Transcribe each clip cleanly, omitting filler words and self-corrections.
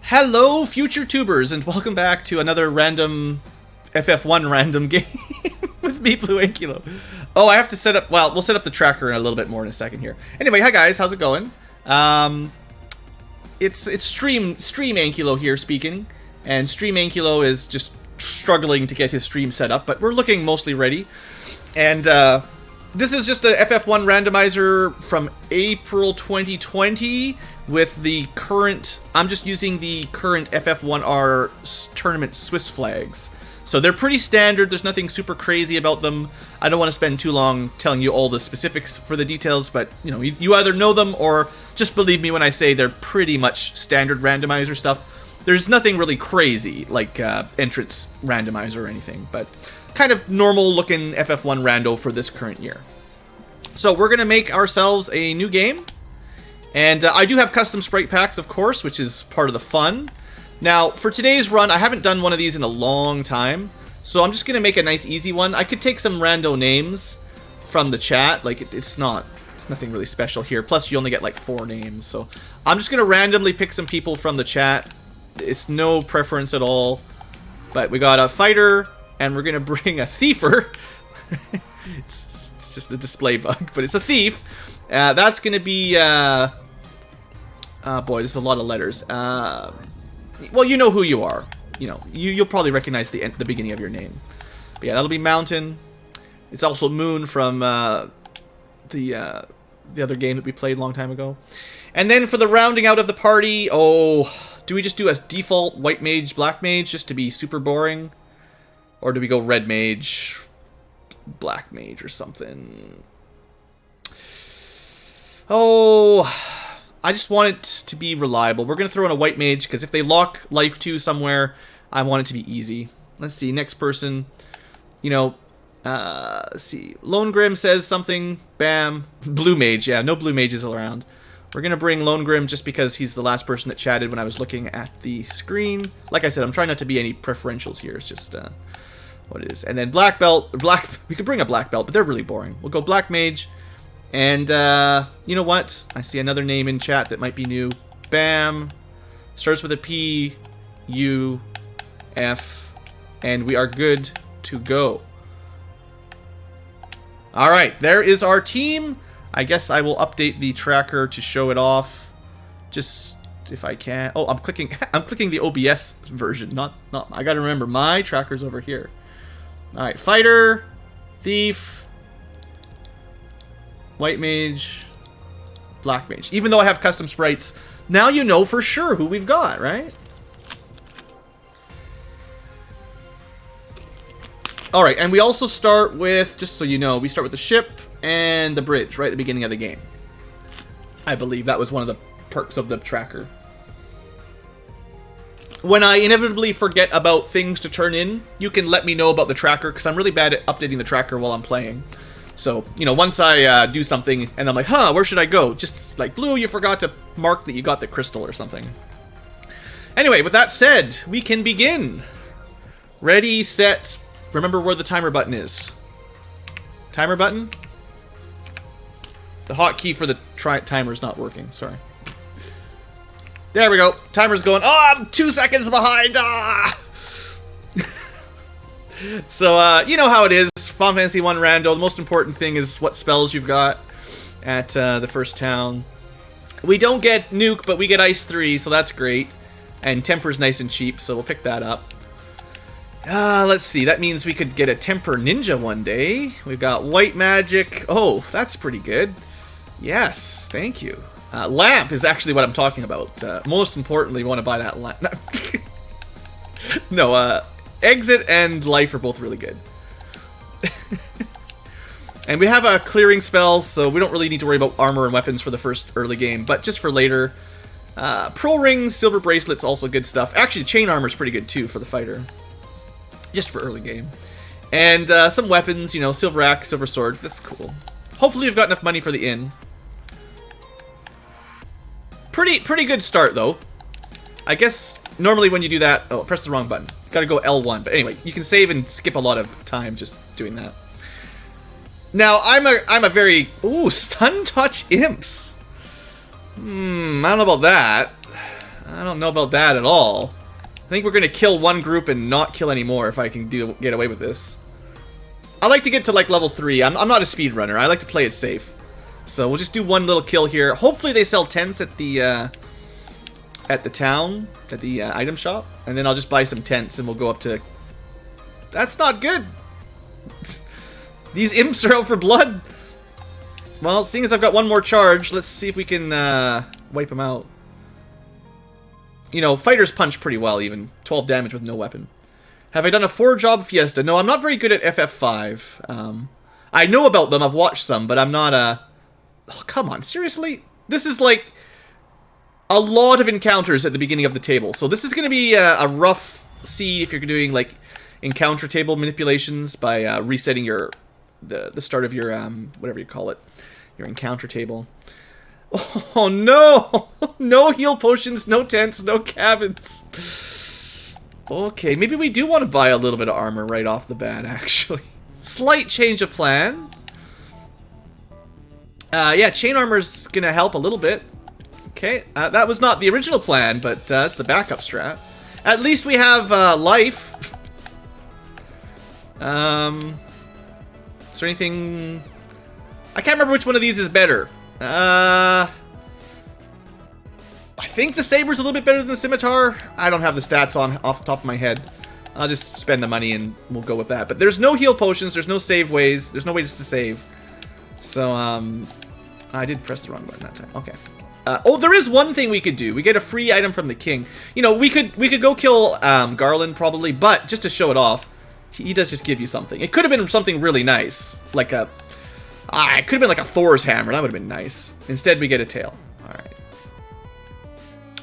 Hello, future tubers, and welcome back to another random FF1 random game with me, BlueAnkylo. Oh, I have to set up. Well, we'll set up the tracker in a little bit more in a second here. Anyway, hi guys, how's it going? It's Stream Ankylo here speaking, and Stream Ankylo is just struggling to get his stream set up, but we're looking mostly ready. And this is just a FF1 randomizer from April 2020 with the current. I'm just using the current FF1R tournament Swiss flags. So they're pretty standard. There's nothing super crazy about them. I don't want to spend too long telling you all the specifics for the details, but you know, you either know them or just believe me when I say they're pretty much standard randomizer stuff. There's nothing really crazy like entrance randomizer or anything, but kind of normal looking FF1 Rando for this current year. So we're going to make ourselves a new game. And I do have custom sprite packs, of course, which is part of the fun. Now, for today's run, I haven't done one of these in a long time. So I'm just going to make a nice easy one. I could take some rando names from the chat. Like, it's nothing really special here. Plus, you only get like 4 names. So I'm just going to randomly pick some people from the chat. It's no preference at all. But we got a fighter, and we're going to bring a thiefer. It's just a display bug, but it's a thief. That's going to be, boy, there's a lot of letters. Well, you know who you are. You know, you'll probably recognize the beginning of your name. But yeah, that'll be Mountain. It's also Moon from the other game that we played a long time ago. And then for the rounding out of the party, do we just do a default white mage, black mage, just to be super boring? Or do we go red mage, black mage, or something? Oh, I just want it to be reliable. We're going to throw in a white mage, because if they lock life 2 somewhere, I want it to be easy. Let's see, next person. You know, let's see. Lone Grim says something. Bam. Blue mage. Yeah, no blue mages around. We're going to bring Lone Grim just because he's the last person that chatted when I was looking at the screen. Like I said, I'm trying not to be any preferentials here. It's just what it is. And then black belt. We could bring a black belt, but they're really boring. We'll go black mage. And, you know what? I see another name in chat that might be new. Bam. Starts with a P, U, F, and we are good to go. Alright, there is our team. I guess I will update the tracker to show it off. Just, if I can. Oh, I'm clicking the OBS version, not, I gotta remember, my tracker's over here. Alright, fighter, thief, white mage, black mage. Even though I have custom sprites, now you know for sure who we've got, right? Alright, and we also start with, just so you know, we start with the ship and the bridge right at the beginning of the game. I believe that was one of the perks of the tracker. When I inevitably forget about things to turn in, you can let me know about the tracker, because I'm really bad at updating the tracker while I'm playing. So, you know, once I do something and I'm like, where should I go? Just like, Blue, you forgot to mark that you got the crystal or something. Anyway, with that said, we can begin. Ready, set, remember where the timer button is. Timer button? The hotkey for the timer is not working, sorry. There we go. Timer's going. Oh, I'm 2 seconds behind. Ah! So, you know how it is. Final Fantasy 1 Rando. The most important thing is what spells you've got at the first town. We don't get Nuke, but we get Ice 3, so that's great. And Temper's nice and cheap, so we'll pick that up. Let's see. That means we could get a Temper Ninja one day. We've got White Magic. Oh, that's pretty good. Yes, thank you. Lamp is actually what I'm talking about. Most importantly, we want to buy that lamp. No, Exit and Life are both really good. And we have a clearing spell, so we don't really need to worry about armor and weapons for the first early game, but just for later. Pearl Rings, Silver Bracelets, also good stuff. Actually, chain armor is pretty good too for the fighter. Just for early game. And some weapons, you know, Silver Axe, Silver Sword, that's cool. Hopefully you've got enough money for the inn. Pretty good start, though. I guess normally when you do that... Oh, press the wrong button. Gotta go L1. But anyway, you can save and skip a lot of time just doing that. Now, I'm a very... Ooh, Stun Touch Imps. I don't know about that. I don't know about that at all. I think we're going to kill one group and not kill any more if I can get away with this. I like to get to like level 3. I'm not a speedrunner. I like to play it safe. So we'll just do one little kill here. Hopefully they sell tents at the town, at the item shop. And then I'll just buy some tents and we'll go up to... That's not good! These imps are out for blood! Well, seeing as I've got one more charge, let's see if we can wipe them out. You know, fighters punch pretty well even. 12 damage with no weapon. Have I done a 4-job fiesta? No, I'm not very good at FF5. I know about them, I've watched some, but I'm not a... Oh, come on, seriously? This is like a lot of encounters at the beginning of the table. So this is going to be a rough seed if you're doing like encounter table manipulations by resetting your the start of your whatever you call it, your encounter table. Oh no! No heal potions, no tents, no cabins. Okay, maybe we do want to buy a little bit of armor right off the bat, actually. Slight change of plan. Yeah, chain armor's gonna help a little bit. Okay, that was not the original plan, but that's the backup strat. At least we have life. Is there anything... I can't remember which one of these is better. I think the saber's a little bit better than the scimitar. I don't have the stats on off the top of my head. I'll just spend the money and we'll go with that. But there's no heal potions, there's no save ways, there's no ways to save. So, I did press the wrong button that time. Okay. Oh, there is one thing we could do. We get a free item from the king. You know, we could go kill Garland probably, but just to show it off, he does just give you something. It could have been something really nice, like a... it could have been like a Thor's hammer. That would have been nice. Instead, we get a tail. All right.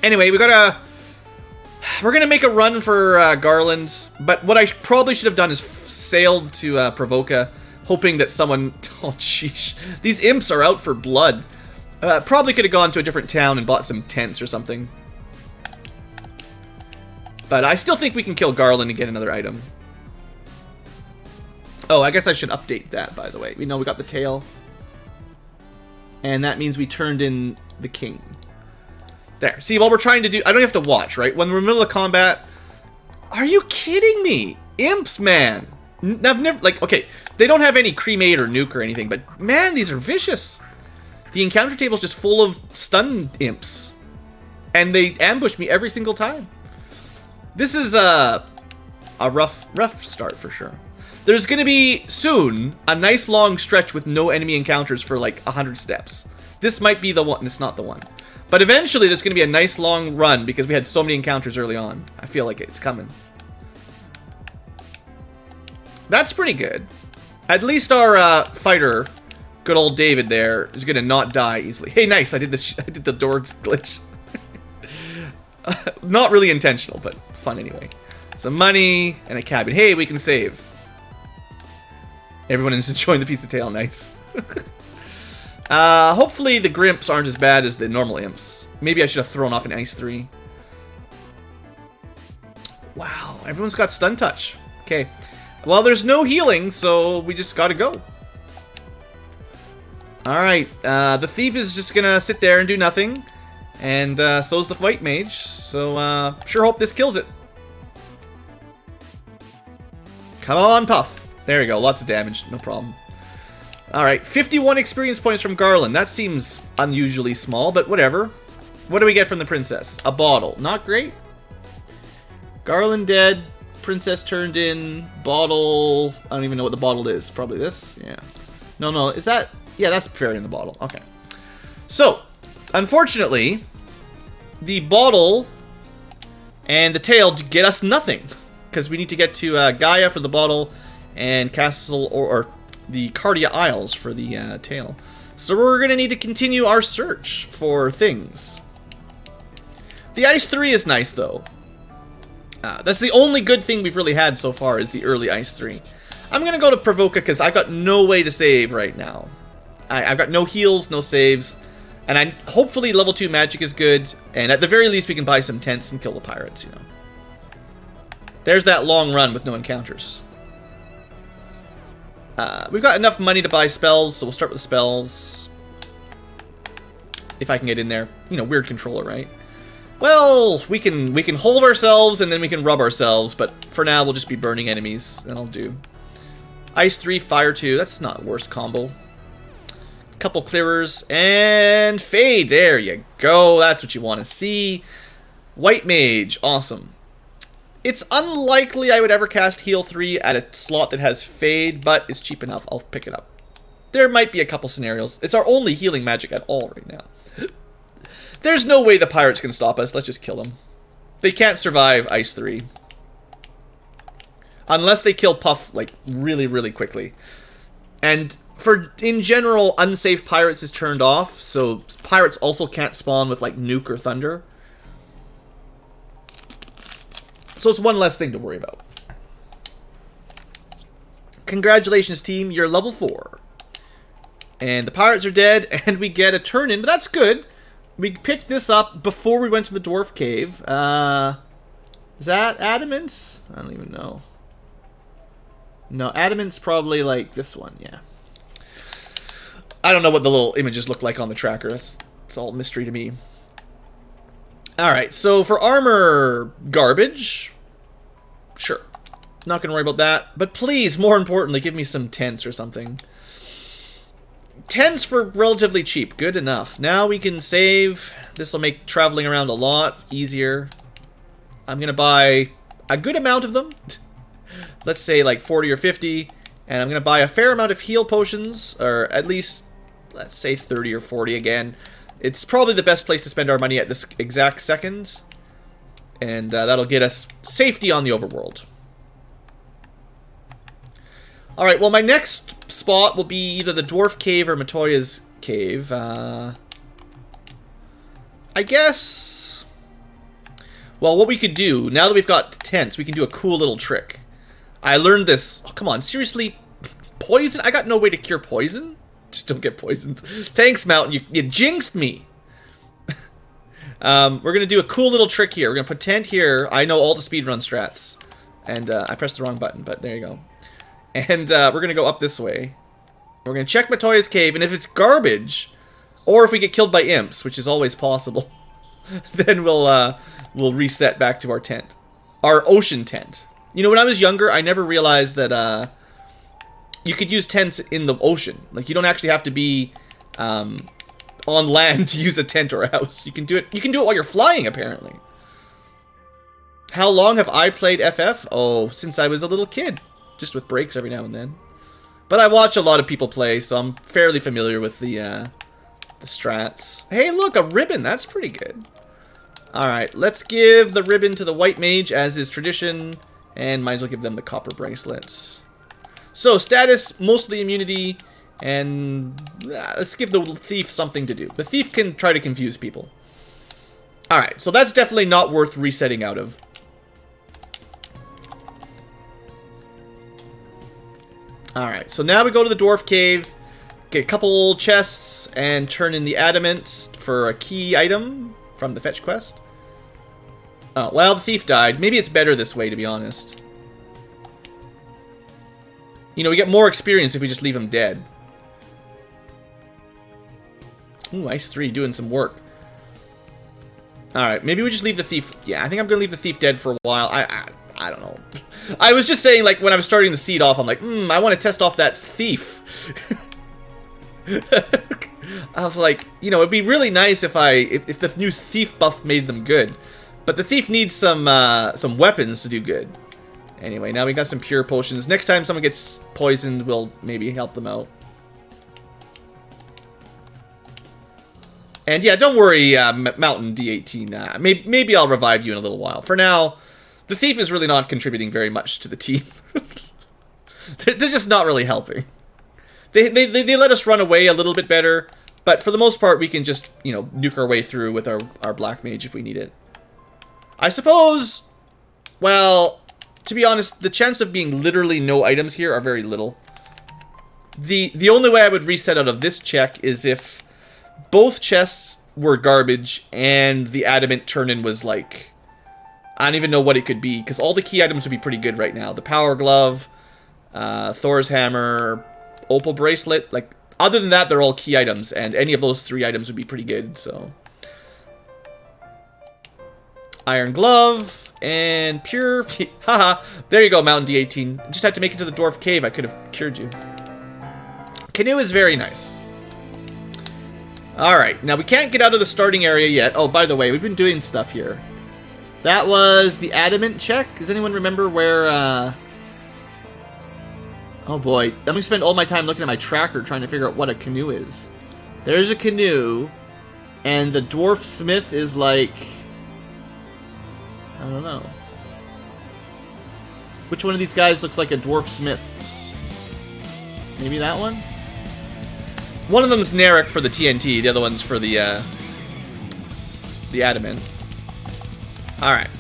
Anyway, we're gonna make a run for Garland. But what I probably should have done is sailed to Provoca, hoping that someone... Oh, sheesh. These imps are out for blood. Probably could have gone to a different town and bought some tents or something. But I still think we can kill Garland and get another item. Oh, I guess I should update that, by the way. We know we got the tail. And that means we turned in the king. There. See, while we're trying to do... I don't have to watch, right? When we're in the middle of combat... Are you kidding me? Imps, man. I've never... Like, okay, they don't have any cremate or nuke or anything, but man, these are vicious. The encounter table's just full of stun imps. And they ambush me every single time. This is a rough start for sure. There's going to be, soon, a nice long stretch with no enemy encounters for like 100 steps. This might be the one. It's not the one. But eventually, there's going to be a nice long run because we had so many encounters early on. I feel like it's coming. That's pretty good. At least our fighter, good old David there, is going to not die easily. Hey, nice. I did the door glitch. Not really intentional, but fun anyway. Some money and a cabin. Hey, we can save. Everyone is enjoying the piece of tail. Nice. Hopefully the Grimps aren't as bad as the normal imps. Maybe I should have thrown off an Ice 3. Wow, everyone's got stun touch. Okay. Well, there's no healing, so we just gotta go. Alright, the thief is just gonna sit there and do nothing. And so's the white mage. So, sure hope this kills it. Come on, Puff. There we go, lots of damage, no problem. Alright, 51 experience points from Garland. That seems unusually small, but whatever. What do we get from the princess? A bottle. Not great. Garland dead. Princess turned in. Bottle. I don't even know what the bottle is. Probably this? Yeah. No, is that... Yeah, that's fairy in the bottle. Okay. So, unfortunately, the bottle and the tail get us nothing. Because we need to get to Gaia for the bottle and Castle or the Cardia Isles for the tail. So we're going to need to continue our search for things. The Ice 3 is nice, though. That's the only good thing we've really had so far is the early Ice 3. I'm going to go to Provoca because I've got no way to save right now. I've got no heals, no saves. And hopefully level 2 magic is good. And at the very least we can buy some tents and kill the pirates, you know. There's that long run with no encounters. We've got enough money to buy spells, so we'll start with the spells. If I can get in there. You know, weird controller, right? Well, we can hold ourselves and then we can rub ourselves, but for now we'll just be burning enemies. That'll do. Ice 3, Fire 2. That's not worst combo. Couple clearers and fade. There you go. That's what you want to see. White Mage. Awesome. It's unlikely I would ever cast Heal 3 at a slot that has fade, but it's cheap enough. I'll pick it up. There might be a couple scenarios. It's our only healing magic at all right now. There's no way the pirates can stop us. Let's just kill them. They can't survive Ice 3. Unless they kill Puff, like, really, really quickly. And in general, unsafe pirates is turned off, so pirates also can't spawn with, like, Nuke or Thunder. So it's one less thing to worry about. Congratulations, team. You're level 4. And the pirates are dead, and we get a turn in, but that's good. We picked this up before we went to the dwarf cave. Is that adamant? I don't even know. No, adamant's probably like this one, yeah. I don't know what the little images look like on the tracker. It's all mystery to me. Alright, so for armor garbage, sure. Not going to worry about that. But please, more importantly, give me some tents or something. Tents for relatively cheap. Good enough. Now we can save. This will make traveling around a lot easier. I'm going to buy a good amount of them. Let's say like 40 or 50. And I'm going to buy a fair amount of heal potions. Or at least, let's say 30 or 40 again. It's probably the best place to spend our money at this exact second. And that'll get us safety on the overworld. Alright, well my next spot will be either the Dwarf Cave or Matoya's Cave. I guess... Well, what we could do, now that we've got tents, we can do a cool little trick. I learned this... Oh, come on, seriously? Poison? I got no way to cure poison? Just don't get poisoned. Thanks, Mountain, you jinxed me. We're going to do a cool little trick here. We're going to put tent here. I know all the speedrun strats. And I pressed the wrong button, but there you go. And we're going to go up this way. We're going to check Matoya's Cave, and if it's garbage, or if we get killed by imps, which is always possible, then we'll reset back to our tent. Our ocean tent. You know, when I was younger, I never realized that you could use tents in the ocean. Like, you don't actually have to be on land to use a tent or a house. You can do it while you're flying, apparently. How long have I played FF? Oh, since I was a little kid. Just with breaks every now and then. But I watch a lot of people play, so I'm fairly familiar with the strats. Hey, look, a ribbon. That's pretty good. Alright, let's give the ribbon to the white mage, as is tradition. And might as well give them the copper bracelets. So, status, mostly immunity. And let's give the thief something to do. The thief can try to confuse people. Alright, so that's definitely not worth resetting out of. Alright, so now we go to the Dwarf Cave, get a couple chests, and turn in the adamant for a key item from the fetch quest. Oh, well, the thief died. Maybe it's better this way, to be honest. You know, we get more experience if we just leave him dead. Ooh, Ice 3 doing some work. Alright, maybe we just leave the thief... Yeah, I think I'm going to leave the thief dead for a while. I don't know. I was just saying, like, when I was starting the seed off, I'm like, I want to test off that thief. I was like, you know, it'd be really nice if the new thief buff made them good. But the thief needs some weapons to do good. Anyway, now we got some pure potions. Next time someone gets poisoned, we'll maybe help them out. And yeah, don't worry, Mountain D18. Maybe I'll revive you in a little while. For now... The thief is really not contributing very much to the team. They're just not really helping. They let us run away a little bit better, but for the most part, we can just, you know, nuke our way through with our black mage if we need it. I suppose, well, to be honest, the chance of being literally no items here are very little. The only way I would reset out of this check is if both chests were garbage and the adamant turn-in was like... I don't even know what it could be, because all the key items would be pretty good right now. The Power Glove, Thor's Hammer, Opal Bracelet. Like, other than that, they're all key items, and any of those 3 items would be pretty good, so... Iron Glove, and Pure... Haha, there you go, Mountain D18. Just had to make it to the Dwarf Cave. I could have cured you. Canoe is very nice. Alright, now we can't get out of the starting area yet. Oh, by the way, we've been doing stuff here. That was the adamant check. Does anyone remember where, Oh boy, I'm gonna spend all my time looking at my tracker trying to figure out what a canoe is. There's a canoe, and the dwarf smith is like... I don't know. Which one of these guys looks like a dwarf smith? Maybe that one? One of them's Narek for the TNT, the other one's for the adamant. Alright.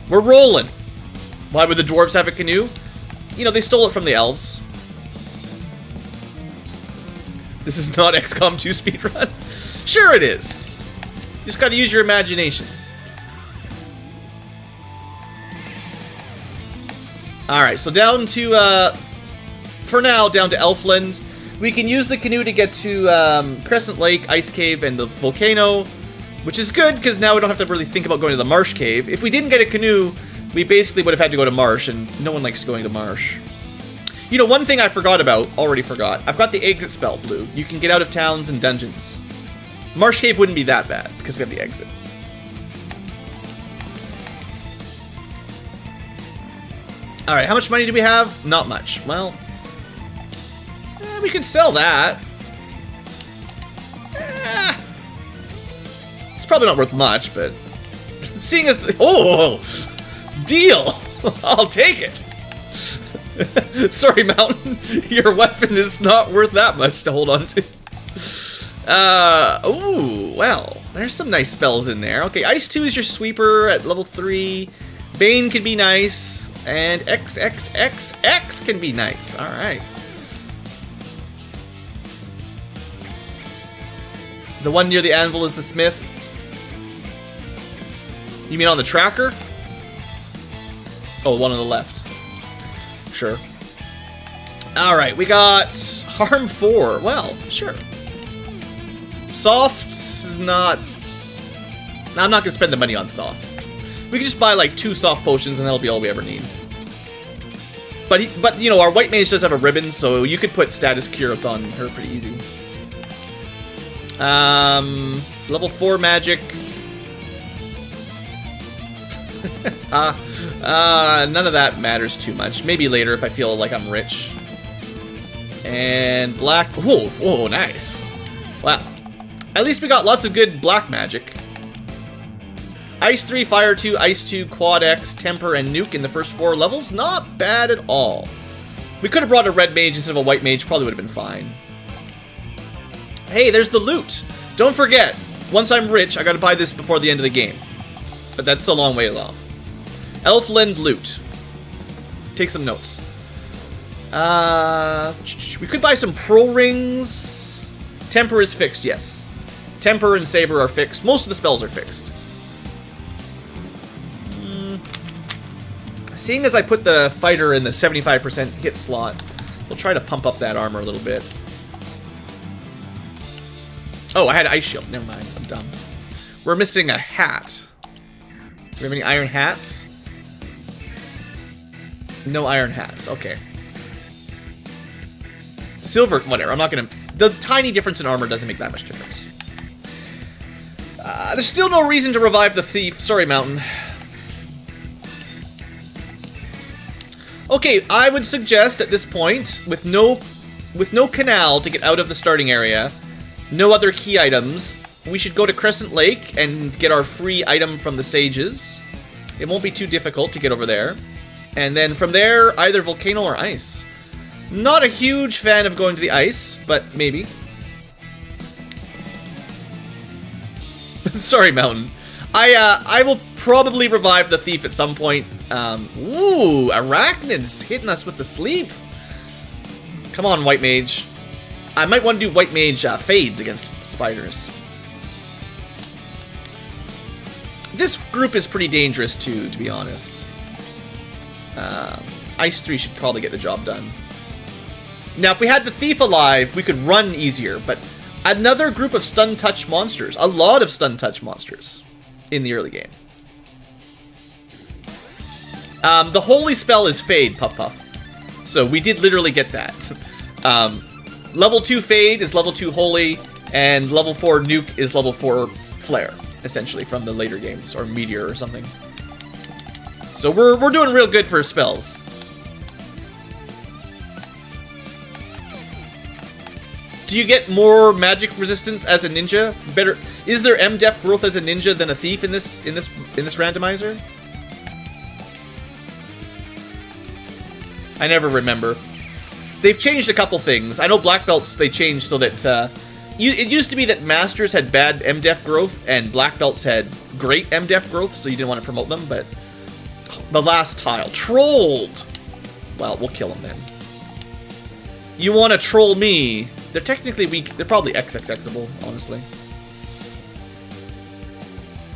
We're rolling. Why would the dwarves have a canoe? You know, they stole it from the elves. This is not XCOM 2 speedrun. Sure it is. You just gotta use your imagination. Alright, so down to, for now, down to Elfland. We can use the canoe to get to Crescent Lake, Ice Cave, and the volcano, which is good, because now we don't have to really think about going to the Marsh Cave. If we didn't get a canoe, we basically would have had to go to Marsh, and no one likes going to Marsh. You know, one thing I forgot about, already forgot, I've got the exit spell, Blue. You can get out of towns and dungeons. Marsh Cave wouldn't be that bad, because we have the exit. Alright, how much money do we have? Not much. Well... we could sell that. It's probably not worth much, but seeing as oh, deal, I'll take it. Sorry, Mountain, your weapon is not worth that much to hold on to. Ooh, well, there's some nice spells in there. Okay, Ice 2 is your sweeper at level 3. Bane can be nice, and XXXX can be nice. All right. The one near the anvil is the smith. You mean on the tracker? Oh, one on the left. Sure. Alright, we got harm 4. Well, sure. Soft's not... I'm not going to spend the money on soft. We can just buy like 2 soft potions and that'll be all we ever need. But you know, our white mage does have a ribbon, so you could put status cures on her pretty easy. Level 4 magic. None of that matters too much. Maybe later if I feel like I'm rich. And black. Whoa, whoa, nice. Wow. At least we got lots of good black magic. Ice 3, Fire 2, Ice 2, Quad X, Temper, and Nuke in the first 4 levels. Not bad at all. We could have brought a red mage instead of a white mage. Probably would have been fine. Hey, there's the loot. Don't forget, once I'm rich, I gotta buy this before the end of the game. But that's a long way off. Elfland loot. Take some notes. We could buy some pro rings. Temper is fixed, yes. Temper and Saber are fixed. Most of the spells are fixed. Seeing as I put the fighter in the 75% hit slot, we'll try to pump up that armor a little bit. Oh, I had Ice Shield. Never mind. I'm dumb. We're missing a hat. Do we have any iron hats? No iron hats. Okay. Silver, whatever. I'm not gonna... The tiny difference in armor doesn't make that much difference. There's still no reason to revive the thief. Sorry, Mountain. Okay, I would suggest at this point, with no canal to get out of the starting area, no other key items, we should go to Crescent Lake and get our free item from the sages. It won't be too difficult to get over there. And then from there, either volcano or ice. Not a huge fan of going to the ice, but maybe. Sorry, Mountain. I will probably revive the thief at some point. Ooh, Arachnid's hitting us with the sleep. Come on, White Mage. I might want to do White Mage fades against spiders. This group is pretty dangerous too, to be honest. Ice 3 should probably get the job done. Now, if we had the thief alive, we could run easier, but another group of stun touch monsters. A lot of stun touch monsters in the early game. The holy spell is Fade, Puff Puff. So we did literally get that. Level 2 Fade is level 2 Holy, and level 4 Nuke is level 4 Flare, essentially, from the later games, or Meteor or something. So we're doing real good for spells. Do you get more magic resistance as a ninja? Better. Is there MDef growth as a ninja than a thief in this randomizer? I never remember. They've changed a couple things. I know black belts they changed so that it used to be that masters had bad MDef growth and black belts had great MDef growth, so you didn't want to promote them. But the last tile trolled. Well, we'll kill him then. You want to troll me? They're technically weak. They're probably XXXable, honestly.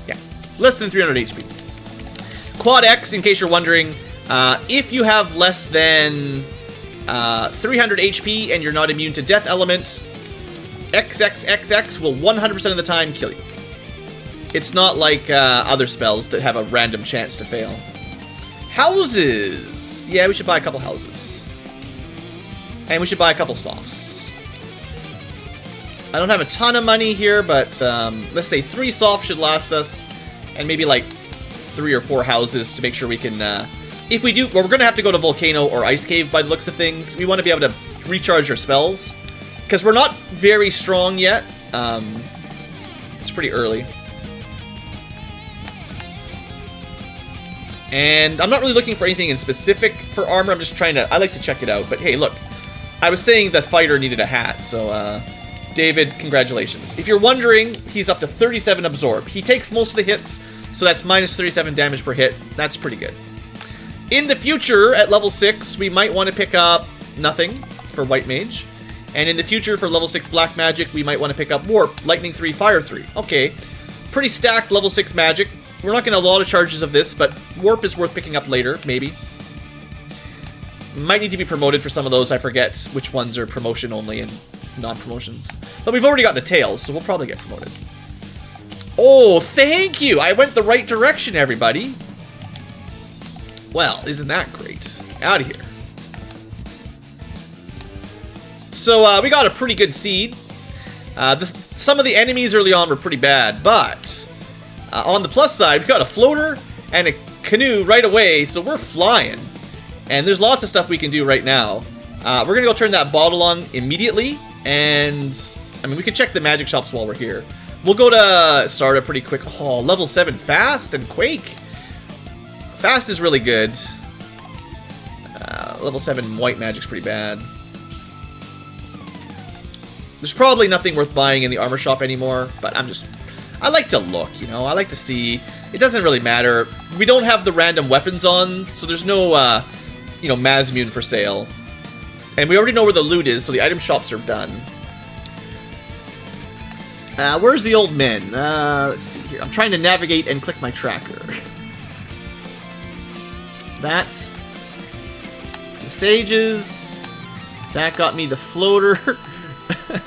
Yeah, less than 300 HP. Quad X, in case you're wondering, if you have less than 300 HP and you're not immune to Death Element, XXXX will 100% of the time kill you. It's not like other spells that have a random chance to fail. Houses! Yeah, we should buy a couple houses. And we should buy a couple softs. I don't have a ton of money here, but let's say 3 softs should last us. And maybe like 3 or 4 houses to make sure we can... if we do... Well, we're going to have to go to Volcano or Ice Cave by the looks of things. We want to be able to recharge our spells. Because we're not very strong yet. It's pretty early. And I'm not really looking for anything in specific for armor. I'm just trying to... I like to check it out. But hey, look. I was saying the fighter needed a hat, so... David, congratulations. If you're wondering, he's up to 37 absorb. He takes most of the hits, so that's minus 37 damage per hit. That's pretty good. In the future, at level 6, we might want to pick up nothing for White Mage. And in the future, for level 6 Black Magic, we might want to pick up Warp, Lightning 3, Fire 3. Okay, pretty stacked level 6 Magic. We're not going to have a lot of charges of this, but Warp is worth picking up later, maybe. Might need to be promoted for some of those. I forget which ones are promotion only and non-promotions. But we've already got the tails, so we'll probably get promoted. Oh, thank you! I went the right direction, everybody. Well, isn't that great? Out of here. So, we got a pretty good seed. Some of the enemies early on were pretty bad, but on the plus side, we've got a floater and a canoe right away, so we're flying. And there's lots of stuff we can do right now. We're going to go turn that bottle on immediately. And, I mean, we can check the magic shops while we're here. We'll go to Sarda pretty quick. Oh, level 7 Fast and Quake. Fast is really good. Level 7 White Magic's pretty bad. There's probably nothing worth buying in the armor shop anymore. But I like to look, you know. I like to see. It doesn't really matter. We don't have the random weapons on. So there's no, you know, Mazmune for sale. And we already know where the loot is, so the item shops are done. Where's the old men? Let's see here. I'm trying to navigate and click my tracker. That's the sages. That got me the floater.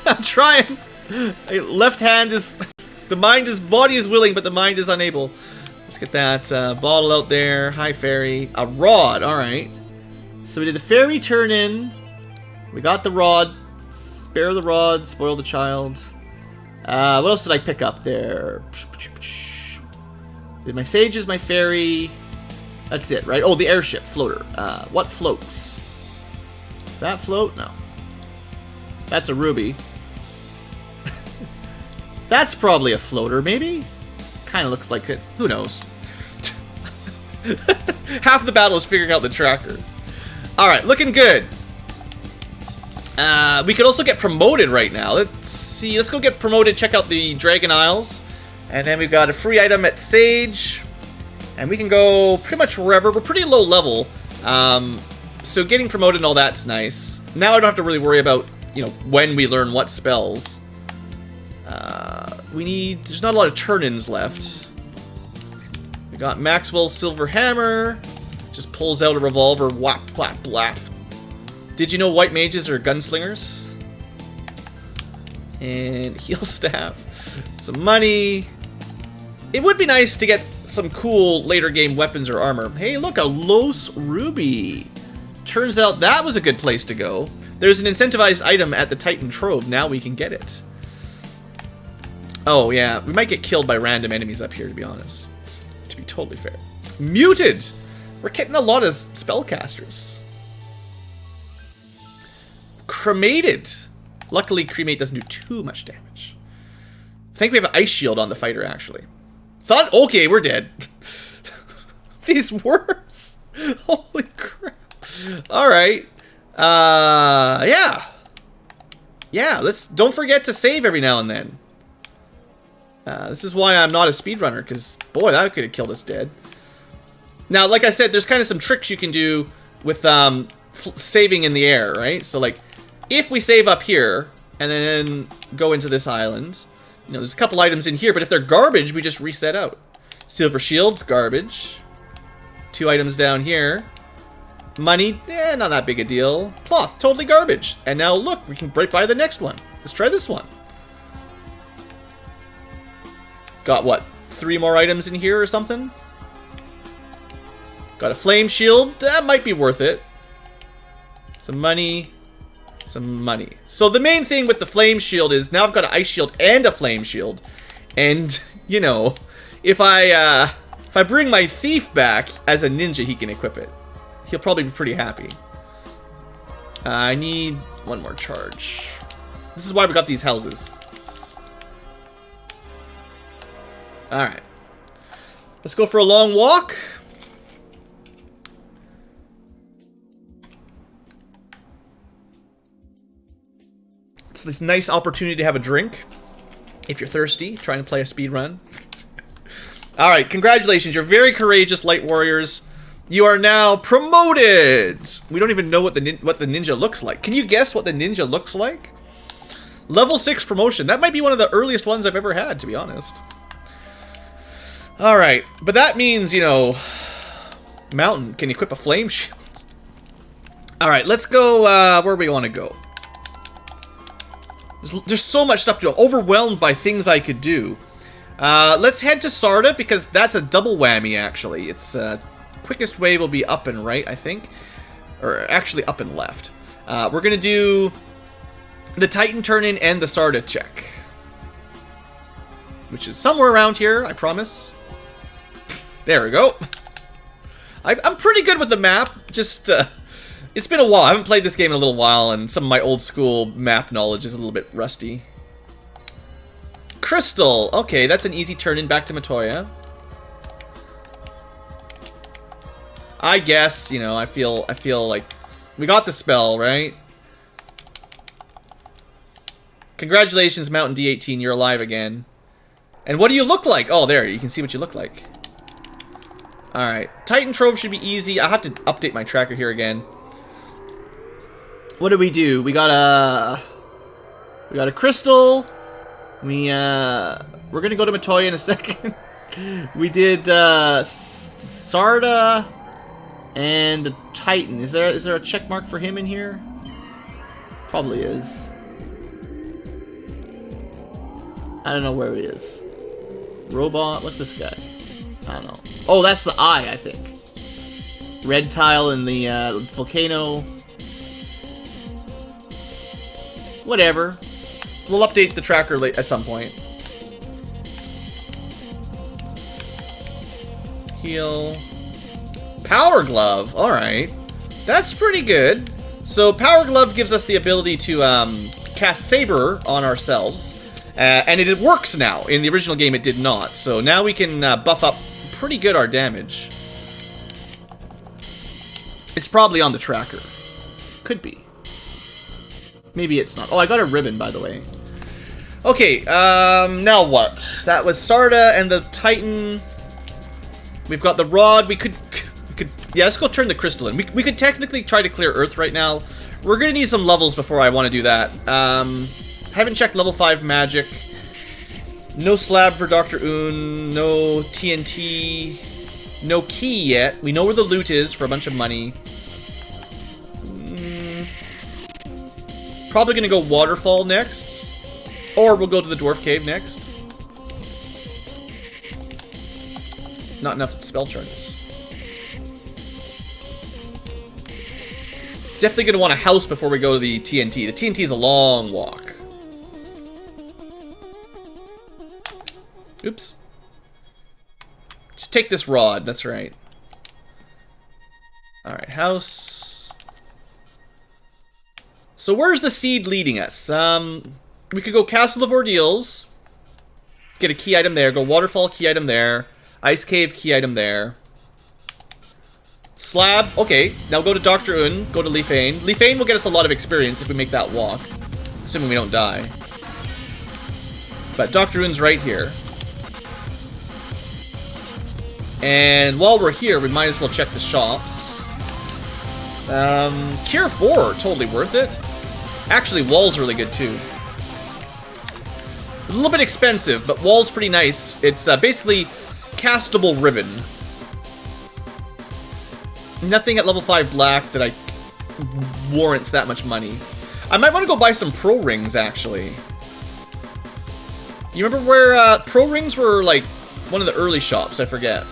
I'm trying. Left hand is... body is willing, but the mind is unable. Let's get that bottle out there. Hi, fairy. A rod, alright. So we did the fairy turn in. We got the rod. Spare the rod, spoil the child. What else did I pick up there? Did my sages, my fairy. That's it, right? Oh, the airship floater. What floats? Does that float? No. That's a ruby. That's probably a floater, maybe? Kind of looks like it. Who knows? Half the battle is figuring out the tracker. Alright, looking good. We could also get promoted right now. Let's see. Let's go get promoted. Check out the Dragon Isles. And then we've got a free item at Sage. And we can go pretty much wherever. We're pretty low level. So getting promoted and all that's nice. Now I don't have to really worry about, you know, when we learn what spells. There's not a lot of turn-ins left. We got Maxwell's Silver Hammer. Just pulls out a revolver. Whap, whap, whap. Did you know white mages are gunslingers? And heal staff. Some money. It would be nice to get some cool later game weapons or armor. Hey, look, a Los Ruby. Turns out that was a good place to go. There's an incentivized item at the Titan Trove. Now we can get it. Oh, yeah. We might get killed by random enemies up here, to be honest. To be totally fair. Muted! We're getting a lot of spellcasters. Cremated. Luckily, cremate doesn't do too much damage. I think we have an ice shield on the fighter, actually. Thought, okay, we're dead. These worms. Holy crap. Alright. Yeah. Yeah, don't forget to save every now and then. This is why I'm not a speedrunner, because, boy, that could have killed us dead. Now, like I said, there's kind of some tricks you can do with saving in the air, right? So, like, if we save up here, and then go into this island, you know, there's a couple items in here, but if they're garbage, we just reset out. Silver shield's garbage. 2 items down here. Money, not that big a deal. Cloth, totally garbage. And now, look, we can right by the next one. Let's try this one. Got, what, 3 more items in here or something? Got a flame shield. That might be worth it. Some money. Some money. So the main thing with the flame shield is now I've got an ice shield and a flame shield. And, you know, if I bring my thief back as a ninja, he can equip it. He'll probably be pretty happy. I need 1 more charge. This is why we got these houses. Alright. Let's go for a long walk. It's this nice opportunity to have a drink. If you're thirsty, trying to play a speed run. Alright, congratulations. You're very courageous, light warriors. You are now promoted! We don't even know what the ninja looks like. Can you guess what the ninja looks like? Level 6 promotion. That might be one of the earliest ones I've ever had, to be honest. Alright, but that means, you know, Mountain can equip a flame shield. Alright, let's go, where we want to go. There's so much stuff to do. I'm overwhelmed by things I could do. Let's head to Sarda, because that's a double whammy, actually. It's, quickest way will be up and right, I think. Or, actually, up and left. We're gonna do the Titan turn-in and the Sarda check. Which is somewhere around here, I promise. There we go. I'm pretty good with the map, just, it's been a while. I haven't played this game in a little while, and some of my old school map knowledge is a little bit rusty. Crystal. Okay, that's an easy turn-in back to Matoya. I guess, you know, I feel like we got the spell, right? Congratulations, Mountain D18, you're alive again. And what do you look like? Oh, there, you can see what you look like. Alright, Titan Trove should be easy. I'll have to update my tracker here again. What do? We got a crystal. We're gonna go to Matoya in a second. We did Sarda and the Titan. Is there a check mark for him in here? Probably is. I don't know where he is. Robot, what's this guy? I don't know. Oh, that's the eye, I think. Red tile in the volcano. Whatever. We'll update the tracker at some point. Heal. Power Glove. Alright. That's pretty good. So, Power Glove gives us the ability to cast Saber on ourselves. And it works now. In the original game, it did not. So now we can buff up pretty good our damage. It's probably on the tracker. Could be. Maybe it's not. Oh, I got a ribbon, by the way. Okay, now what? That was Sarda and the Titan. We've got the rod. We could yeah, let's go turn the crystal in. We could technically try to clear Earth right now. We're gonna need some levels before I want to do that. Haven't checked level 5 magic. No slab for Dr. Un. No TNT. No key yet. We know where the loot is for a bunch of money. Probably gonna go Waterfall next. Or we'll go to the Dwarf Cave next. not enough spell charges. Definitely going to want a house before we go to the TNT. The TNT is a long walk. Oops. Just take this rod, that's right. Alright, house. So where's the seed leading us? We could go Castle of Ordeals. Get a key item there. Go Waterfall, key item there. Ice Cave, key item there. Slab, okay. Now go to Dr. Un, go to Leafane. Leafane will get us a lot of experience if we make that walk. Assuming we don't die. But Dr. Un's right here. And while we're here, we might as well check the shops. Cure 4, totally worth it. Actually, Wall's really good too. A little bit expensive, but Wall's pretty nice. It's basically castable ribbon. Nothing at level 5 black that warrants that much money. I might want to go buy some pro rings, actually. You remember where pro rings were, like, one of the early shops? I forget.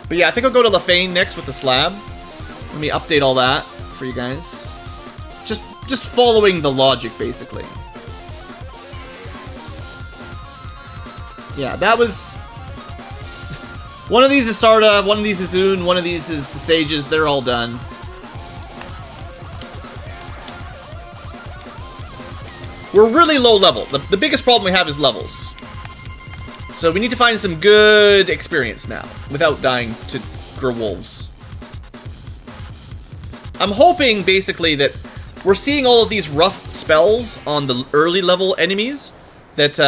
But yeah, I think I'll go to Leafane next with the slab. Let me update all that for you guys. Just following the logic, basically. Yeah, that was... One of these is Sarda, one of these is Un, one of these is the Sages. They're all done. We're really low level. The biggest problem we have is levels. So we need to find some good experience now, without dying to Grewolves. I'm hoping, basically, that we're seeing all of these rough spells on the early level enemies, that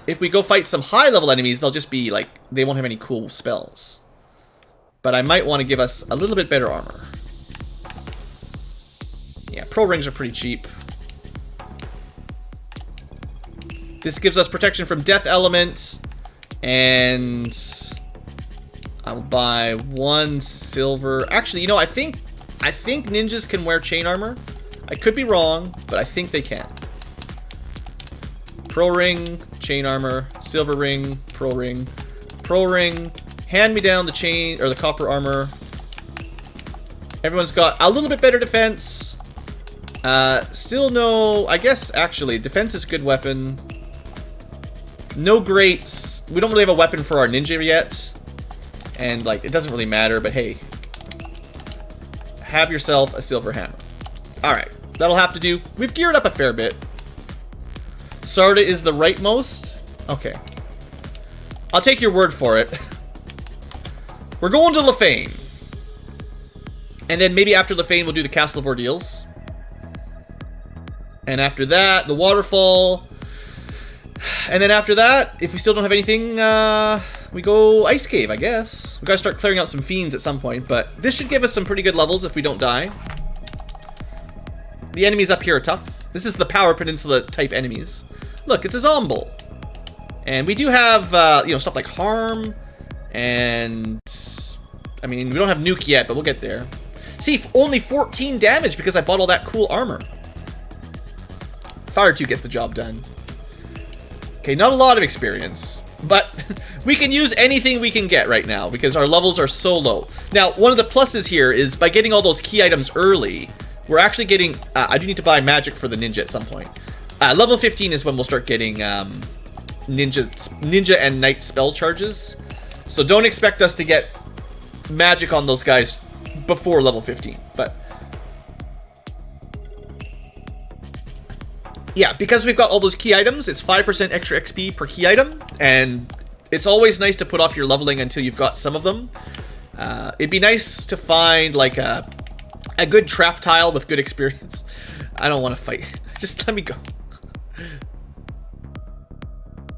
if we go fight some high level enemies, they'll just be like, they won't have any cool spells. But I might want to give us a little bit better armor. Yeah, pro rings are pretty cheap. This gives us protection from Death Element, and I'll buy 1 silver. Actually, you know, I think ninjas can wear chain armor. I could be wrong, but I think they can. Pro ring, chain armor, silver ring, pro ring, pro ring. Hand me down the chain or the copper armor. Everyone's got a little bit better defense. Still no, I guess actually defense is a good weapon. No great, we don't really have a weapon for our ninja yet. And like, it doesn't really matter, but hey. Have yourself a silver hammer. Alright, that'll have to do. We've geared up a fair bit. Sarda is the rightmost? Okay. I'll take your word for it. We're going to Leafane. And then maybe after Leafane we'll do the Castle of Ordeals. And after that, the Waterfall. And then after that, if we still don't have anything, we go Ice Cave, I guess. We gotta start clearing out some fiends at some point, but this should give us some pretty good levels if we don't die. The enemies up here are tough. This is the Power Peninsula type enemies. Look, it's a Zomble. And we do have, you know, stuff like Harm, and... I mean, we don't have Nuke yet, but we'll get there. See, only 14 damage because I bought all that cool armor. Fire 2 gets the job done. Okay, not a lot of experience, but we can use anything we can get right now because our levels are so low. Now, one of the pluses here is by getting all those key items early, we're actually getting... I do need to buy magic for the ninja at some point. Level 15 is when we'll start getting ninja and knight spell charges. So don't expect us to get magic on those guys before level 15, but... Yeah, because we've got all those key items, it's 5% extra XP per key item, and it's always nice to put off your leveling until you've got some of them. It'd be nice to find, like, a good trap tile with good experience. I don't want to fight. Just let me go.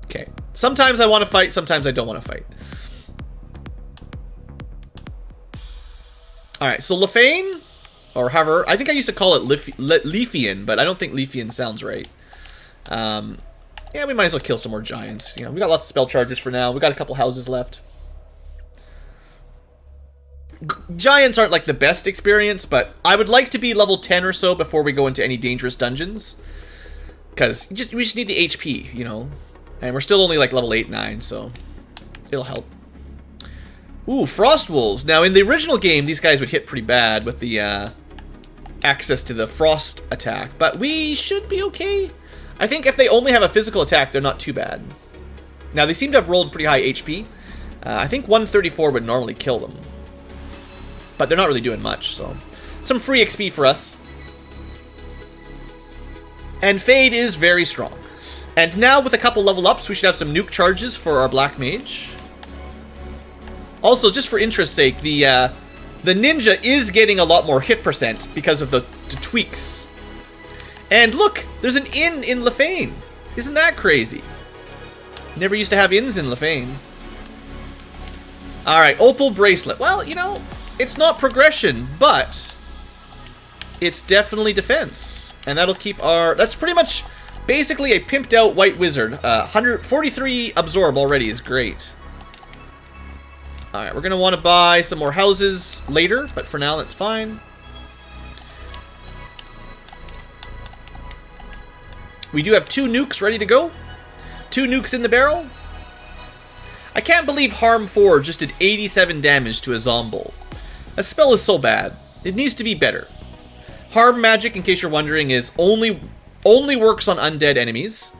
Okay. Sometimes I want to fight, sometimes I don't want to fight. Alright, so Leafane... Or however, I think I used to call it Leafian, but I don't think Leafian sounds right. Yeah, we might as well kill some more giants. You know, we got lots of spell charges for now. We got a couple houses left. Giants aren't like the best experience, but I would like to be level 10 or so before we go into any dangerous dungeons. Because we just need the HP, you know. And we're still only like level 8, 9, so... it'll help. Ooh, Frost Wolves. Now, in the original game, these guys would hit pretty bad with the access to the Frost attack, but we should be okay. I think if they only have a physical attack, they're not too bad. Now, they seem to have rolled pretty high HP. I think 134 would normally kill them. But they're not really doing much, so... Some free XP for us. And Fade is very strong. And now, with a couple level ups, we should have some nuke charges for our Black Mage. Also, just for interest's sake, the Ninja is getting a lot more hit percent because of the tweaks. And look, there's an inn in Lefane. Isn't that crazy? Never used to have inns in Lefane. Alright, Opal Bracelet. Well, you know, it's not progression, but it's definitely defense. And that'll keep our... That's pretty much basically a pimped out White Wizard. 143 Absorb already is great. Alright, we're going to want to buy some more houses later, but for now that's fine. We do have 2 nukes ready to go. 2 nukes in the barrel. I can't believe Harm 4 just did 87 damage to a Zombo. That spell is so bad. It needs to be better. Harm magic, in case you're wondering, is only works on undead enemies.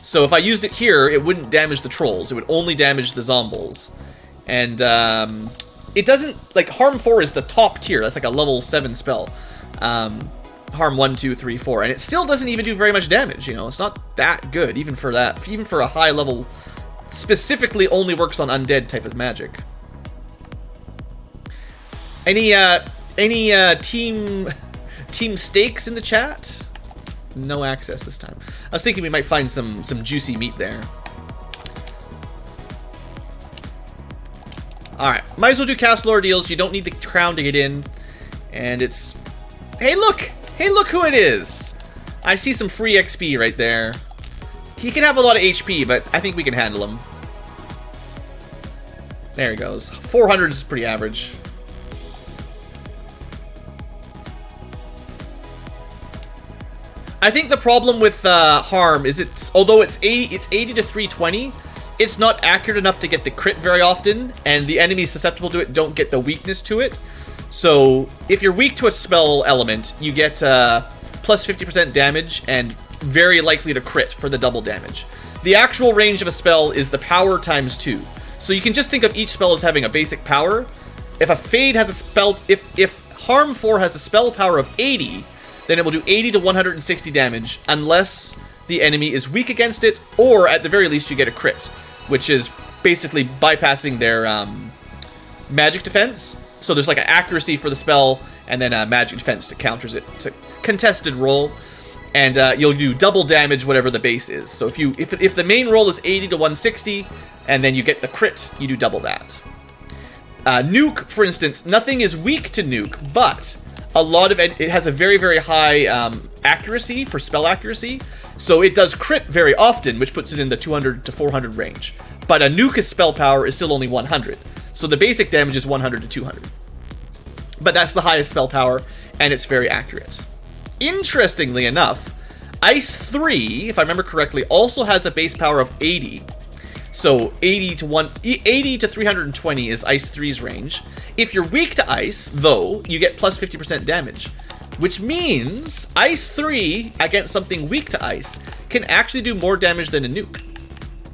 So if I used it here, it wouldn't damage the trolls. It would only damage the Zombos. And it doesn't... Like, Harm 4 is the top tier. That's like a level 7 spell. Harm 1, 2, 3, 4. And it still doesn't even do very much damage, you know. It's not that good, even for that. Even for a high level... Specifically only works on undead type of magic. Any team stakes in the chat? No access this time. I was thinking we might find some juicy meat there. Alright, might as well do Castle Ordeals. You don't need the crown to get in. And it's... Hey look! Hey look who it is! I see some free XP right there. He can have a lot of HP, but I think we can handle him. There he goes. 400 is pretty average. I think the problem with Harm is although it's 80 to 320, it's not accurate enough to get the crit very often, and the enemies susceptible to it don't get the weakness to it. So if you're weak to a spell element, you get plus 50% damage and very likely to crit for the double damage. The actual range of a spell is the power times 2. So you can just think of each spell as having a basic power. If a Fade has a spell... If Harm 4 has a spell power of 80, then it will do 80 to 160 damage unless the enemy is weak against it, or at the very least you get a crit, which is basically bypassing their magic defense. So there's like an accuracy for the spell, and then a magic defense that counters it. It's a contested roll. And you'll do double damage whatever the base is. So if the main roll is 80 to 160, and then you get the crit, you do double that. Nuke, for instance, nothing is weak to Nuke, but a lot of it has a very, very high accuracy for spell accuracy. So it does crit very often, which puts it in the 200 to 400 range. But a Nuke's spell power is still only 100. So the basic damage is 100 to 200. But that's the highest spell power, and it's very accurate. Interestingly enough, Ice 3, if I remember correctly, also has a base power of 80. So 80 to 320 is Ice 3's range. If you're weak to Ice, though, you get plus 50% damage. Which means Ice 3 against something weak to Ice can actually do more damage than a Nuke.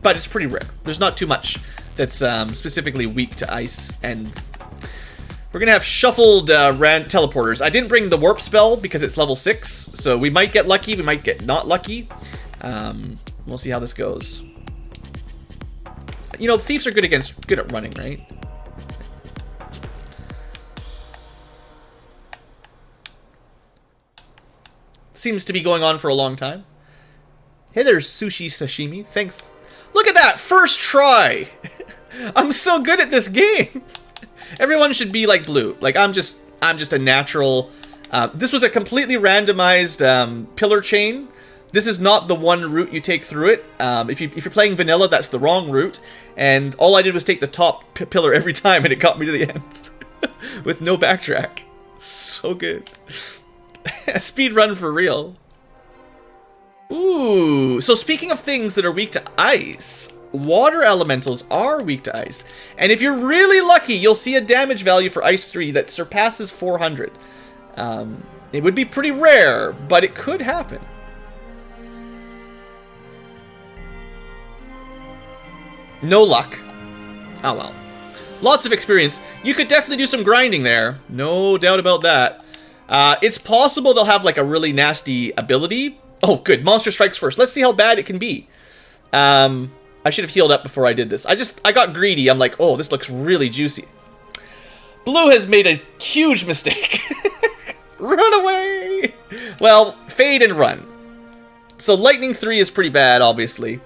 But it's pretty rare. There's not too much that's specifically weak to Ice, and... We're going to have shuffled teleporters. I didn't bring the warp spell because it's level 6, so we might get lucky, we might get not lucky. We'll see how this goes. You know, thieves are good at running, right? Seems to be going on for a long time. Hey there's Sushi Sashimi. Thanks. Look at that! First try! I'm so good at this game! Everyone should be like Blue. Like, I'm just a natural... this was a completely randomized pillar chain. This is not the one route you take through it. If you're playing vanilla, that's the wrong route. And all I did was take the top pillar every time, and it got me to the end. With no backtrack. So good. A speed run for real. Ooh, so speaking of things that are weak to ice, water elementals are weak to ice. And if you're really lucky, you'll see a damage value for Ice 3 that surpasses 400. It would be pretty rare, but it could happen. No luck. Oh well. Lots of experience. You could definitely do some grinding there. No doubt about that. It's possible they'll have like a really nasty ability. Oh, good. Monster strikes first. Let's see how bad it can be. I should have healed up before I did this. I got greedy. I'm like, oh, this looks really juicy. Blue has made a huge mistake. Run away! Well, fade and run. So Lightning 3 is pretty bad, obviously.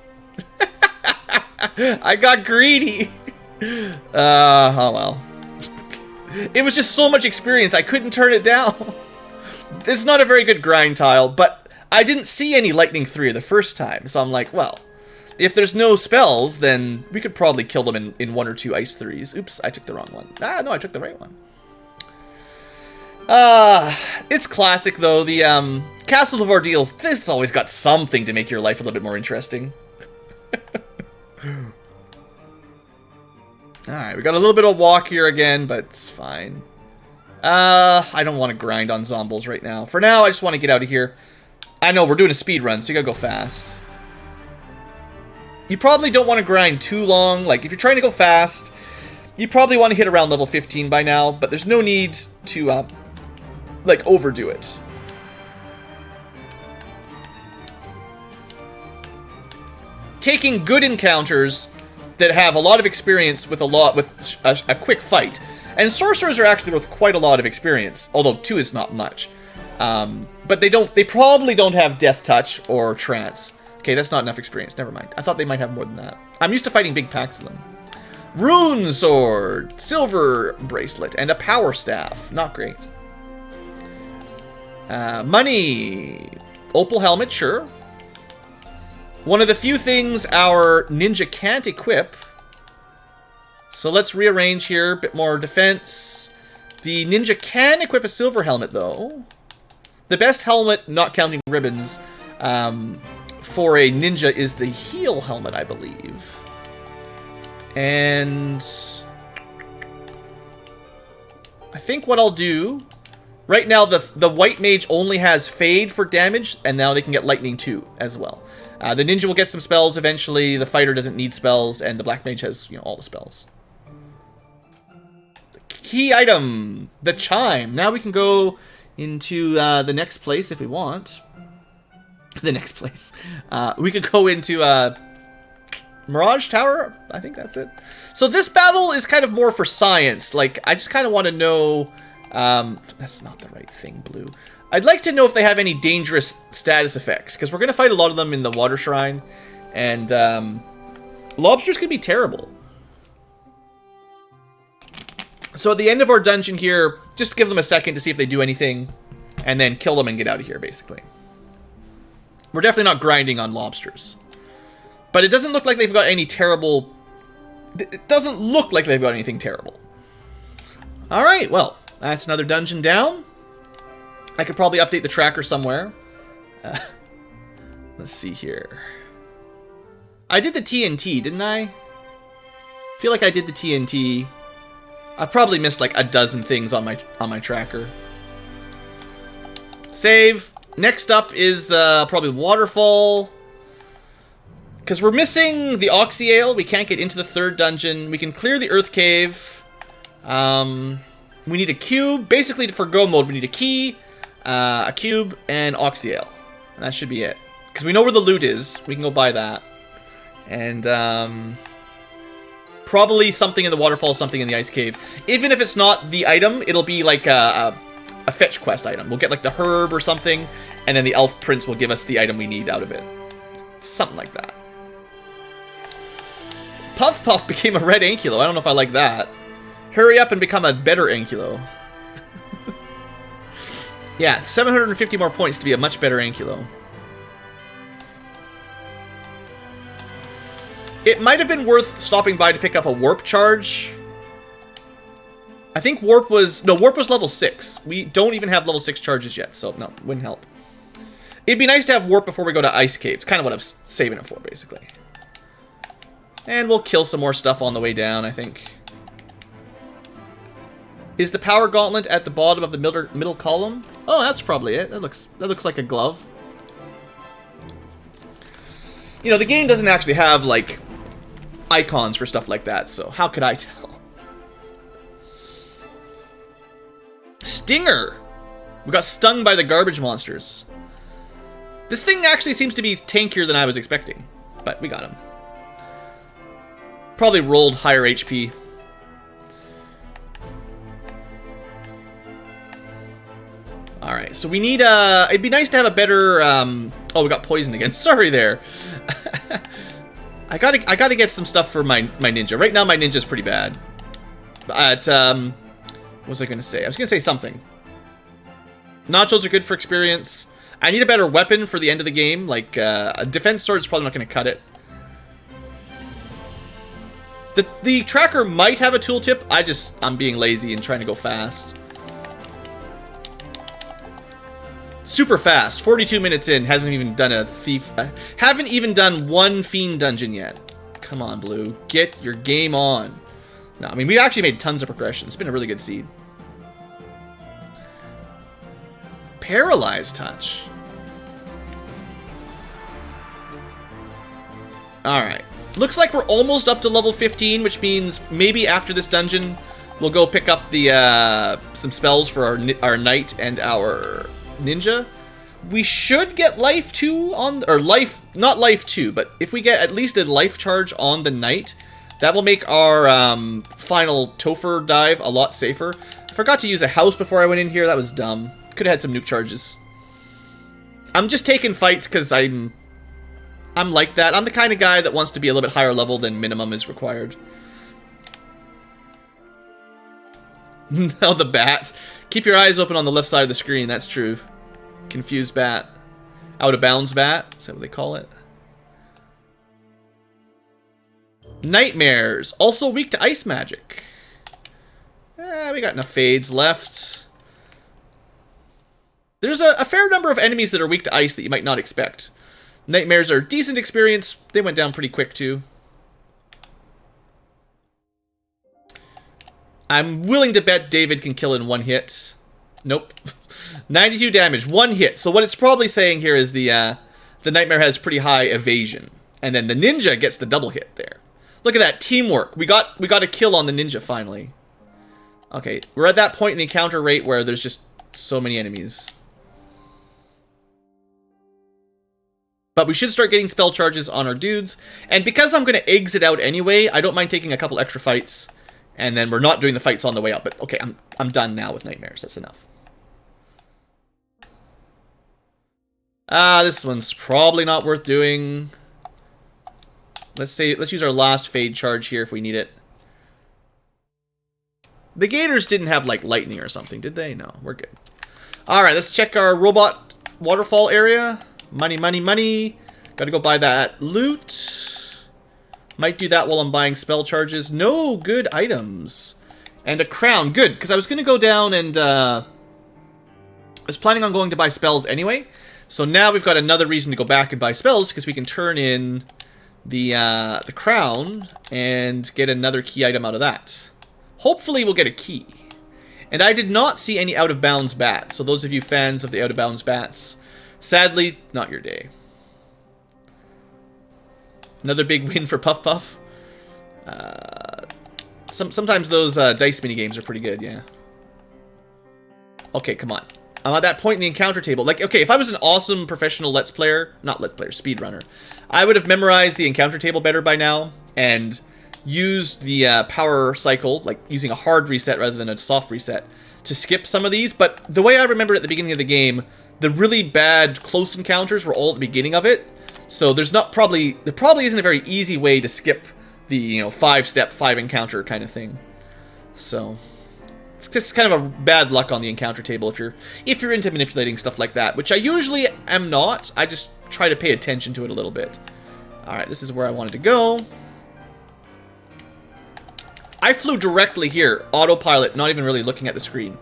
I got greedy. Oh well. It was just so much experience, I couldn't turn it down. It's not a very good grind tile, but I didn't see any Lightning 3 the first time, so I'm like, well, if there's no spells, then we could probably kill them in 1 or 2 Ice 3s. Oops, I took the wrong one. Ah, no, I took the right one. It's classic, though. The Castle of Ordeals, this always got something to make your life a little bit more interesting. Alright, we got a little bit of walk here again, but it's fine. I don't want to grind on zombies right now. For now, I just want to get out of here. I know, we're doing a speed run, so you gotta go fast. You probably don't want to grind too long. Like, if you're trying to go fast, you probably want to hit around level 15 by now, but there's no need to, like, overdo it. Taking good encounters that have a lot of experience with a quick fight. And sorcerers are actually worth quite a lot of experience, although 2 is not much. But they probably don't have Death Touch or Trance. Okay, that's not enough experience, never mind. I thought they might have more than that. I'm used to fighting big packs of them. Rune Sword, Silver Bracelet, and a Power Staff. Not great. Money. Opal Helmet, sure. One of the few things our ninja can't equip. So let's rearrange here. A bit more defense. The ninja can equip a silver helmet, though. The best helmet, not counting ribbons, for a ninja is the heal helmet, I believe. And I think what I'll do... Right now, the white mage only has Fade for damage, and now they can get Lightning 2 as well. The ninja will get some spells eventually, the fighter doesn't need spells, and the black mage has, you know, all the spells. The key item, the chime. Now we can go into the next place if we want. The next place. We could go into Mirage Tower, I think that's it. So this battle is kind of more for science. Like, I just kind of want to know... that's not the right thing, Blue. I'd like to know if they have any dangerous status effects, because we're going to fight a lot of them in the Water Shrine, and lobsters can be terrible. So at the end of our dungeon here, just give them a second to see if they do anything, and then kill them and get out of here, basically. We're definitely not grinding on lobsters. But it doesn't look like they've got any terrible... It doesn't look like they've got anything terrible. Alright, well, that's another dungeon down. I could probably update the tracker somewhere. Let's see here. I did the TNT, didn't I? Feel like I did the TNT. I've probably missed like a dozen things on my tracker. Save. Next up is probably Waterfall. Because we're missing the Oxy Ale. We can't get into the third dungeon. We can clear the Earth Cave. We need a cube. Basically, for go mode, we need a key, a cube, and Oxy Ale. And that should be it. Because we know where the loot is. We can go buy that. And probably something in the waterfall, something in the ice cave. Even if it's not the item, it'll be like a fetch quest item. We'll get like the herb or something, and then the elf prince will give us the item we need out of it. Something like that. Puff Puff became a red Ankylo. I don't know if I like that. Hurry up and become a better Ankylo. Yeah, 750 more points to be a much better Ankylo. It might have been worth stopping by to pick up a warp charge. I think warp was... No, warp was level 6. We don't even have level 6 charges yet, so no, wouldn't help. It'd be nice to have warp before we go to ice caves. Kind of what I'm saving it for, basically. And we'll kill some more stuff on the way down, I think. Is the power gauntlet at the bottom of the middle column? Oh, that's probably it. That looks like a glove. You know, the game doesn't actually have, like, icons for stuff like that, so how could I tell? Stinger! We got stung by the garbage monsters. This thing actually seems to be tankier than I was expecting, but we got him. Probably rolled higher HP. Alright, so we need, it'd be nice to have a better, oh, we got poisoned again. Sorry there. I gotta get some stuff for my ninja. Right now my ninja's pretty bad. But, what was I gonna say? I was gonna say something. Nachos are good for experience. I need a better weapon for the end of the game. Like, a defense sword's probably not gonna cut it. The tracker might have a tooltip. I'm being lazy and trying to go fast. Super fast. 42 minutes in. Hasn't even done a thief. Haven't even done one fiend dungeon yet. Come on, Blue. Get your game on. No, I mean, we actually made tons of progression. It's been a really good seed. Paralyzed touch. Alright. Looks like we're almost up to level 15, which means maybe after this dungeon, we'll go pick up the some spells for our knight and our ninja. We should get life 2 on, or life, not life 2, but if we get at least a life charge on the knight, that will make our final Topher dive a lot safer. I forgot to use a house before I went in here. That was dumb. Could have had some nuke charges. I'm just taking fights because I'm like that. I'm the kind of guy that wants to be a little bit higher level than minimum is required. Now the bat. Keep your eyes open on the left side of the screen. That's true. Confused bat. Out of bounds bat. Is that what they call it? Nightmares. Also weak to ice magic. We got enough fades left. There's a fair number of enemies that are weak to ice that you might not expect. Nightmares are decent experience. They went down pretty quick too. I'm willing to bet David can kill in one hit. Nope. 92 damage, one hit. So what it's probably saying here is the Nightmare has pretty high evasion. And then the Ninja gets the double hit there. Look at that, teamwork. We got a kill on the Ninja finally. Okay, we're at that point in the encounter rate where there's just so many enemies. But we should start getting spell charges on our dudes. And because I'm going to exit out anyway, I don't mind taking a couple extra fights. And then we're not doing the fights on the way out. But okay, I'm done now with Nightmares. That's enough. This one's probably not worth doing. Let's use our last fade charge here if we need it. The Gators didn't have like lightning or something, did they? No, we're good. Alright, let's check our robot waterfall area. Money, money, money. Gotta go buy that loot. Might do that while I'm buying spell charges. No good items. And a crown. Good, because I was going to go down and... I was planning on going to buy spells anyway. So now we've got another reason to go back and buy spells, because we can turn in the crown and get another key item out of that. Hopefully we'll get a key. And I did not see any out-of-bounds bats. So those of you fans of the out-of-bounds bats, sadly, not your day. Another big win for Puff Puff. Sometimes those dice mini games are pretty good, yeah. Okay, come on. I'm at that point in the encounter table. Like, okay, if I was an awesome professional Let's Player, not Let's Player, speedrunner, I would have memorized the encounter table better by now and used the power cycle, like using a hard reset rather than a soft reset, to skip some of these. But the way I remember at the beginning of the game, the really bad close encounters were all at the beginning of it. So there probably isn't a very easy way to skip the 5-step 5-encounter kind of thing. So it's just kind of a bad luck on the encounter table if you're into manipulating stuff like that, which I usually am not. I just try to pay attention to it a little bit. All right, this is where I wanted to go. I flew directly here, autopilot, not even really looking at the screen.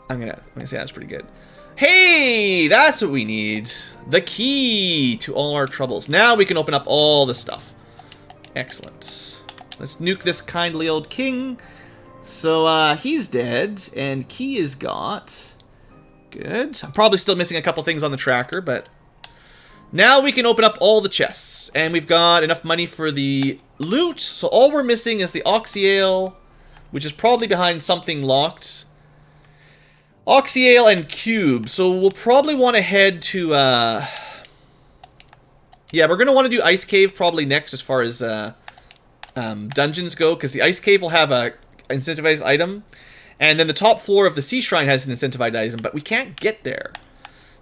I'm gonna say that's pretty good. Hey, that's what we need. The key to all our troubles. Now we can open up all the stuff. Excellent. Let's nuke this kindly old king. So, he's dead, and Key is got. Good. I'm probably still missing a couple things on the tracker, but... Now we can open up all the chests, and we've got enough money for the loot. So all we're missing is the Oxyale, which is probably behind something locked. Oxyale and Cube, so we'll probably want to head to, yeah, we're going to want to do Ice Cave probably next as far as dungeons go, because the Ice Cave will have a incentivized item, and then the top floor of the Sea Shrine has an incentivized item, but we can't get there.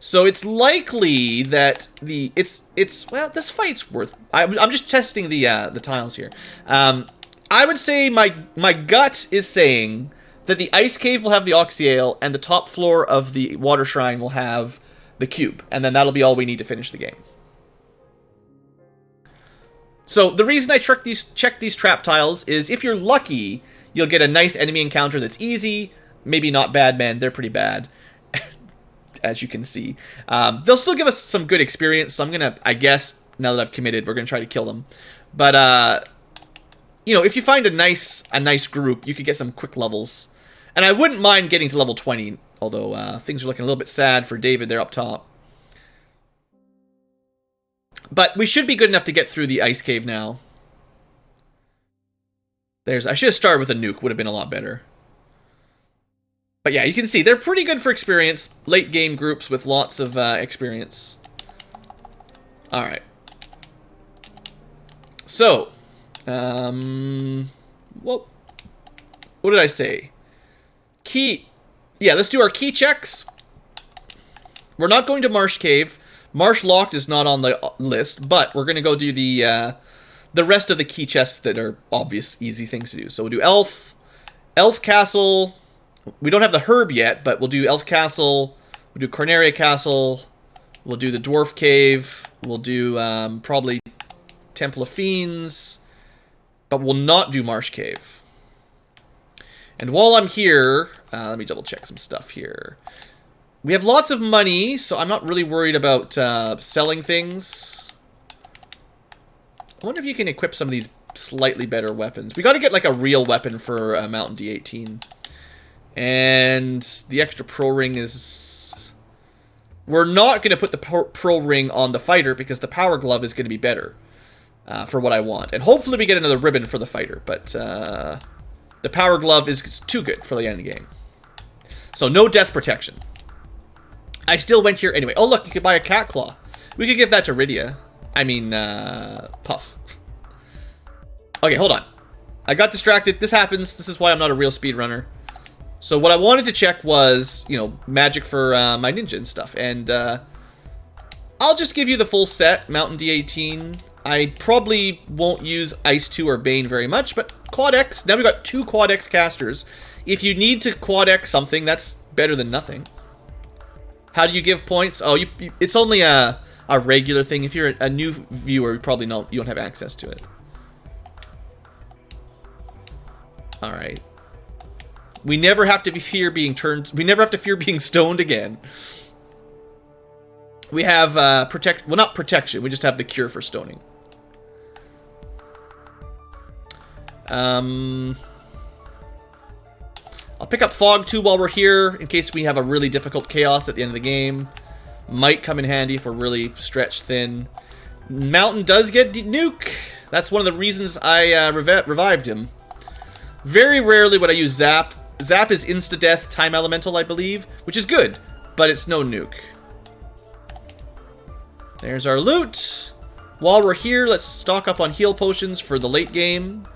So it's likely that well, this fight's worth... I'm just testing the tiles here. I would say my gut is saying that the Ice Cave will have the Oxyale, and the top floor of the Water Shrine will have the Cube. And then that'll be all we need to finish the game. So the reason I check these trap tiles is if you're lucky, you'll get a nice enemy encounter that's easy. Maybe not bad, man. They're pretty bad, as you can see. They'll still give us some good experience, so I'm going to, I guess, now that I've committed, we're going to try to kill them. But, you know, if you find a nice group, you could get some quick levels. And I wouldn't mind getting to level 20, although things are looking a little bit sad for David there up top. But we should be good enough to get through the Ice Cave now. I should have started with a nuke, would have been a lot better. But yeah, you can see, they're pretty good for experience. Late game groups with lots of experience. Alright. So, well, what did I say? Key. Yeah, let's do our key checks. We're not going to Marsh Cave. Marsh Locked is not on the list, but we're going to go do the rest of the key chests that are obvious, easy things to do. So we'll do Elf Castle. We don't have the herb yet, but we'll do Elf Castle. We'll do Corneria Castle. We'll do the Dwarf Cave. We'll do probably Temple of Fiends. But we'll not do Marsh Cave. And while I'm here, let me double check some stuff here. We have lots of money, so I'm not really worried about selling things. I wonder if you can equip some of these slightly better weapons. We got to get like a real weapon for Mountain D18. And the extra pro ring is... We're not going to put the pro ring on the fighter because the power glove is going to be better for what I want. And hopefully we get another ribbon for the fighter, but the power glove is too good for the end game. So no death protection. I still went here anyway. Oh look, you could buy a cat claw. We could give that to Rydia. I mean, Puff. Okay, hold on. I got distracted. This happens. This is why I'm not a real speedrunner. So what I wanted to check was, you know, magic for my ninja and stuff. And I'll just give you the full set, Mountain D18. I probably won't use Ice 2 or Bane very much, but Quad X. Now we've got 2 Quad X casters. If you need to Quad X something, that's better than nothing. How do you give points? Oh, it's only a regular thing. If you're a new viewer, you probably you don't have access to it. All right. We never have to fear being turned. We never have to fear being stoned again. We have well, not protection. We just have the cure for stoning. I'll pick up Fog too while we're here in case we have a really difficult chaos at the end of the game. Might come in handy if we're really stretched thin. Mountain does get nuke. That's one of the reasons I revived him. Very rarely would I use Zap. Zap is insta-death time elemental, I believe, which is good, but it's no nuke. There's our loot. While we're here, let's stock up on heal potions for the late game.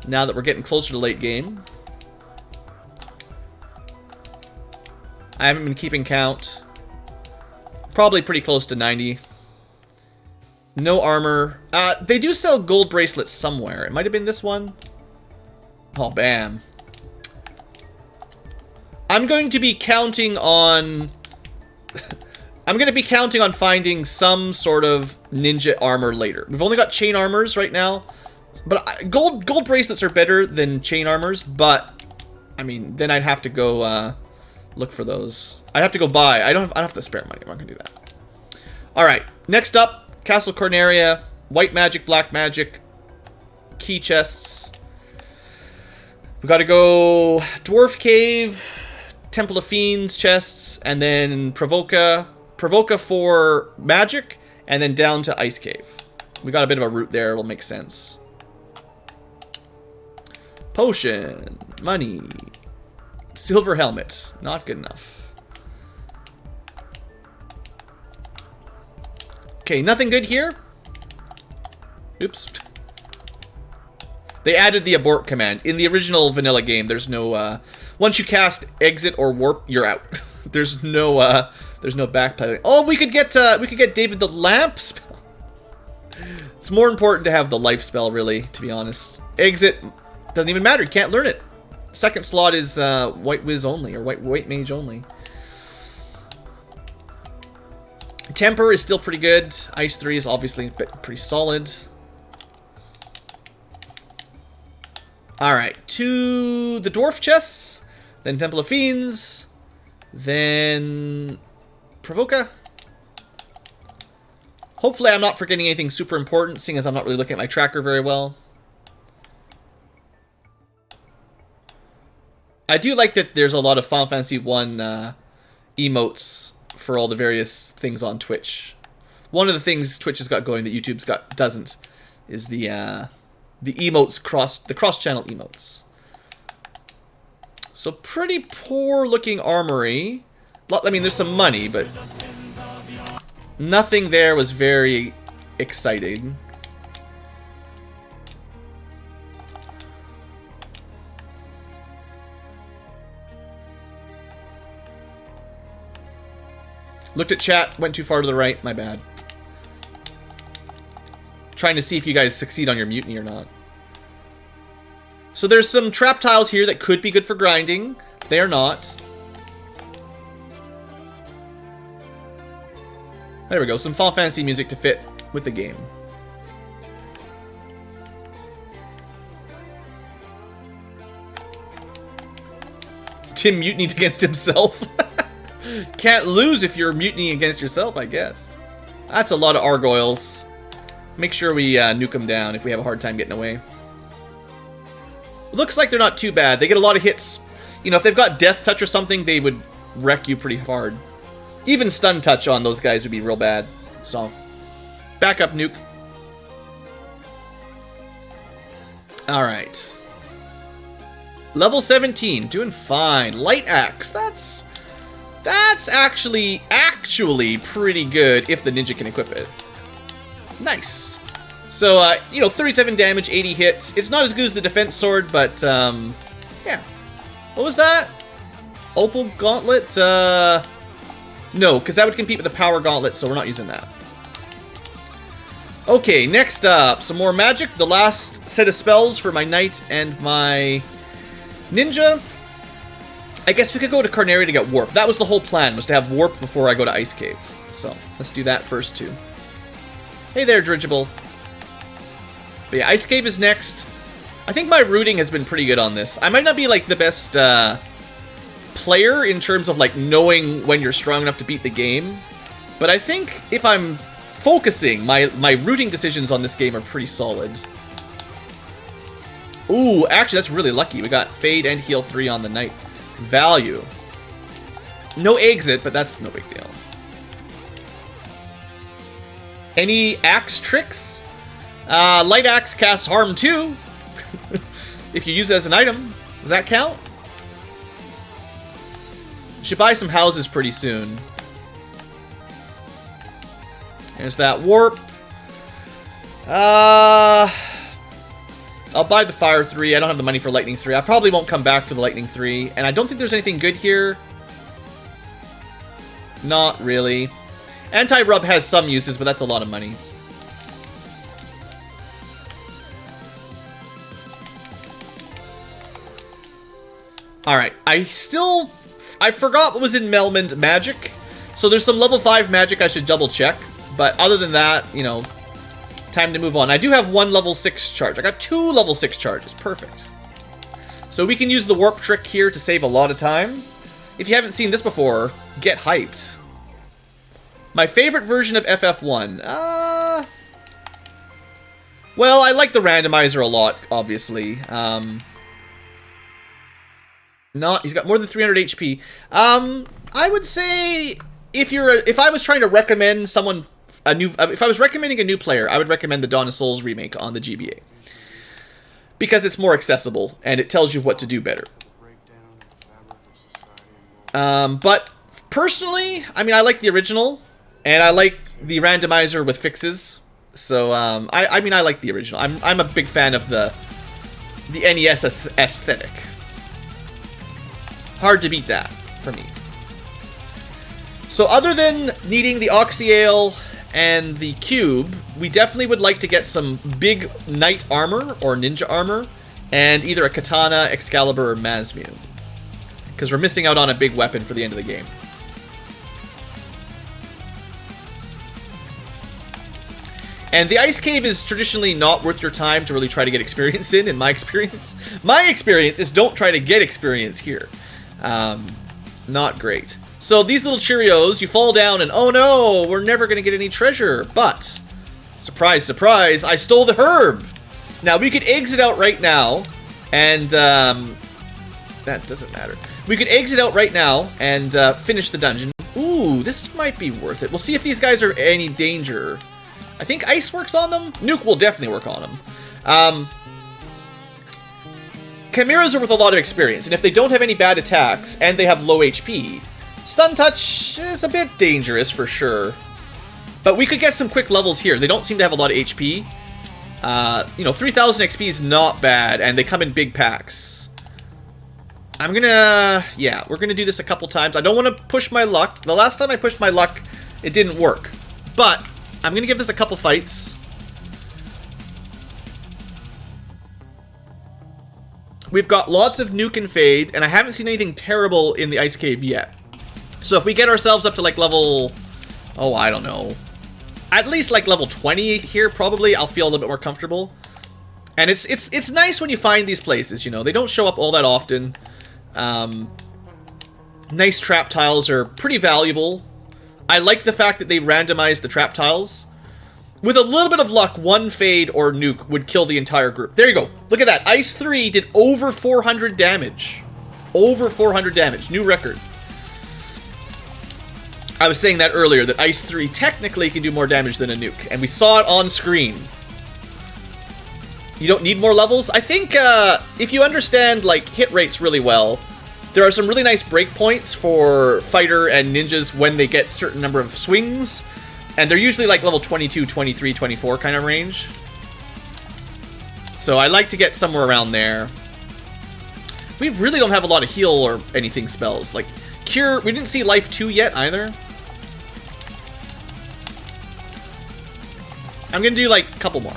Now that we're getting closer to late game. I haven't been keeping count. Probably pretty close to 90. No armor. They do sell gold bracelets somewhere. It might have been this one. Oh, bam. I'm going to be counting on... I'm going to be counting on finding some sort of ninja armor later. We've only got chain armors right now. But gold bracelets are better than chain armors. But, I mean, then I'd have to go look for those. I'd have to go buy. I don't have the spare money. I'm not going to do that. Alright, next up, Castle Corneria. white magic, black magic, key chests. We gotta go Dwarf Cave, Temple of Fiends chests, and then Provoca for magic, and then down to Ice Cave. We got a bit of a route there, it'll make sense. Potion, money, silver helmet, not good enough. Okay, nothing good here. Oops. They added the abort command. In the original vanilla game, there's no, once you cast exit or warp, you're out. There's no backpedaling. Oh, we could get David the Lamp spell. It's more important to have the life spell, really, to be honest. Exit doesn't even matter. You can't learn it. Second slot is White Wiz only, or White Mage only. Temper is still pretty good. Ice 3 is obviously pretty solid. Alright, to the Dwarf chests, then Temple of Fiends, then Provoca. Hopefully I'm not forgetting anything super important, seeing as I'm not really looking at my tracker very well. I do like that there's a lot of Final Fantasy 1 emotes for all the various things on Twitch. One of the things Twitch has got going that YouTube's doesn't is the emotes the cross-channel emotes. So pretty poor looking armory. I mean, there's some money, but nothing there was very exciting. Looked at chat, went too far to the right, my bad. Trying to see if you guys succeed on your mutiny or not. So there's some trap tiles here that could be good for grinding. They are not. There we go, some Final Fantasy music to fit with the game. Tim mutinied against himself. Can't lose if you're mutinying against yourself, I guess. That's a lot of Argoyles. Make sure we nuke them down if we have a hard time getting away. Looks like they're not too bad. They get a lot of hits. You know, if they've got Death Touch or something, they would wreck you pretty hard. Even Stun Touch on those guys would be real bad. So, back up, nuke. Alright. Level 17, doing fine. Light Axe, that's actually pretty good if the ninja can equip it. Nice. So, you know, 37 damage, 80 hits. It's not as good as the defense sword, but, yeah. What was that? Opal Gauntlet? No, because that would compete with the Power Gauntlet, so we're not using that. Okay, next up, some more magic. The last set of spells for my knight and my ninja. I guess we could go to Carnaria to get warp. That was the whole plan, was to have warp before I go to Ice Cave. So, let's do that first, too. Hey there, Dirigible. But yeah, Ice Cave is next. I think my routing has been pretty good on this. I might not be, like, the best player in terms of, like, knowing when you're strong enough to beat the game. But I think if I'm focusing, my routing decisions on this game are pretty solid. Ooh, actually, that's really lucky. We got Fade and Heal 3 on the Knight. Value. No exit, but that's no big deal. Any axe tricks? Light Axe casts Harm 2. If you use it as an item. Does that count? Should buy some houses pretty soon. There's that warp. I'll buy the Fire 3. I don't have the money for Lightning 3. I probably won't come back for the Lightning 3. And I don't think there's anything good here. Not really. Anti-Rub has some uses, but that's a lot of money. Alright, I forgot what was in Melmond magic. So there's some level 5 magic I should double check. But other than that, you know, time to move on. I do have one level 6 charge. I got 2 level 6 charges. Perfect. So we can use the warp trick here to save a lot of time. If you haven't seen this before, get hyped. My favorite version of FF1. Well, I like the randomizer a lot, obviously. He's got more than 300 HP. I would say if I was trying to recommend someone if I was recommending a new player, I would recommend the Dawn of Souls remake on the GBA. Because it's more accessible and it tells you what to do better. But personally, I mean, I like the original and I like the randomizer with fixes. So I mean, I like the original. I'm a big fan of the NES aesthetic. Hard to beat that for me. So other than needing the Oxyale and the cube, we definitely would like to get some big knight armor or ninja armor and either a katana, Excalibur, or Masmu. Because we're missing out on a big weapon for the end of the game. And the ice cave is traditionally not worth your time to really try to get experience in my experience. My experience is don't try to get experience here. Not great. So these little Cheerios, you fall down and oh no, we're never going to get any treasure. But, surprise, surprise, I stole the herb. Now we could exit out right now and, that doesn't matter. We could exit out right now and finish the dungeon. Ooh, this might be worth it. We'll see if these guys are any danger. I think ice works on them. Nuke will definitely work on them. Chimeras are worth a lot of experience, and if they don't have any bad attacks and they have low HP, Stun Touch is a bit dangerous for sure. But we could get some quick levels here. They don't seem to have a lot of HP. You know, 3000 XP is not bad, and they come in big packs. I'm gonna... yeah, we're gonna do this a couple times. I don't want to push my luck. The last time I pushed my luck, it didn't work. But I'm gonna give this a couple fights. We've got lots of nuke and fade, and I haven't seen anything terrible in the ice cave yet. So if we get ourselves up to like level... oh, I don't know. At least like level 20 here, probably, I'll feel a little bit more comfortable. And it's nice when you find these places, you know. They don't show up all that often. Nice trap tiles are pretty valuable. I like the fact that they randomized the trap tiles. With a little bit of luck, one fade or nuke would kill the entire group. There you go. Look at that. Ice 3 did over 400 damage. Over 400 damage. New record. I was saying that earlier, that Ice 3 technically can do more damage than a nuke. And we saw it on screen. You don't need more levels? I think if you understand like hit rates really well, there are some really nice breakpoints for fighter and ninjas when they get certain number of swings. And they're usually like level 22, 23, 24 kind of range. So I like to get somewhere around there. We really don't have a lot of heal or anything spells. Like Cure, we didn't see Life 2 yet either. I'm gonna do like a couple more.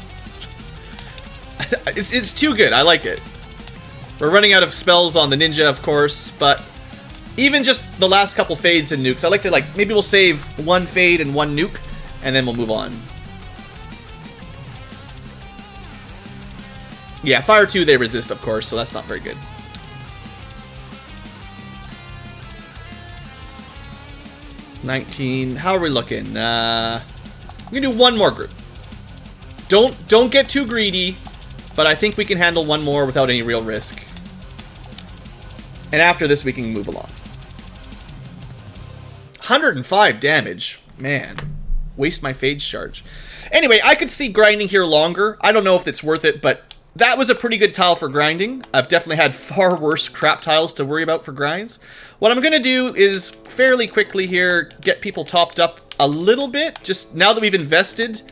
It's too good, I like it. We're running out of spells on the ninja, of course, but even just the last couple fades and nukes, I like to like, maybe we'll save one fade and one nuke, and then we'll move on. Yeah, Fire 2 they resist, of course, so that's not very good. $19, how are we looking? I'm gonna do one more group. Don't get too greedy, but I think we can handle one more without any real risk. And after this, we can move along. 105 damage. Man. Waste my Fade Charge. Anyway, I could see grinding here longer. I don't know if it's worth it, but that was a pretty good tile for grinding. I've definitely had far worse crap tiles to worry about for grinds. What I'm going to do is fairly quickly here get people topped up a little bit. Just now that we've invested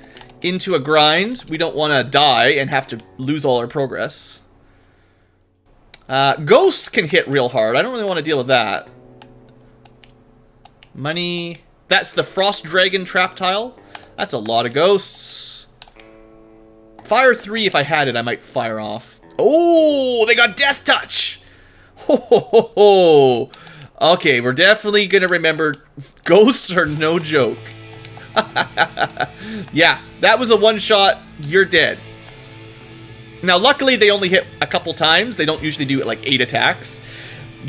into a grind, we don't want to die and have to lose all our progress. Ghosts can hit real hard. I don't really want to deal with that. Money. That's the Frost Dragon trap tile. That's a lot of ghosts. Fire 3, if I had it, I might fire off. Oh, they got Death Touch. Ho, ho, ho, ho. Okay, we're definitely going to remember ghosts are no joke. Yeah, that was a one-shot. You're dead. Now, luckily, they only hit a couple times. They don't usually do like 8 attacks.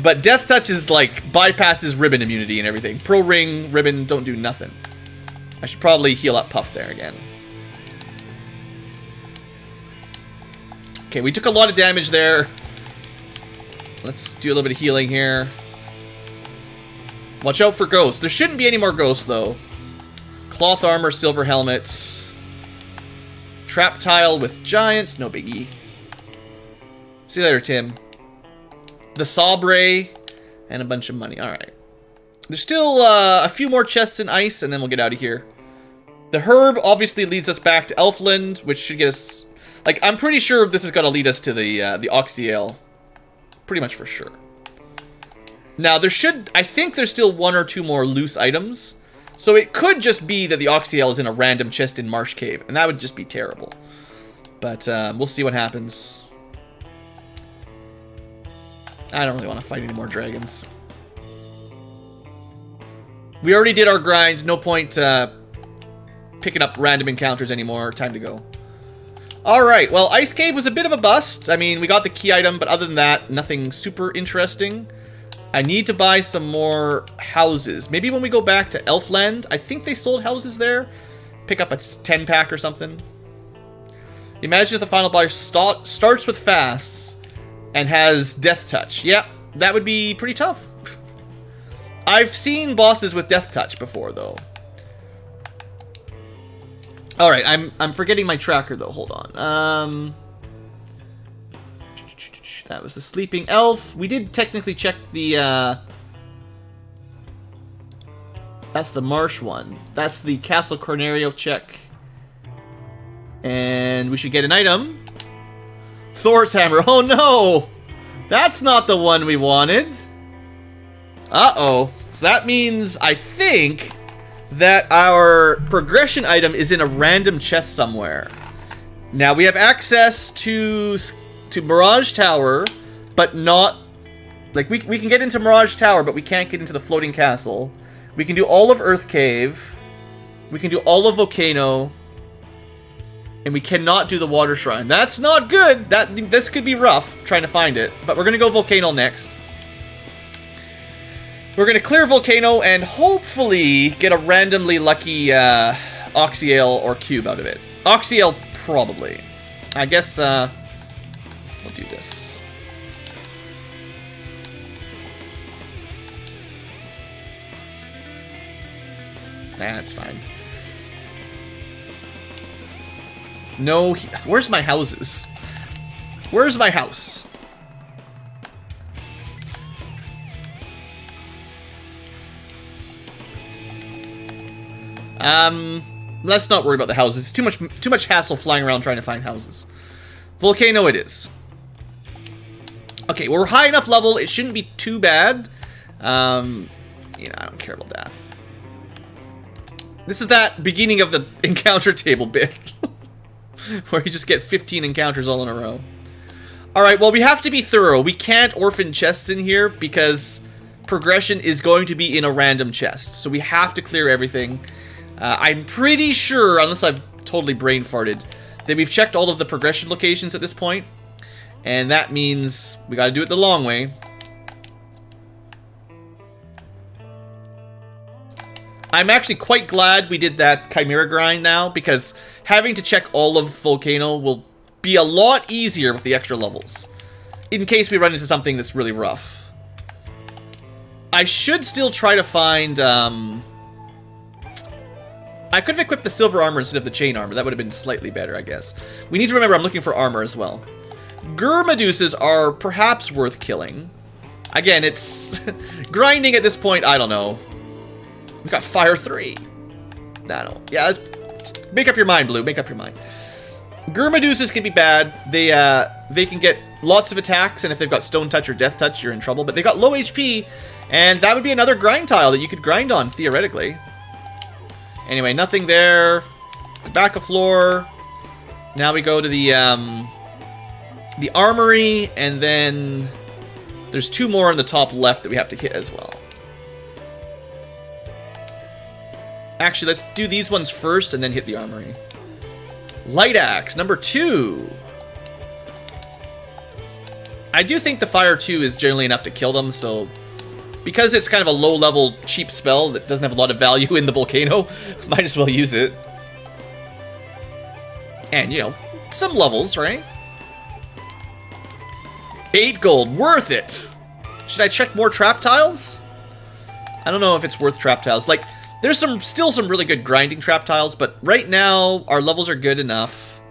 But Death Touch is like bypasses ribbon immunity and everything. Pro Ring, ribbon don't do nothing. I should probably heal up Puff there again. Okay, we took a lot of damage there. Let's do a little bit of healing here. Watch out for ghosts. There shouldn't be any more ghosts, though. Cloth armor, silver helmet. Trap tile with giants, no biggie. See you later, Tim. The Sabre, and a bunch of money. Alright. There's still a few more chests in ice, and then we'll get out of here. The herb obviously leads us back to Elfland, which should get us... Like, I'm pretty sure this is going to lead us to the Oxyale. Pretty much for sure. Now, there should... I think there's still 1 or 2 more loose items. So it could just be that the Oxyale is in a random chest in Marsh Cave. And that would just be terrible. But we'll see what happens. I don't really want to fight any more dragons. We already did our grind. No point picking up random encounters anymore. Time to go. Alright, well, Ice Cave was a bit of a bust. I mean, we got the key item, but other than that, nothing super interesting. I need to buy some more houses. Maybe when we go back to Elfland, I think they sold houses there. Pick up a 10-pack or something. Imagine if the final boss starts with fasts and has Death Touch. Yeah, that would be pretty tough. I've seen bosses with Death Touch before, though. Alright, I'm forgetting my tracker, though. Hold on. That was the Sleeping Elf. We did technically check the, that's the Marsh one. That's the Castle Cornerio check. And we should get an item. Thor's Hammer. Oh, no! That's not the one we wanted. Uh-oh. So that means, I think, that our progression item is in a random chest somewhere. Now, we have access to Mirage Tower, but not... Like, we can get into Mirage Tower, but we can't get into the Floating Castle. We can do all of Earth Cave. We can do all of Volcano. And we cannot do the Water Shrine. That's not good! This could be rough, trying to find it. But we're gonna go Volcano next. We're gonna clear Volcano and hopefully get a randomly lucky Oxyale or Cube out of it. Oxyale, probably. I guess, we'll do this. That's fine. No, where's my houses? Where's my house? Let's not worry about the houses. It's too much hassle flying around trying to find houses. Volcano it is. Okay, we're high enough level. It shouldn't be too bad. I don't care about that. This is that beginning of the encounter table bit. Where you just get 15 encounters all in a row. Alright, well, we have to be thorough. We can't orphan chests in here because progression is going to be in a random chest. So we have to clear everything. I'm pretty sure, unless I've totally brain farted, that we've checked all of the progression locations at this point. And that means we gotta do it the long way. I'm actually quite glad we did that Chimera grind now, because having to check all of Volcano will be a lot easier with the extra levels. In case we run into something that's really rough. I should still try to find, I could have equipped the silver armor instead of the chain armor. That would have been slightly better, I guess. We need to remember I'm looking for armor as well. Gurmedusas are perhaps worth killing. Again, it's... grinding at this point, I don't know. We've got Fire 3. I don't... Yeah, make up your mind, Blue. Make up your mind. Gurmedusas can be bad. They can get lots of attacks, and if they've got Stone Touch or Death Touch, you're in trouble. But they got low HP, and that would be another grind tile that you could grind on, theoretically. Anyway, nothing there. Back a floor. Now we go to the armory, and then there's 2 more on the top left that we have to hit as well. Actually, let's do these ones first and then hit the armory. Light Axe, number 2. I do think the Fire 2 is generally enough to kill them, so... Because it's kind of a low-level, cheap spell that doesn't have a lot of value in the Volcano, might as well use it. And, you know, some levels, right? 8 gold. Worth it. Should I check more trap tiles? I don't know if it's worth trap tiles. Like, there's still some really good grinding trap tiles, but right now, our levels are good enough.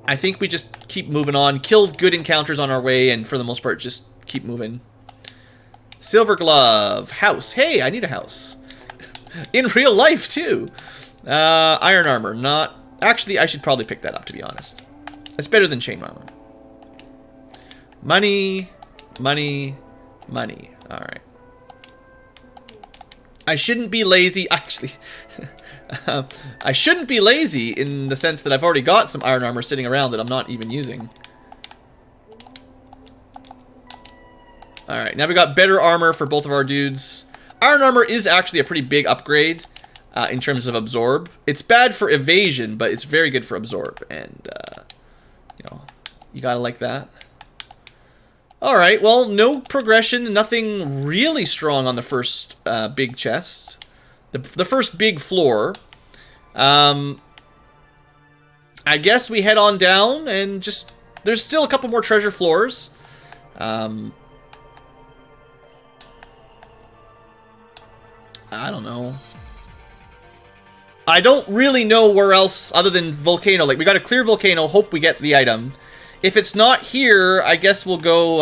I think we just keep moving on, kill good encounters on our way, and for the most part, just keep moving. Silver glove. House. Hey, I need a house. In real life, too. Iron armor. Not... Actually, I should probably pick that up, to be honest. It's better than chain armor. Money. Money. Money. Alright. I shouldn't be lazy. Actually... I shouldn't be lazy in the sense that I've already got some iron armor sitting around that I'm not even using. Alright, now we got better armor for both of our dudes. Iron armor is actually a pretty big upgrade in terms of absorb. It's bad for evasion, but it's very good for absorb. And, you know, you gotta like that. Alright, well, no progression, nothing really strong on the first big chest. The first big floor. I guess we head on down and just... There's still a couple more treasure floors. I don't know. I don't really know where else other than Volcano. Like, we gotta clear Volcano, hope we get the item. If it's not here, I guess we'll go...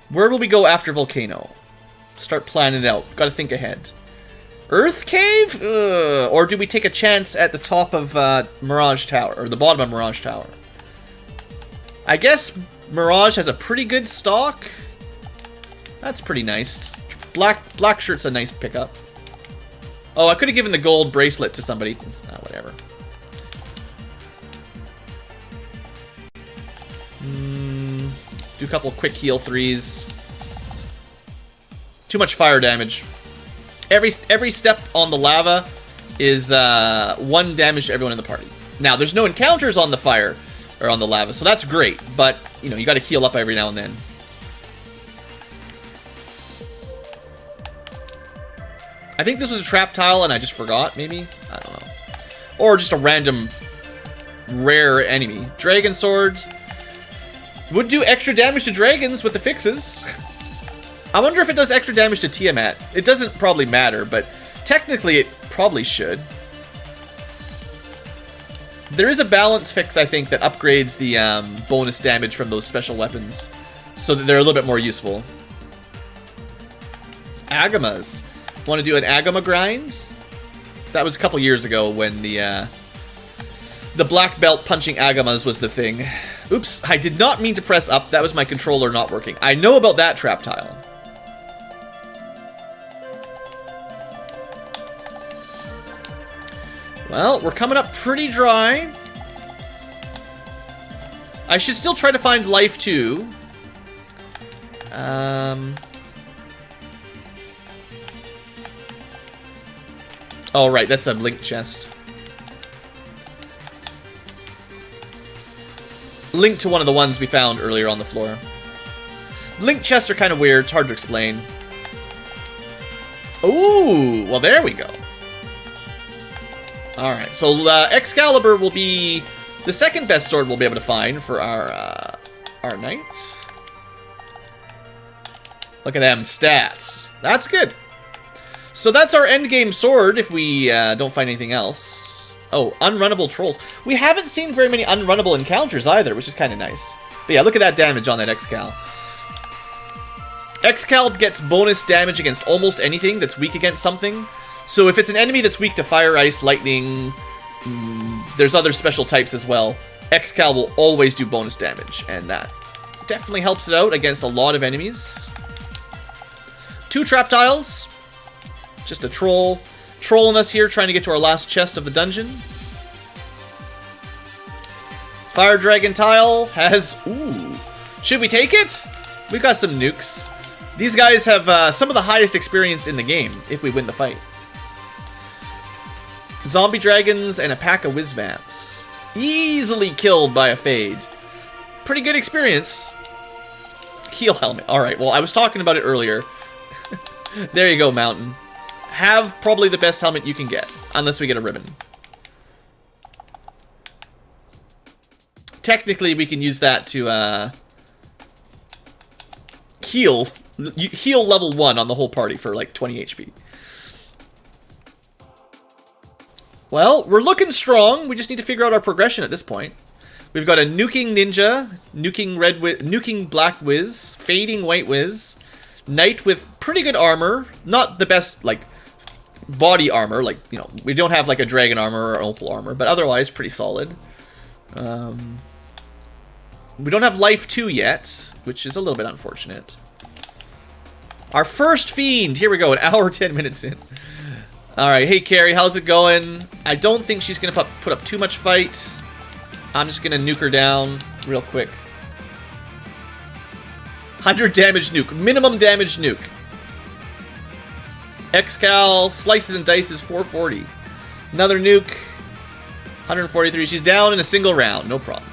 where will we go after Volcano? Start planning it out. Gotta think ahead. Earth Cave? Ugh. Or do we take a chance at the top of Mirage Tower? Or the bottom of Mirage Tower? I guess Mirage has a pretty good stock. That's pretty nice. Black shirt's a nice pickup. Oh, I could have given the gold bracelet to somebody. Whatever. Do a couple quick heal 3s. Too much fire damage. Every step on the lava is 1 damage to everyone in the party. Now, there's no encounters on the fire, or on the lava, so that's great. But, you know, you gotta heal up every now and then. I think this was a trap tile and I just forgot, maybe? I don't know. Or just a random rare enemy. Dragon Sword. Would do extra damage to dragons with the fixes. I wonder if it does extra damage to Tiamat. It doesn't probably matter, but technically it probably should. There is a balance fix, I think, that upgrades the bonus damage from those special weapons so that they're a little bit more useful. Agamas. Want to do an Agama grind? That was a couple years ago when the black belt punching Agamas was the thing. Oops, I did not mean to press up. That was my controller not working. I know about that trap tile. Well, we're coming up pretty dry. I should still try to find life too. Oh, right, that's a link chest. Link to one of the ones we found earlier on the floor. Link chests are kind of weird. It's hard to explain. Ooh, well, there we go. Alright, so Excalibur will be the second best sword we'll be able to find for our knight. Look at them stats. That's good. So that's our endgame sword if we don't find anything else. Oh, unrunnable trolls. We haven't seen very many unrunnable encounters either, which is kind of nice. But yeah, look at that damage on that Excal. Excal gets bonus damage against almost anything that's weak against something. So if it's an enemy that's weak to fire, ice, lightning, there's other special types as well. Excal will always do bonus damage, and that definitely helps it out against a lot of enemies. 2 trap tiles. Just a troll. Trolling us here, trying to get to our last chest of the dungeon. Fire Dragon tile has... Ooh. Should we take it? We've got some nukes. These guys have some of the highest experience in the game, if we win the fight. Zombie dragons and a pack of Whizvamps. Easily killed by a Fade. Pretty good experience. Heal helmet. Alright, well, I was talking about it earlier. There you go, Mountain. Have probably the best helmet you can get, unless we get a ribbon. technically we can use that to heal level 1 on the whole party for like 20 HP. Well, we're looking strong. We just need to figure out our progression at this point. We've got a nuking ninja, nuking black whiz, fading white whiz, knight with pretty good armor, not the best like body armor, like, you know, we don't have like a dragon armor or opal armor, but otherwise pretty solid. We don't have life 2 yet, which is a little bit unfortunate. Our first fiend, here we go, an hour 10 minutes in. Alright, hey Carrie, how's it going? I don't think she's going to put up too much fight. I'm just going to nuke her down real quick. 100 damage nuke, minimum damage nuke. Xcal, slices and dices, 440. Another nuke, 143. She's down in a single round, no problem.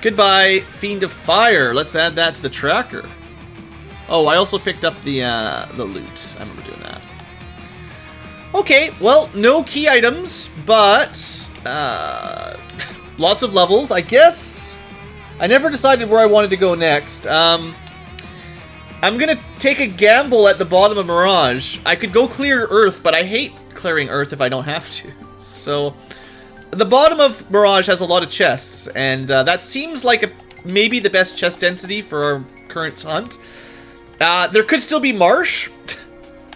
Goodbye, Fiend of Fire. Let's add that to the tracker. Oh, I also picked up the loot. I remember doing that. Okay, well, no key items, but lots of levels, I guess. I never decided where I wanted to go next. I'm gonna take a gamble at the bottom of Mirage. I could go clear Earth, but I hate clearing Earth if I don't have to. So, the bottom of Mirage has a lot of chests, and that seems like maybe the best chest density for our current hunt. There could still be Marsh.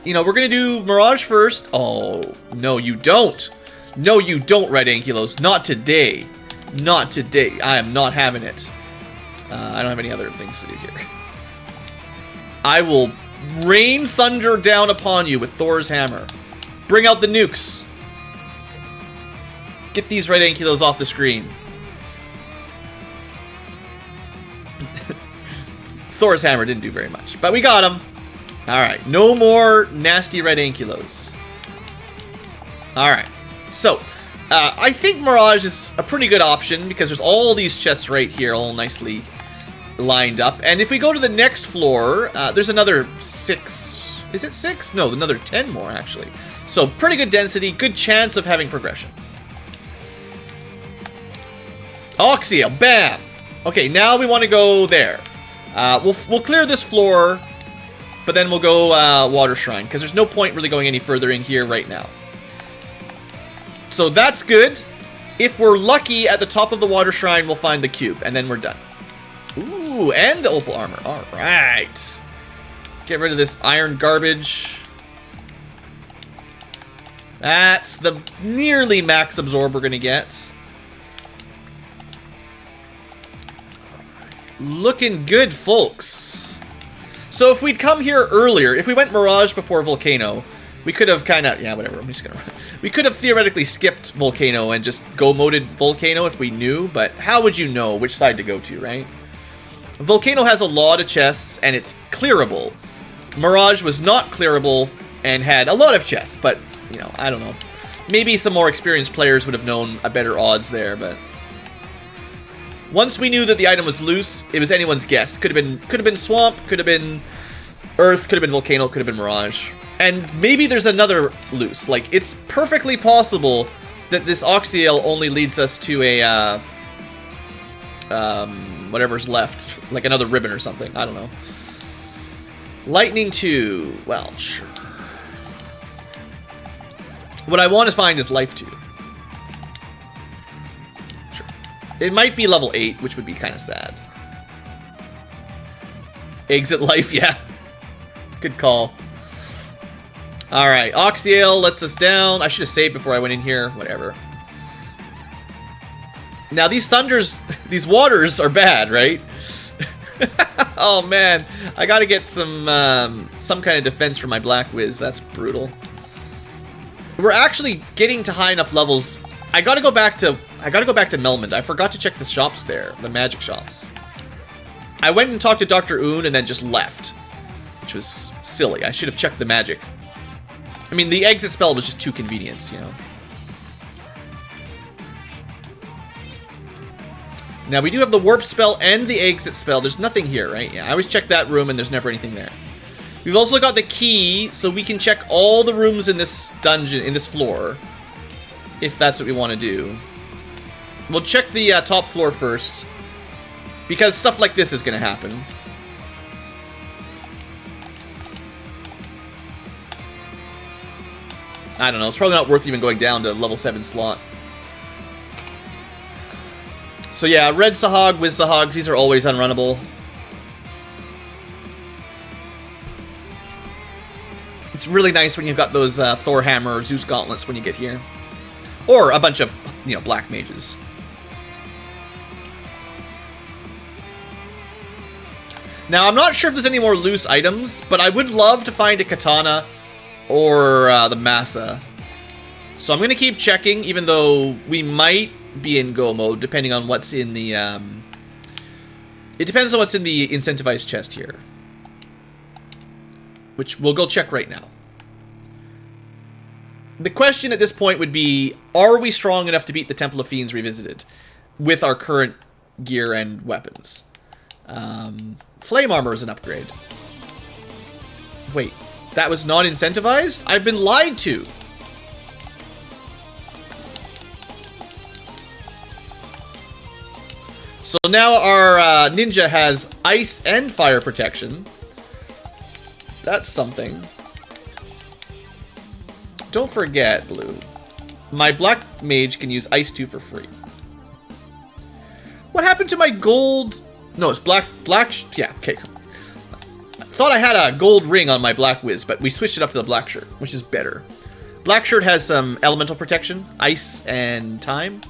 You know, we're gonna do Mirage first. Oh, no you don't. No you don't, Randomizer. Not today. Not today. I am not having it. I don't have any other things to do here. I will rain thunder down upon you with Thor's hammer. Bring out the nukes. Get these Randomizer off the screen. Thor's hammer didn't do very much, but we got him. Alright, no more nasty Randomizer. Alright, so, I think Mirage is a pretty good option because there's all these chests right here, all nicely lined up. And if we go to the next floor, there's another 6. Is it 6? No, another 10 more, actually. So, pretty good density, good chance of having progression. Oxiel, bam! Okay, now we want to go there. We'll clear this floor, but then we'll go Water Shrine, because there's no point really going any further in here right now. So that's good. If we're lucky, at the top of the Water Shrine, we'll find the cube, and then we're done. Ooh, and the opal armor. All right. Get rid of this iron garbage. That's the nearly max absorb we're going to get. Looking good, folks. So if we'd come here earlier, if we went Mirage before Volcano, we could have kind of, yeah, whatever, I'm just gonna run. We could have theoretically skipped Volcano and just go-moded Volcano if we knew, but how would you know which side to go to, right? Volcano has a lot of chests, and it's clearable. Mirage was not clearable and had a lot of chests, but, you know, I don't know. Maybe some more experienced players would have known a better odds there, but... Once we knew that the item was loose, it was anyone's guess. Could have been Swamp, could have been Earth, could have been Volcano, could have been Mirage. And maybe there's another loose. Like, it's perfectly possible that this Oxiel only leads us to a, whatever's left. Like another ribbon or something. I don't know. Lightning 2. Well, sure. What I want to find is Life 2. Sure. It might be level 8, which would be kind of sad. Exit Life, yeah. Good call. Alright, Oxiel lets us down. I should have saved before I went in here. Whatever. Now, these thunders, these waters are bad, right? Oh, man. I gotta get some kind of defense for my Black Wiz. That's brutal. We're actually getting to high enough levels. I gotta go back to Melmond. I forgot to check the shops there, the magic shops. I went and talked to Dr. Oon and then just left, which was silly. I should have checked the magic. I mean, the exit spell was just too convenient, you know. Now, we do have the warp spell and the exit spell. There's nothing here, right? Yeah, I always check that room and there's never anything there. We've also got the key, so we can check all the rooms in this dungeon, in this floor, if that's what we want to do. We'll check the top floor first, because stuff like this is going to happen. I don't know, it's probably not worth even going down to level 7 slot. So yeah, Red Sahag, Wiz Sahags, these are always unrunnable. It's really nice when you've got those Thor Hammer or Zeus Gauntlets when you get here. Or a bunch of, you know, black mages. Now, I'm not sure if there's any more loose items, but I would love to find a katana or the Massa. So I'm going to keep checking, even though we might be in go mode, depending on what's in the... It depends on what's in the incentivized chest here. Which we'll go check right now. The question at this point would be, are we strong enough to beat the Temple of Fiends Revisited with our current gear and weapons? Flame Armor is an upgrade. Wait, that was not incentivized? I've been lied to! So now our ninja has ice and fire protection. That's something. Don't forget, Blue. My black mage can use Ice 2 for free. What happened to my gold... No, it's black... Yeah, okay. I thought I had a gold ring on my black whiz, but we switched it up to the black shirt, which is better. Black shirt has some elemental protection, ice and time.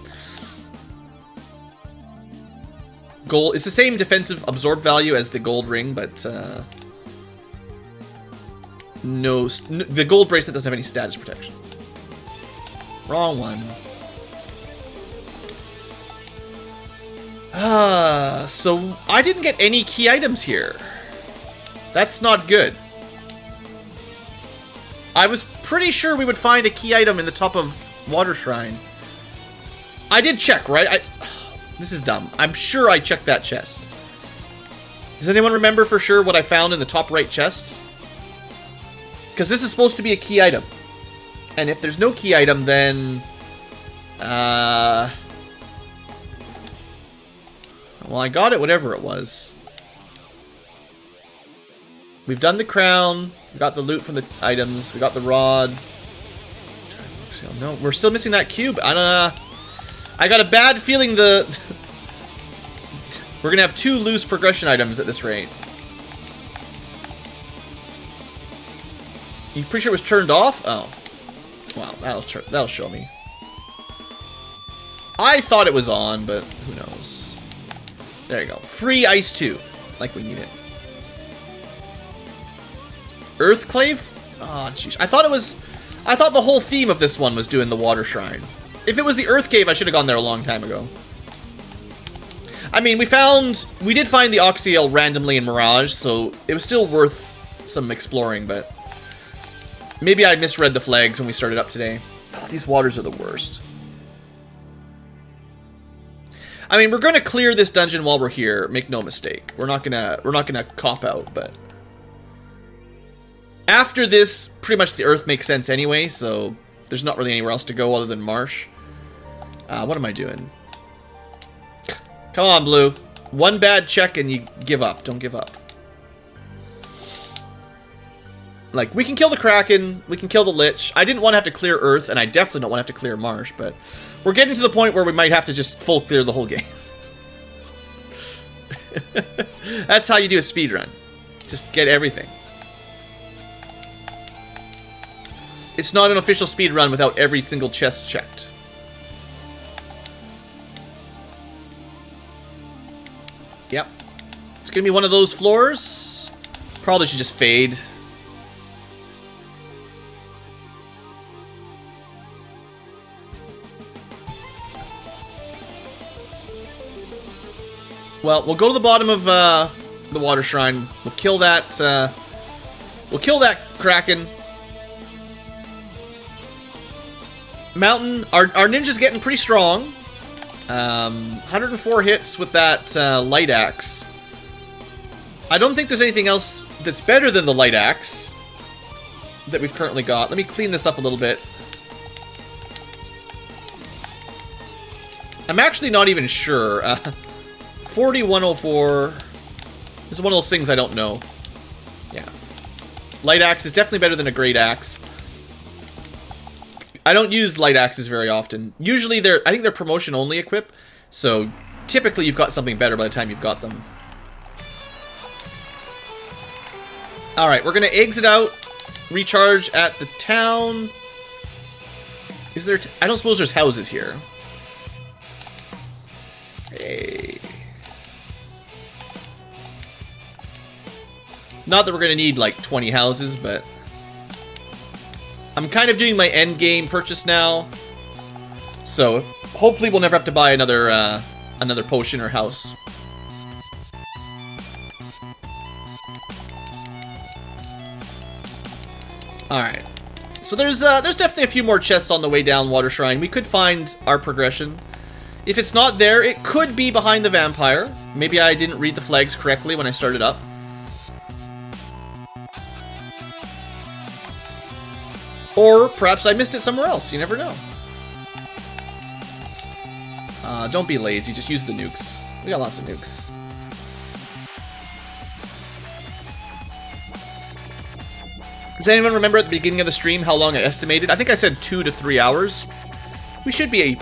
Gold... It's the same defensive absorb value as the gold ring, but... No, the gold bracelet doesn't have any status protection. Wrong one. So I didn't get any key items here. That's not good. I was pretty sure we would find a key item in the top of Water Shrine. I did check, right? This is dumb. I'm sure I checked that chest. Does anyone remember for sure what I found in the top right chest? Because this is supposed to be a key item. And if there's no key item, then... well, I got it, whatever it was. We've done the crown. We got the loot from the items. We got the rod. No, we're still missing that cube. I got a bad feeling we're going to have 2 loose progression items at this rate. You pretty sure it was turned off? Oh. Wow, that'll show me. I thought it was on, but who knows. There you go. Free Ice 2. Like we need it. Earthclave? Oh, jeez. I thought the whole theme of this one was doing the Water Shrine. If it was the Earth Cave, I should have gone there a long time ago. I mean, we did find the Oxyale randomly in Mirage, so it was still worth some exploring, but... Maybe I misread the flags when we started up today. Oh, these waters are the worst. I mean, we're going to clear this dungeon while we're here. Make no mistake. We're not gonna cop out, but after this, pretty much the Earth makes sense anyway. So there's not really anywhere else to go other than Marsh. What am I doing? Come on, Blue. One bad check and you give up. Don't give up. Like, we can kill the Kraken, we can kill the Lich. I didn't want to have to clear Earth, and I definitely don't want to have to clear Marsh, but we're getting to the point where we might have to just full clear the whole game. That's how you do a speedrun. Just get everything. It's not an official speedrun without every single chest checked. Yep. It's gonna be one of those floors. Probably should just fade. Well, we'll go to the bottom of the Water Shrine. We'll kill that. We'll kill that Kraken. Mountain. Our ninja's getting pretty strong. 104 hits with that light axe. I don't think there's anything else that's better than the light axe that we've currently got. Let me clean this up a little bit. I'm actually not even sure. 4104. This is one of those things I don't know. Yeah. Light axe is definitely better than a great axe. I don't use light axes very often. Usually I think they're promotion only equip, so typically you've got something better by the time you've got them. Alright, we're gonna exit out, recharge at the town. Is there... I don't suppose there's houses here. Hey. Not that we're gonna need like 20 houses, but I'm kind of doing my end game purchase now, so hopefully we'll never have to buy another another potion or house. All right, so there's definitely a few more chests on the way down Water Shrine. We could find our progression. If it's not there, it could be behind the vampire. Maybe I didn't read the flags correctly when I started up. Or perhaps I missed it somewhere else. You never know. Don't be lazy. Just use the nukes. We got lots of nukes. Does anyone remember at the beginning of the stream how long I estimated? I think I said 2 to 3 hours. We should be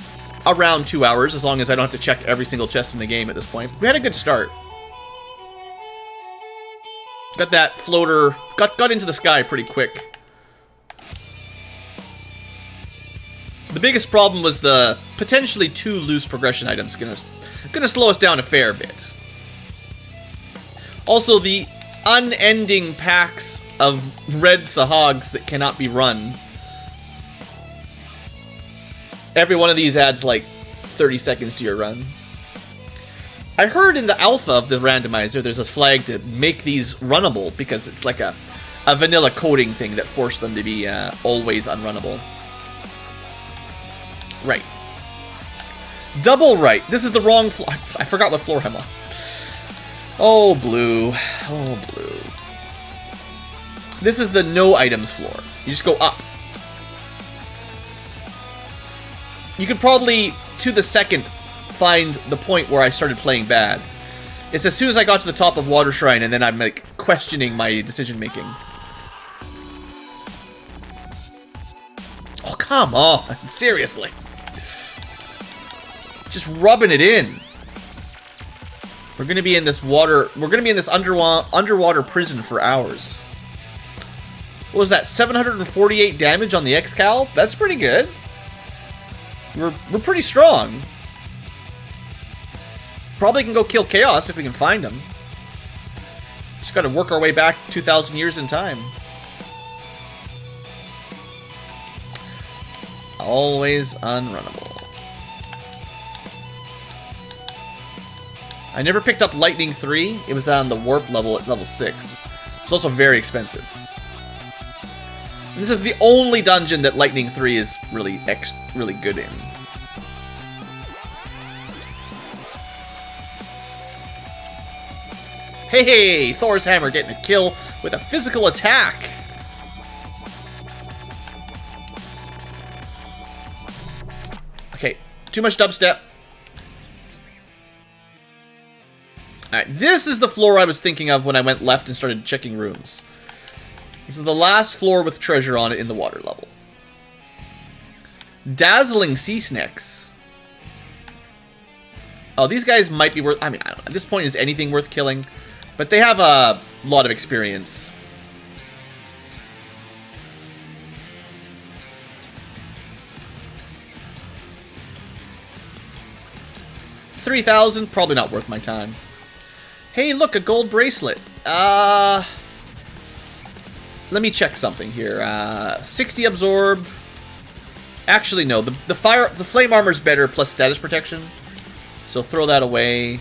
around 2 hours as long as I don't have to check every single chest in the game at this point. We had a good start. Got that floater... Got into the sky pretty quick. The biggest problem was the potentially 2 loose progression items gonna slow us down a fair bit. Also, the unending packs of red sahags that cannot be run. Every one of these adds like 30 seconds to your run. I heard in the alpha of the randomizer there's a flag to make these runnable because it's like a vanilla coding thing that forced them to be always unrunnable. Right. Double right. This is the wrong floor. I forgot what floor I'm on. Oh, blue. Oh, blue. This is the no items floor. You just go up. You could probably, to the second, find the point where I started playing bad. It's as soon as I got to the top of Water Shrine, and then I'm, like, questioning my decision-making. Oh, come on. Seriously. Just rubbing it in. We're gonna be in this water. We're gonna be in this underwater prison for hours. What was that? 748 damage on the X-Cal? That's pretty good. We're pretty strong. Probably can go kill Chaos if we can find him. Just gotta work our way back 2,000 years in time. Always unrunnable. I never picked up Lightning 3. It was on the warp level at level 6. It's also very expensive. And this is the only dungeon that Lightning 3 is really good in. Hey, Thor's hammer getting a kill with a physical attack. Okay, too much dubstep. Alright, this is the floor I was thinking of when I went left and started checking rooms. This is the last floor with treasure on it in the water level. Dazzling sea snakes. Oh, these guys might be worth... I mean, I don't know. At this point, is anything worth killing? But they have a lot of experience. $3,000, probably not worth my time. Hey, look, a gold bracelet. Let me check something here. 60 absorb. Actually, no. The flame armor's better plus status protection. So throw that away.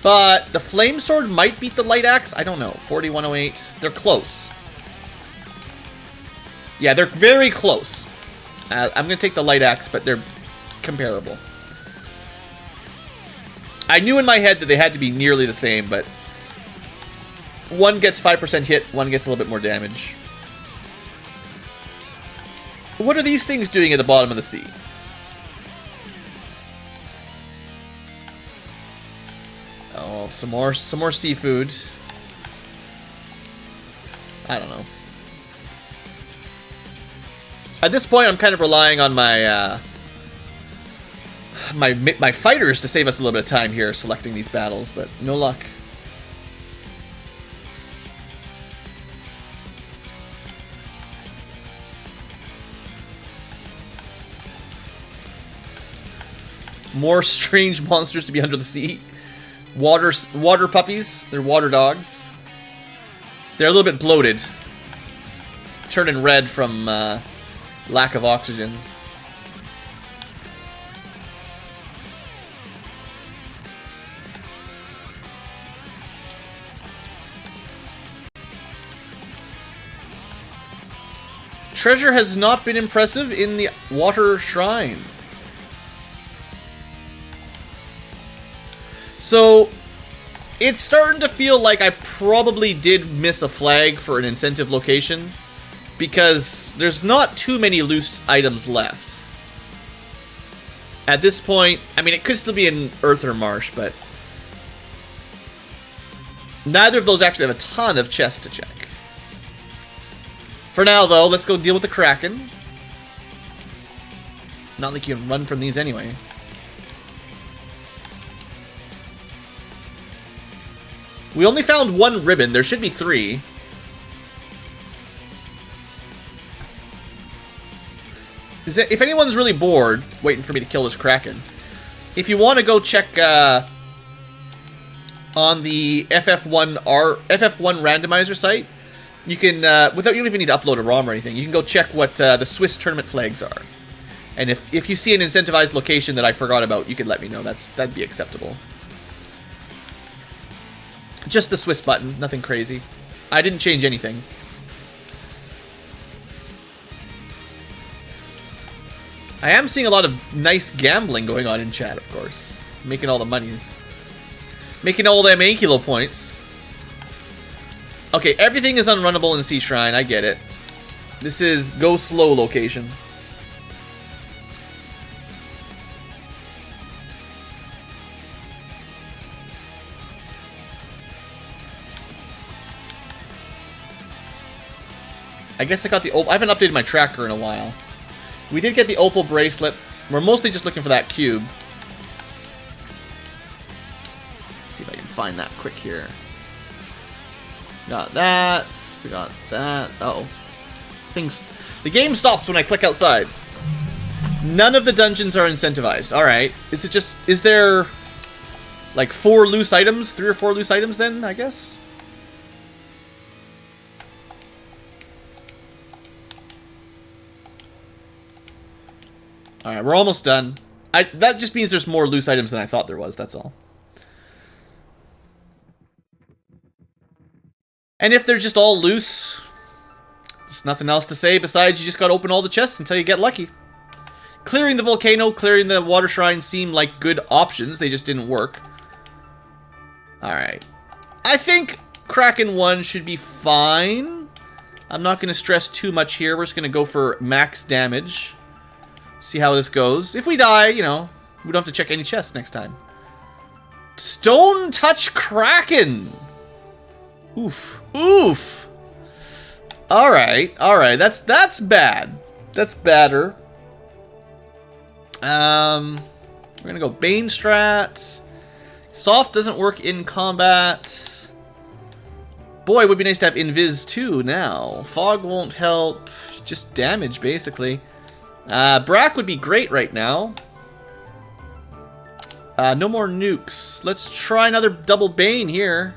But the flame sword might beat the light axe. I don't know. 4108. They're close. Yeah, they're very close. I'm gonna take the light axe, but they're comparable. I knew in my head that they had to be nearly the same, but one gets 5% hit, one gets a little bit more damage. What are these things doing at the bottom of the sea? some more seafood. I don't know. At this point, I'm kind of relying on my my fighters to save us a little bit of time here selecting these battles, but no luck. More strange monsters to be under the sea. Water puppies. They're water dogs. They're a little bit bloated. Turning red from lack of oxygen. Treasure has not been impressive in the water shrine. So, it's starting to feel like I probably did miss a flag for an incentive location, because there's not too many loose items left. At this point, I mean, it could still be an Earther Marsh, but neither of those actually have a ton of chests to check. For now, though, let's go deal with the Kraken. Not like you can run from these anyway. We only found one ribbon. There should be 3. If anyone's really bored waiting for me to kill this Kraken, if you want to go check on the FF1 Randomizer Site, you can, you don't even need to upload a ROM or anything. You can go check what the Swiss tournament flags are. And if you see an incentivized location that I forgot about, you can let me know. That'd be acceptable. Just the Swiss button, nothing crazy. I didn't change anything. I am seeing a lot of nice gambling going on in chat, of course. Making all the money. Making all them Ankylo points. Okay, everything is unrunnable in Sea Shrine, I get it. This is go slow location. I guess I got the opal. I haven't updated my tracker in a while. We did get the opal bracelet. We're mostly just looking for that cube. Let's see if I can find that quick here. Got that. We got that. Uh-oh. The game stops when I click outside. None of the dungeons are incentivized. Alright. Is there like 4 loose items? 3 or 4 loose items then, I guess? Alright, we're almost done. That just means there's more loose items than I thought there was, that's all. And if they're just all loose, there's nothing else to say besides you just gotta open all the chests until you get lucky. Clearing the volcano, clearing the water shrine seemed like good options, they just didn't work. Alright. I think Kraken 1 should be fine. I'm not gonna stress too much here, we're just gonna go for max damage. See how this goes. If we die, you know, we don't have to check any chests next time. Stone Touch Kraken! Oof. Oof! Alright, alright. That's bad. That's badder. We're gonna go Bane strat. Soft doesn't work in combat. Boy, it would be nice to have Invis too now. Fog won't help. Just damage, basically. Brack would be great right now. No more nukes. Let's try another double Bane here.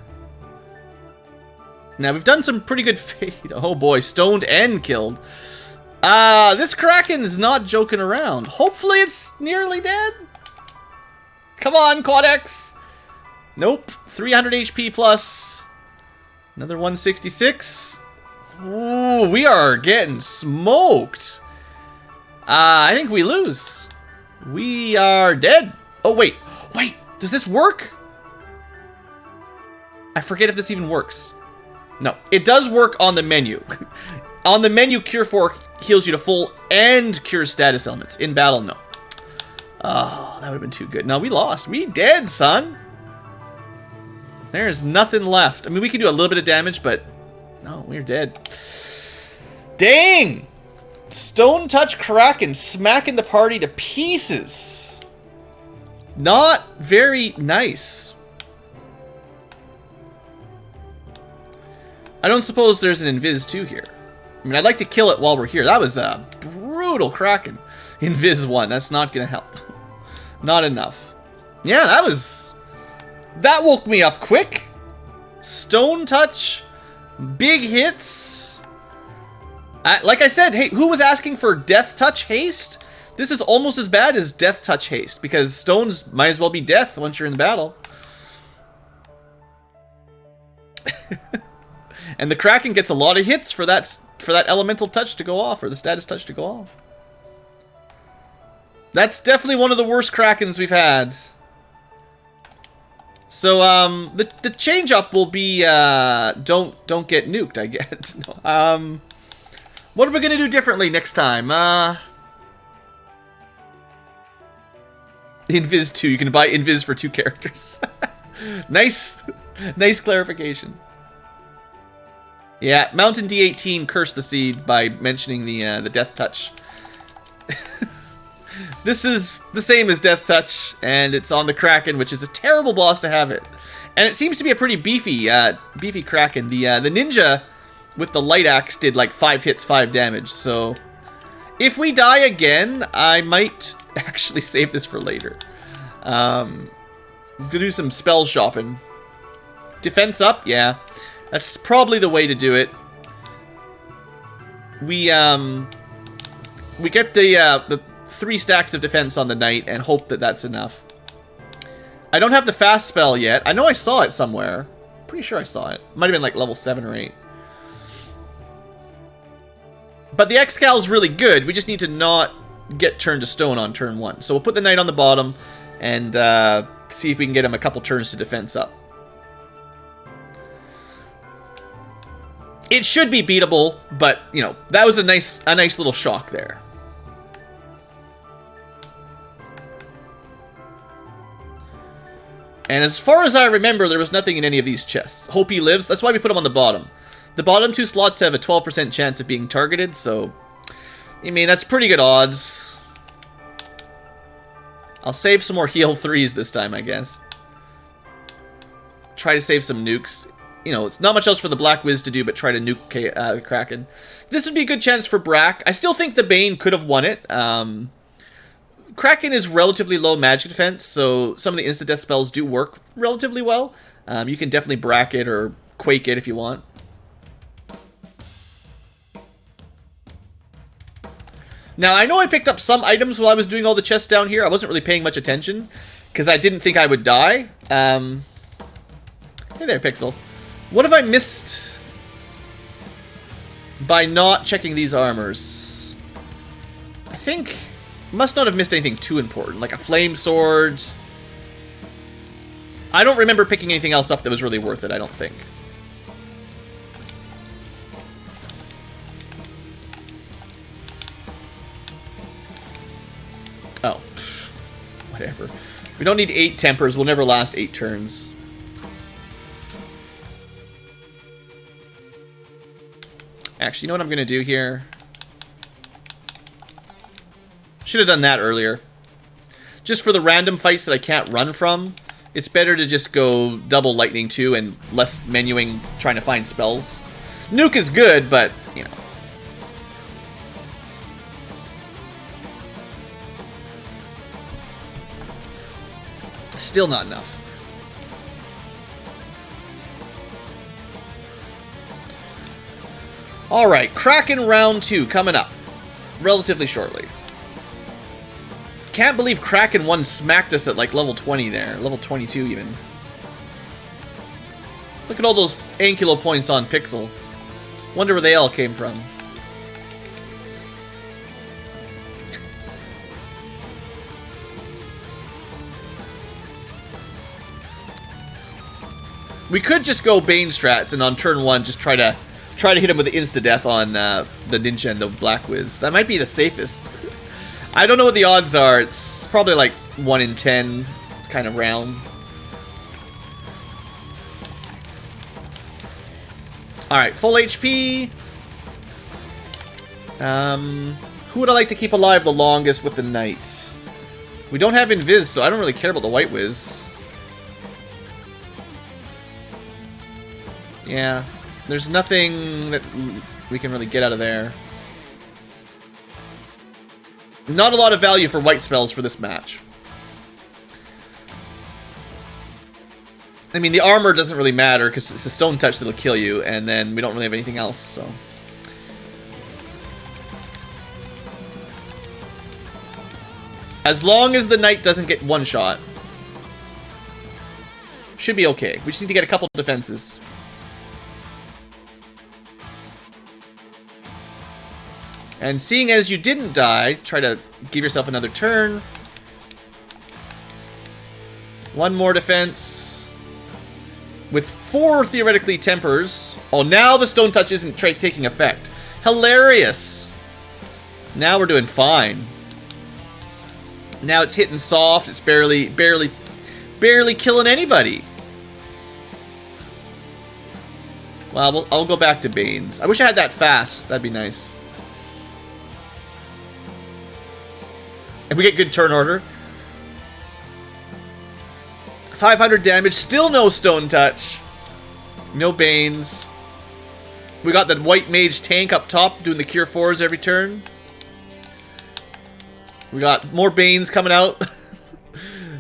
Now, we've done some pretty good fade. Oh boy, stoned and killed. This Kraken's not joking around. Hopefully it's nearly dead. Come on, Quadex. Nope. 300 HP plus. Another 166. Ooh, we are getting smoked. I think we lose. We are dead. Oh, wait. Wait, does this work? I forget if this even works. No, it does work on the menu. On the menu, Cure 4 heals you to full and cures status elements. In battle, no. Oh, that would have been too good. No, we lost. We dead, son. There's nothing left. I mean, we can do a little bit of damage, but no, we're dead. Dang! Stone Touch Kraken smacking the party to pieces. Not very nice. I don't suppose there's an Invis 2 here. I mean, I'd like to kill it while we're here. That was a brutal Kraken. Invis 1, that's not gonna help. Not enough. Yeah, that woke me up quick. Stone Touch, big hits. Like I said, hey, who was asking for Death Touch Haste? This is almost as bad as Death Touch Haste, because stones might as well be death once you're in the battle. And the Kraken gets a lot of hits for that elemental touch to go off, or the status touch to go off. That's definitely one of the worst Krakens we've had. So, the change up will be, don't get nuked, I guess. No, what are we gonna do differently next time? Invis 2, you can buy Invis for 2 characters. Nice clarification. Yeah, Mountain D18 cursed the seed by mentioning the Death Touch. This is the same as Death Touch, and it's on the Kraken, which is a terrible boss to have it. And it seems to be a pretty beefy Kraken. The ninja with the light axe did like 5 hits, 5 damage. So if we die again, I might actually save this for later. I'm gonna do some spell shopping. Defense up, yeah, that's probably the way to do it. We get the 3 stacks of defense on the knight and hope that that's enough. I don't have the fast spell yet. I know I saw it somewhere. Pretty sure I saw it. Might have been like level 7 or 8. But the X-Cal is really good. We just need to not get turned to stone on turn 1. So we'll put the knight on the bottom and see if we can get him a couple turns to defense up. It should be beatable, but you know, that was a nice little shock there. And as far as I remember, there was nothing in any of these chests. Hope he lives. That's why we put him on the bottom. The bottom 2 slots have a 12% chance of being targeted, so I mean, that's pretty good odds. I'll save some more heal 3s this time, I guess. Try to save some nukes. You know, it's not much else for the Black Wiz to do but try to nuke the Kraken. This would be a good chance for Brack. I still think the Bane could have won it. Kraken is relatively low magic defense, so some of the instant death spells do work relatively well. You can definitely Brack it or Quake it if you want. Now, I know I picked up some items while I was doing all the chests down here. I wasn't really paying much attention, because I didn't think I would die. Hey there, Pixel. What have I missed by not checking these armors? I think... must not have missed anything too important, like a flame sword. I don't remember picking anything else up that was really worth it, I don't think. Oh, whatever. We don't need 8 tempers. We'll never last 8 turns. Actually, you know what I'm going to do here? Should have done that earlier. Just for the random fights that I can't run from, it's better to just go double lightning 2 and less menuing trying to find spells. Nuke is good, but, you know. Still not enough. Alright, Kraken round 2 coming up. Relatively shortly. Can't believe Kraken 1 smacked us at like level 20 there. Level 22 even. Look at all those Ankylo points on Pixel. Wonder where they all came from. We could just go Bane strats and on turn 1 just try to hit him with the insta-death on the Ninja and the Black Wiz. That might be the safest. I don't know what the odds are. It's probably like 1 in 10 kind of round. Alright, full HP. Who would I like to keep alive the longest with the Knight? We don't have Invis, so I don't really care about the White Wiz. Yeah, there's nothing that we can really get out of there. Not a lot of value for white spells for this match. I mean, the armor doesn't really matter because it's the stone touch that'll kill you, and then we don't really have anything else, so. As long as the Knight doesn't get one shot, should be okay. We just need to get a couple defenses. And seeing as you didn't die, try to give yourself another turn. One more defense. With 4 theoretically tempers. Oh, now the stone touch isn't taking effect. Hilarious. Now we're doing fine. Now it's hitting soft. It's barely killing anybody. Well, I'll go back to Banes. I wish I had that fast. That'd be nice. And we get good turn order. 500 damage. Still no stone touch. No Banes. We got that white mage tank up top doing the cure 4s every turn. We got more Banes coming out.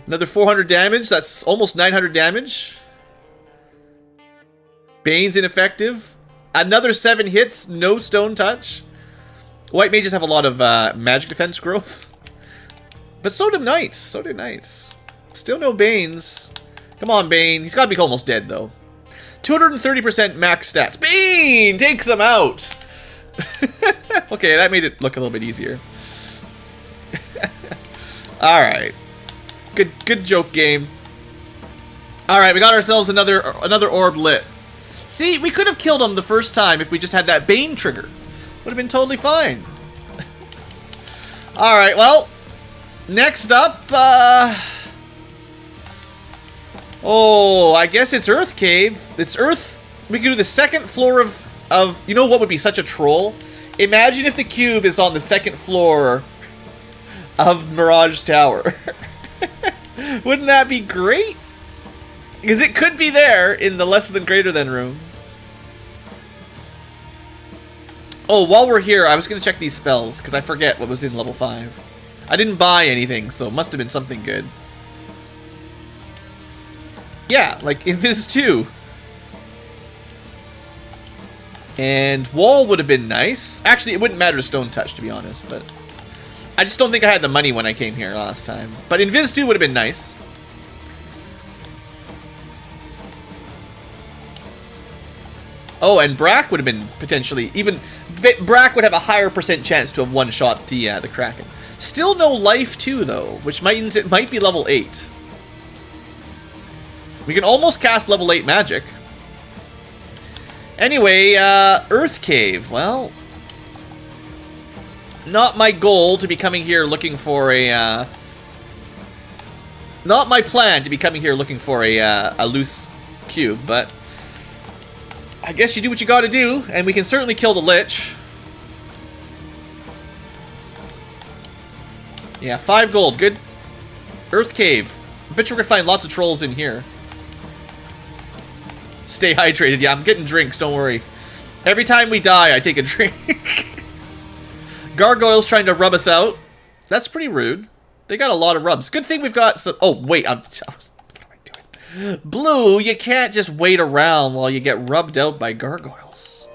Another 400 damage. That's almost 900 damage. Bane's ineffective. Another 7 hits. No stone touch. White mages have a lot of magic defense growth. But so do Knights. So do Knights. Still no Banes. Come on, Bane. He's got to be almost dead, though. 230% max stats. Bane takes him out. Okay, that made it look a little bit easier. Alright. Good joke game. Alright, we got ourselves another orb lit. See, we could have killed him the first time if we just had that Bane trigger. Would have been totally fine. Alright, well. Next up, oh, I guess it's Earth Cave. It's Earth. We can do the second floor of... You know what would be such a troll? Imagine if the cube is on the second floor of Mirage Tower. Wouldn't that be great? Because it could be there in the less than greater than room. Oh, while we're here, I was going to check these spells, because I forget what was in level 5. I didn't buy anything, so it must have been something good. Yeah, like Invis 2. And Wall would have been nice. Actually, it wouldn't matter to Stone Touch, to be honest, but... I just don't think I had the money when I came here last time. But Invis 2 would have been nice. Oh, and Brack would have been potentially... Even... Brack would have a higher percent chance to have one-shot the Kraken. Still no life, too, though, which means it might be level 8. We can almost cast level 8 magic. Anyway, Earth Cave. Well, not my goal to be coming here looking for a... Not my plan to be coming here looking for a loose cube, but... I guess you do what you gotta do, and we can certainly kill the Lich. Yeah, 5 gold. Good. Earth Cave. I bet you're gonna find lots of trolls in here. Stay hydrated. Yeah, I'm getting drinks, don't worry. Every time we die, I take a drink. Gargoyles trying to rub us out. That's pretty rude. They got a lot of rubs. Good thing we've got some... Oh, wait. What am I doing? Blue, you can't just wait around while you get rubbed out by gargoyles.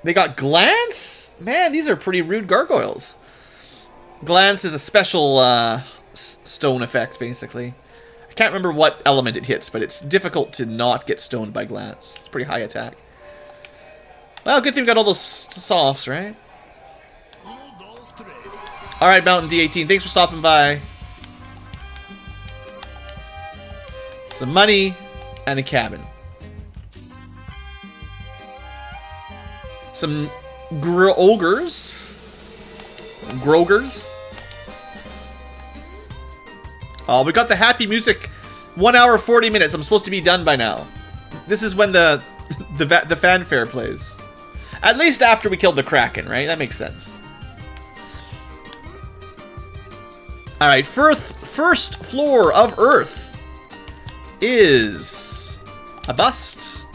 They got Glance? Man, these are pretty rude gargoyles. Glance is a special stone effect, basically. I can't remember what element it hits, but it's difficult to not get stoned by Glance. It's pretty high attack. Well, good thing we got all those softs, right? Alright, Mountain D18, thanks for stopping by. Some money and a cabin. Some ogres. Grogers. Oh, we got the happy music. 1 hour, 40 minutes. I'm supposed to be done by now. This is when the the fanfare plays. At least after we killed the Kraken, right? That makes sense. Alright, first floor of Earth is a bust.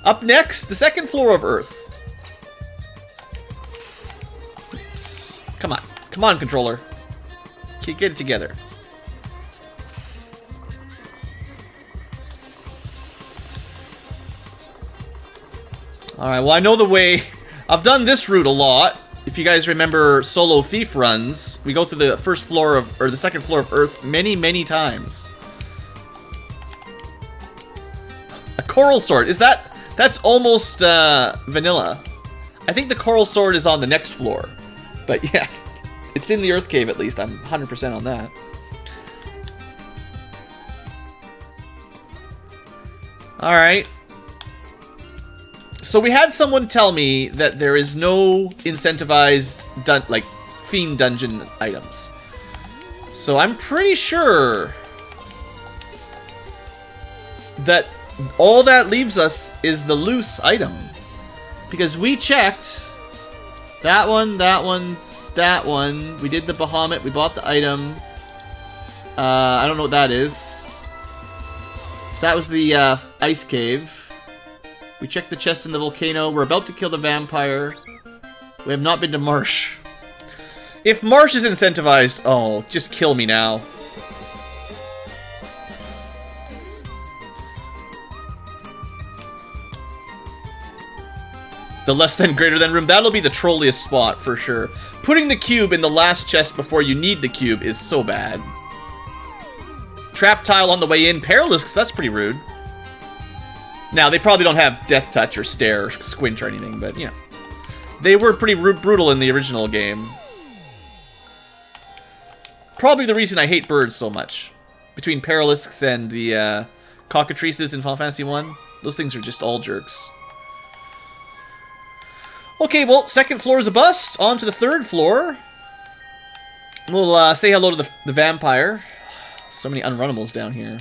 Up next, the second floor of Earth. Come on. Come on, controller. Get it together. Alright, well I know the way. I've done this route a lot. If you guys remember solo thief runs, we go through the first floor of, or the second floor of Earth many, many times. A coral sword. Is that's almost vanilla. I think the coral sword is on the next floor. But yeah, it's in the Earth Cave at least. I'm 100% on that. Alright. So we had someone tell me that there is no incentivized, like, fiend dungeon items. So I'm pretty sure that all that leaves us is the loose item. Because we checked that one, that one, that one. We did the Bahamut, we bought the item. I don't know what that is. That was the ice cave. We checked the chest in the volcano. We're about to kill the vampire. We have not been to Marsh. If Marsh is incentivized... Oh, just kill me now. The less than greater than room. That'll be the trolliest spot, for sure. Putting the cube in the last chest before you need the cube is so bad. Trap tile on the way in. Perilous, because that's pretty rude. Now, they probably don't have Death Touch or Stare or Squint or anything, but, you know. They were pretty brutal in the original game. Probably the reason I hate birds so much. Between Perilisks and the Cockatrices in Final Fantasy 1. Those things are just all jerks. Okay, well, second floor is a bust. On to the third floor. We'll say hello to the vampire. So many unrunnables down here.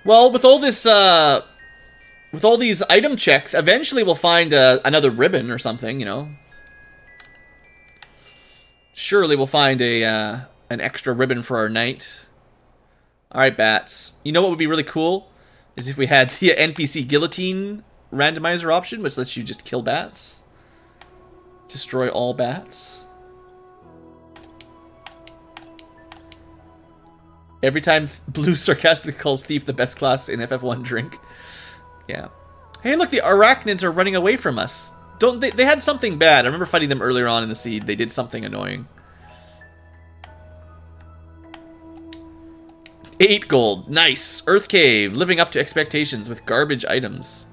Well, with all this, with all these item checks, eventually we'll find another ribbon or something, you know. Surely we'll find an extra ribbon for our knight. Alright, bats. You know what would be really cool? Is if we had the NPC guillotine randomizer option, which lets you just kill bats. Destroy all bats. Every time Blue sarcastically calls Thief the best class in FF1 drink. Yeah. Hey, look, the arachnids are running away from us. Don't they had something bad. I remember fighting them earlier on in the seed. They did something annoying. 8 gold. Nice. Earth Cave. Living up to expectations with garbage items.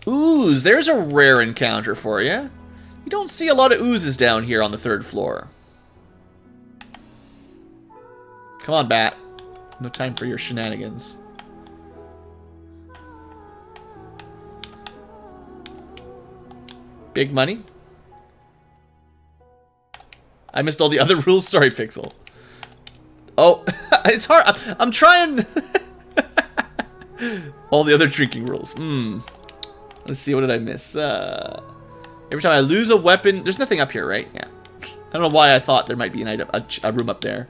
Ooze. There's a rare encounter for you. You don't see a lot of oozes down here on the third floor. Come on, bat. No time for your shenanigans. Big money. I missed all the other rules. Sorry, Pixel. Oh, it's hard. I'm trying. All the other drinking rules. Let's see. What did I miss? Every time I lose a weapon, there's nothing up here, right? Yeah. I don't know why I thought there might be an item, a room up there.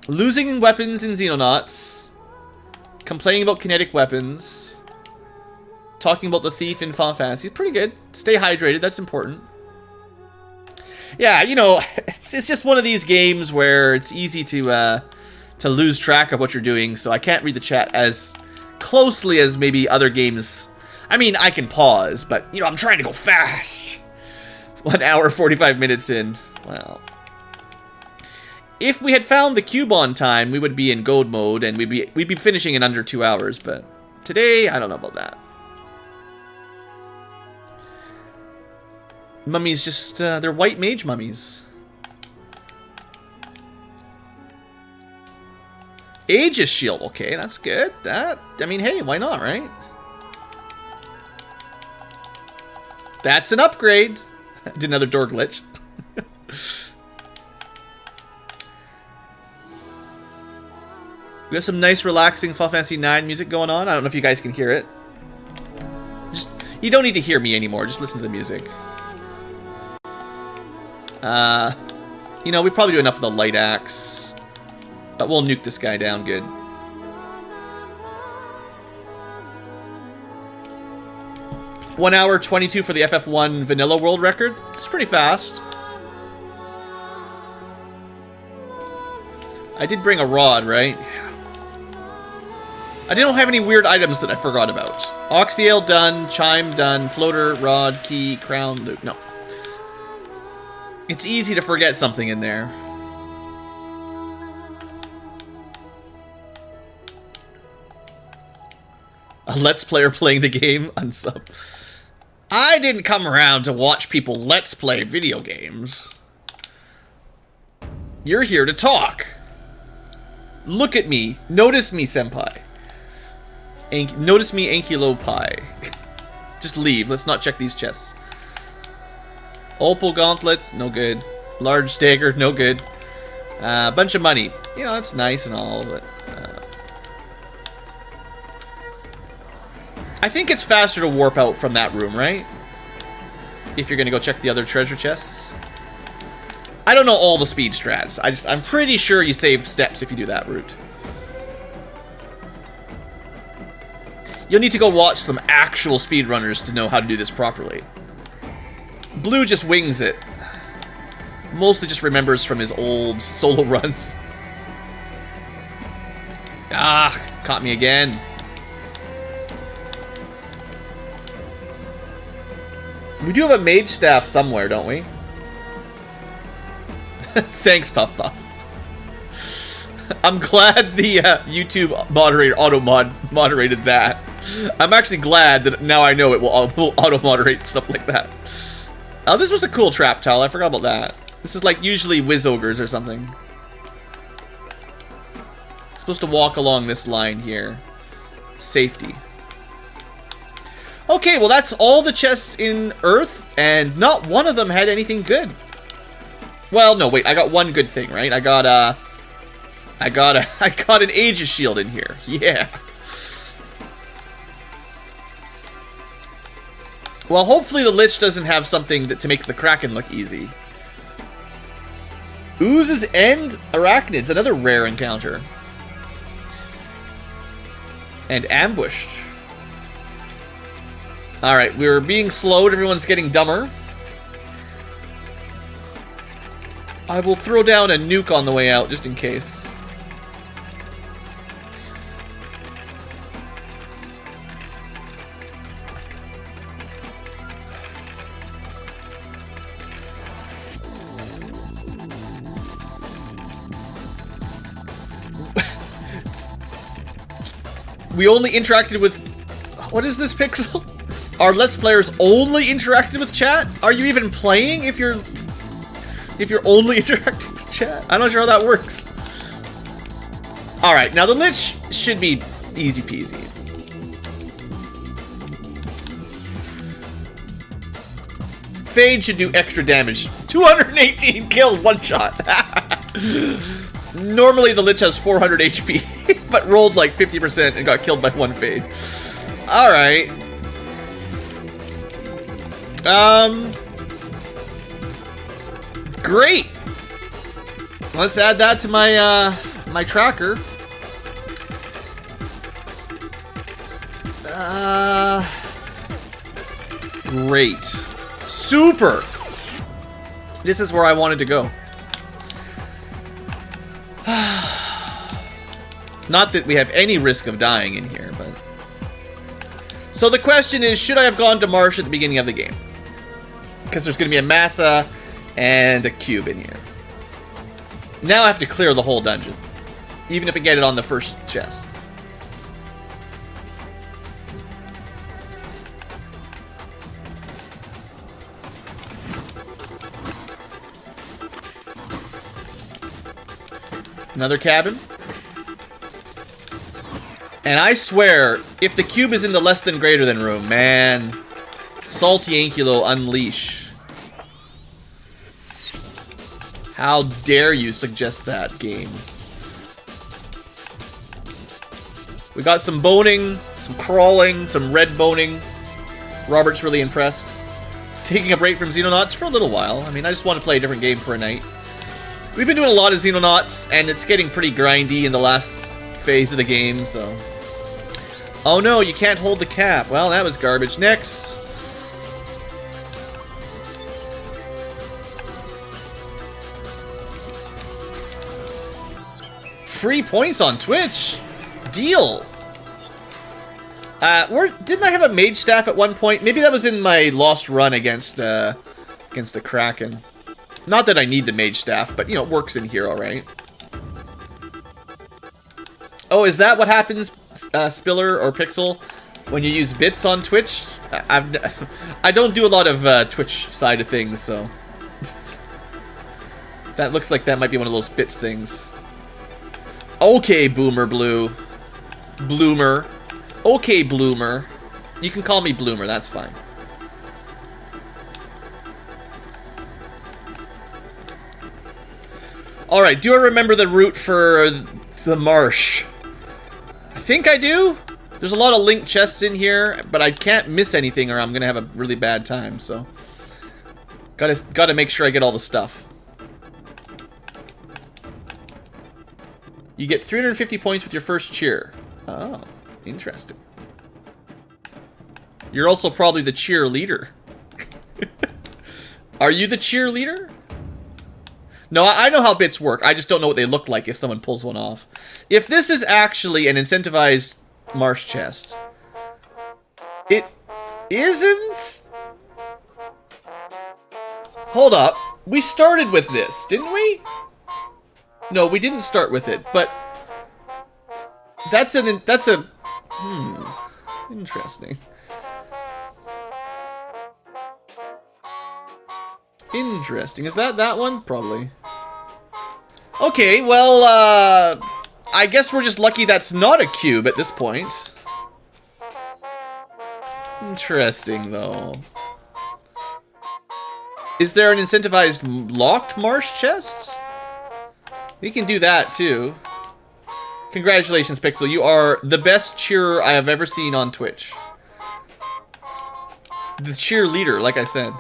Losing weapons in Xenonauts. Complaining about kinetic weapons. Talking about the thief in Final Fantasy. Pretty good. Stay hydrated. That's important. Yeah, you know, it's just one of these games where it's easy to lose track of what you're doing. So I can't read the chat as closely as maybe other games. I mean, I can pause, but, you know, I'm trying to go fast. 1 hour, 45 minutes in. Well... If we had found the cube on time, we would be in gold mode, and we'd be finishing in under 2 hours, but today, I don't know about that. Mummies just, they're white mage mummies. Aegis shield, okay, that's good. I mean, hey, why not, right? That's an upgrade. Did another door glitch. We got some nice, relaxing Final Fantasy IX music going on. I don't know if you guys can hear it. Just, you don't need to hear me anymore. Just listen to the music. You know, we probably do enough of the light axe. But we'll nuke this guy down good. One hour 22 for the FF1 vanilla world record. It's pretty fast. I did bring a rod, right? I didn't have any weird items that I forgot about. Oxyale done, chime done, floater, rod, key, crown, loot. No. It's easy to forget something in there. A Let's Player playing the game? Unsub. I didn't come around to watch people Let's Play video games. You're here to talk. Look at me. Notice me, senpai. Notice me, Ankylo Pie. Just leave. Let's not check these chests. Opal Gauntlet, no good. Large Dagger, no good. Bunch of money. You know, that's nice and all, but... I think it's faster to warp out from that room, right? If you're gonna go check the other treasure chests. I don't know all the speed strats. I'm pretty sure you save steps if you do that route. You'll need to go watch some actual speedrunners to know how to do this properly. Blue just wings it. Mostly just remembers from his old solo runs. Ah, caught me again. We do have a mage staff somewhere, don't we? Thanks, Puff Puff. I'm glad the YouTube moderator auto-moderated that. I'm actually glad that now I know it will auto-moderate stuff like that. Oh, this was a cool trap towel. I forgot about that. This is like usually Whiz Ogres or something. Supposed to walk along this line here. Safety. Okay, well that's all the chests in Earth, and not one of them had anything good. Well, no, wait, I got one good thing, right? I got an Aegis shield in here. Yeah. Well, hopefully the Lich doesn't have something to make the Kraken look easy. Ooze's End Arachnids, another rare encounter. And Ambushed. Alright, we're being slowed. Everyone's getting dumber. I will throw down a nuke on the way out, just in case. We only interacted with... What is this pixel? Our Let's Players only interacted with chat? Are you even playing if you're only interacting with chat? I'm not sure how that works. Alright, now the Lich should be easy peasy. Fade should do extra damage. 218 killed, one shot. Normally the Lich has 400 HP, but rolled like 50% and got killed by one Fade. Alright. Great. Let's add that to my my tracker. Great. Super. This is where I wanted to go. Not that we have any risk of dying in here, but... So the question is, should I have gone to Marsh at the beginning of the game? Because there's going to be a Massa and a cube in here. Now I have to clear the whole dungeon. Even if I get it on the first chest. Another cabin. And I swear, if the cube is in the less than greater than room, man, Salty Ankylo unleash. How dare you suggest that game? We got some boning, some crawling, some red boning. Robert's really impressed. Taking a break from Xenonauts for a little while. I mean, I just want to play a different game for a night. We've been doing a lot of Xenonauts, and it's getting pretty grindy in the last phase of the game, so... Oh no, you can't hold the cap. Well, that was garbage. Next. Free points on Twitch. Deal. Didn't I have a mage staff at one point? Maybe that was in my lost run against the Kraken. Not that I need the mage staff, but you know, it works in here all right. Oh, is that what happens, Spiller or Pixel, when you use bits on Twitch? I don't do a lot of Twitch side of things, so that looks like that might be one of those bits things. Okay, Boomer Blue. Bloomer. Okay, Bloomer. You can call me Bloomer, that's fine. Alright, do I remember the route for the marsh? I think I do. There's a lot of linked chests in here, but I can't miss anything or I'm gonna have a really bad time, so... Gotta make sure I get all the stuff. You get 350 points with your first cheer. Oh, interesting. You're also probably the cheerleader. Are you the cheerleader? No, I know how bits work. I just don't know what they look like if someone pulls one off. If this is actually an incentivized marsh chest, it isn't? Hold up. We started with this, didn't we? No, we didn't start with it, but that's a interesting. Interesting. Is that one? Probably. Okay, well, I guess we're just lucky that's not a cube at this point. Interesting, though. Is there an incentivized locked marsh chest? We can do that, too. Congratulations, Pixel. You are the best cheerer I have ever seen on Twitch. The cheerleader, like I said.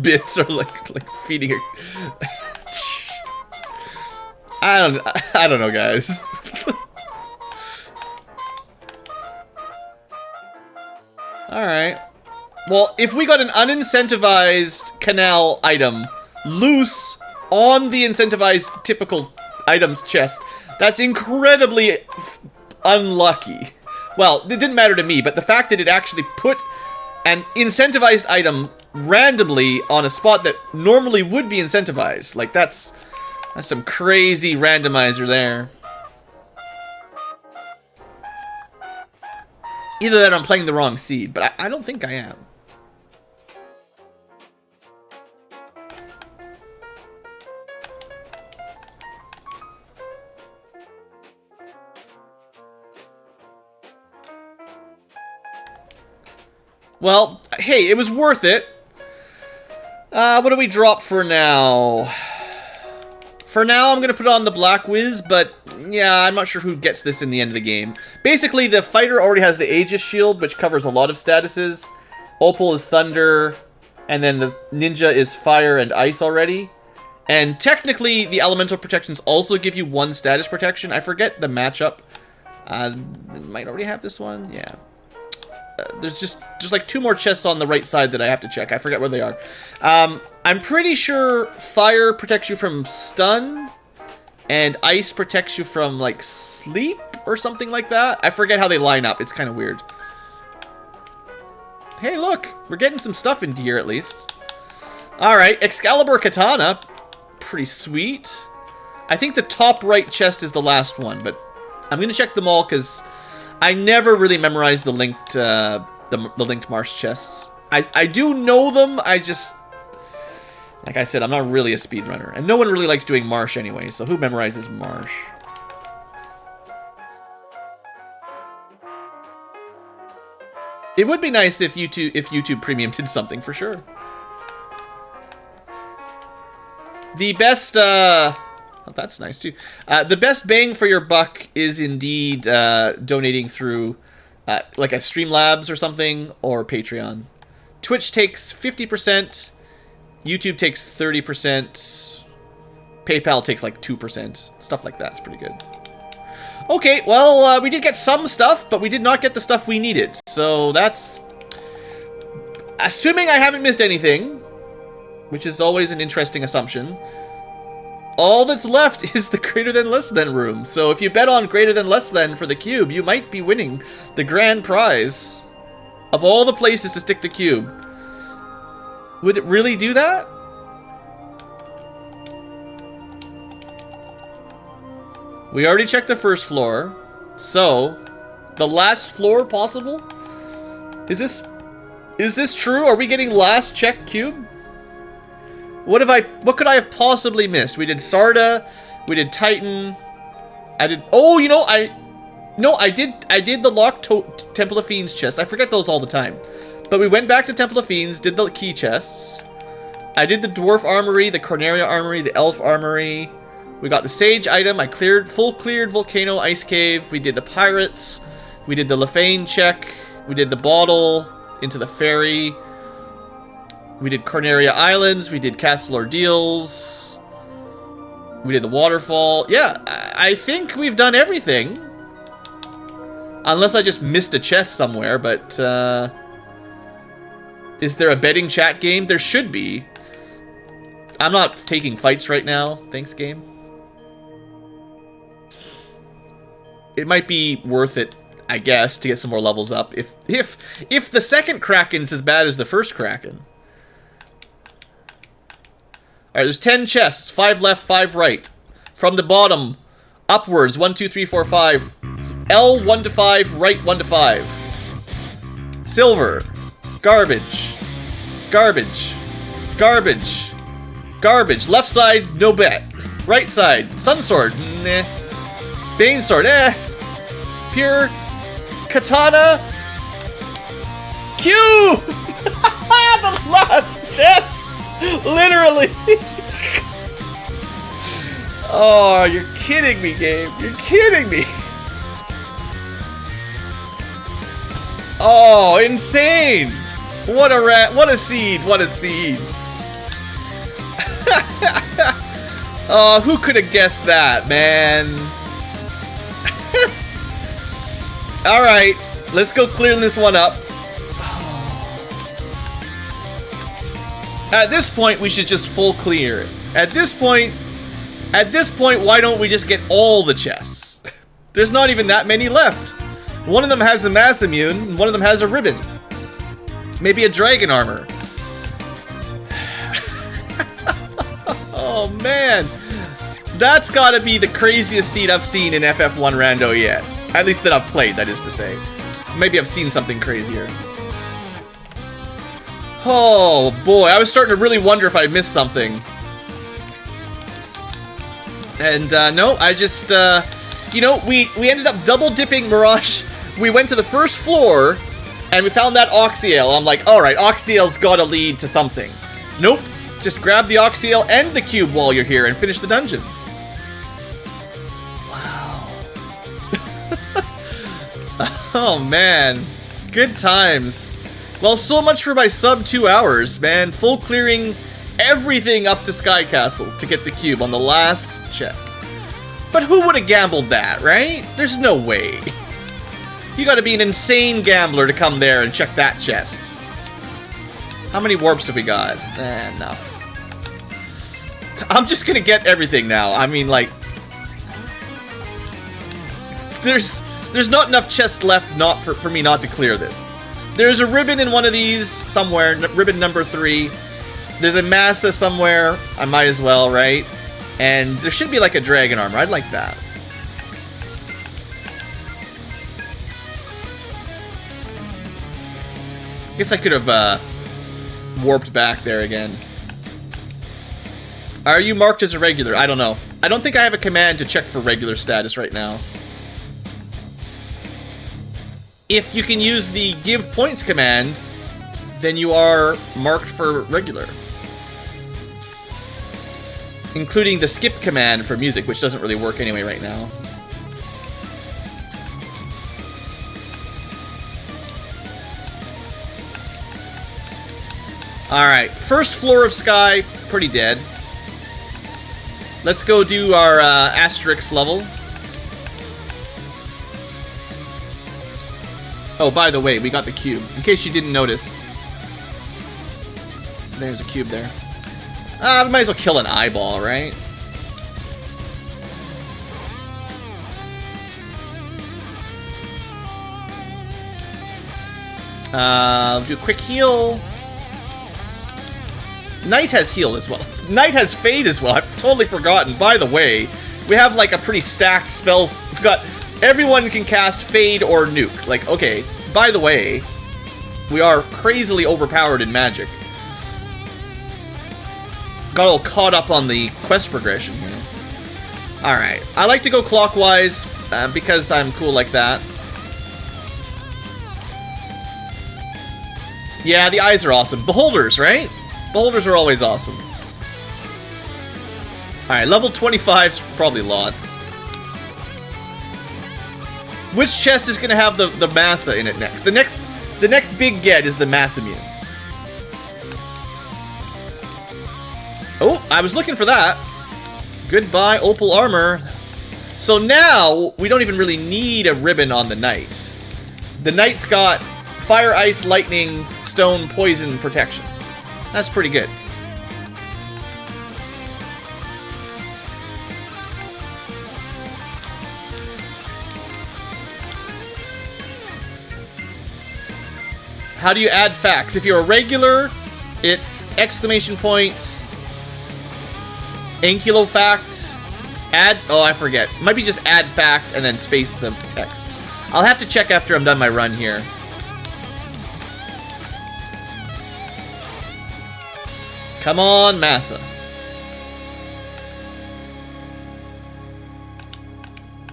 Bits are like feeding her. I don't know, guys. All right. Well, if we got an unincentivized canal item loose on the incentivized typical items chest, that's incredibly unlucky. Well, it didn't matter to me, but the fact that it actually put an incentivized item randomly on a spot that normally would be incentivized, like that's some crazy randomizer there. Either that or I'm playing the wrong seed, but I don't think I am. Well, hey, it was worth it. What do we drop for now? For now, I'm going to put on the Black Wiz, but yeah, I'm not sure who gets this in the end of the game. Basically, the fighter already has the Aegis shield, which covers a lot of statuses. Opal is thunder, and then the ninja is fire and ice already. And technically, the elemental protections also give you one status protection. I forget the matchup. Might already have this one, yeah. There's just like 2 more chests on the right side that I have to check. I forget where they are. I'm pretty sure fire protects you from stun, and ice protects you from, like, sleep or something like that. I forget how they line up. It's kind of weird. Hey, look. We're getting some stuff into here, at least. Alright, Excalibur Katana. Pretty sweet. I think the top right chest is the last one, but I'm going to check them all, because I never really memorized the linked linked marsh chests. I do know them, I just... Like I said, I'm not really a speedrunner. And no one really likes doing marsh anyway, so who memorizes marsh? It would be nice if YouTube Premium did something, for sure. The best, oh, that's nice too. The best bang for your buck is indeed donating through like a Streamlabs or something, or Patreon. Twitch takes 50%, YouTube takes 30%, PayPal takes like 2%, stuff like that's pretty good. Okay, well, we did get some stuff, but we did not get the stuff we needed, so that's... Assuming I haven't missed anything, which is always an interesting assumption, all that's left is the greater than less than room. So if you bet on greater than less than for the cube, you might be winning the grand prize of all the places to stick the cube. Would it really do that? We already checked the first floor, so the last floor possible? Is this true? Are we getting last check cube? What could I have possibly missed? We did Sarda, we did Titan. I did I did the locked Temple of Fiends chest. I forget those all the time. But we went back to Temple of Fiends, did the key chests. I did the Dwarf Armory, the Corneria Armory, the Elf Armory. We got the Sage item. I full cleared Volcano Ice Cave. We did the Pirates. We did the Lefane check. We did the bottle into the ferry. We did Corneria Islands. We did Castle Ordeals. We did the waterfall. Yeah, I think we've done everything. Unless I just missed a chest somewhere, but is there a betting chat game? There should be. I'm not taking fights right now. Thanks, game. It might be worth it, I guess, to get some more levels up. If the second Kraken's as bad as the first Kraken. Alright, there's 10 chests. 5 left, 5 right. From the bottom, upwards. 1, 2, 3, 4, 5. L 1 to 5, right 1 to 5. Silver. Garbage. Garbage. Garbage. Garbage. Left side, no bet. Right side, Sun Sword. Nah. Bane Sword, eh. Pure Katana. Q! The last chest! Literally! Oh, you're kidding me, game. You're kidding me. Oh, insane! What a rat! What a seed! What a seed! Oh, who could have guessed that, man? Alright, let's go clear this one up. At this point, we should just full clear. At this point, why don't we just get all the chests? There's not even that many left. One of them has a mass immune, and one of them has a ribbon. Maybe a dragon armor. Oh man, that's gotta be the craziest seed I've seen in FF1 Rando yet. At least that I've played, that is to say. Maybe I've seen something crazier. Oh boy, I was starting to really wonder if I missed something. And no, I just, you know, we ended up double dipping Mirage. We went to the first floor, and we found that Oxyale. I'm like, alright, Oxyale's gotta lead to something. Nope, just grab the Oxyale and the cube while you're here and finish the dungeon. Oh man, good times. Well, so much for my sub 2 hours, man. Full clearing everything up to Sky Castle to get the cube on the last check. But who would have gambled that, right? There's no way. You gotta be an insane gambler to come there and check that chest. How many warps have we got? Enough. I'm just gonna get everything now. I mean, like... There's not enough chests left for me not to clear this. There's a ribbon in one of these somewhere, ribbon number 3. There's a Massa somewhere, I might as well, right? And there should be like a dragon armor, I'd like that. Guess I could have warped back there again. Are you marked as a regular? I don't know. I don't think I have a command to check for regular status right now. If you can use the give points command, then you are marked for regular. including the skip command for music, which doesn't really work anyway right now. Alright, first floor of sky, pretty dead. Let's go do our Asterix level. Oh, by the way, we got the cube. In case you didn't notice. There's a cube there. We might as well kill an eyeball, right? Do a quick heal. Knight has heal as well. Knight has fade as well. I've totally forgotten. By the way, we have like a pretty stacked spells. We've got everyone can cast fade or nuke. Like, okay, by the way, we are crazily overpowered in magic. Got all caught up on the quest progression here. Alright, I like to go clockwise because I'm cool like that. Yeah, the eyes are awesome. Beholders, right? Beholders are always awesome. Alright, level 25's probably lots. Which chest is going to have the Massa in it next? The next big get is the Massamune. Oh, I was looking for that. Goodbye, Opal Armor. So now, we don't even really need a ribbon on the Knight. The Knight's got Fire, Ice, Lightning, Stone, Poison, Protection. That's pretty good. How do you add facts? If you're a regular, it's exclamation points, Ankylo fact, add, oh I forget. Might be just add fact and then space the text. I'll have to check after I'm done my run here. Come on, Massa.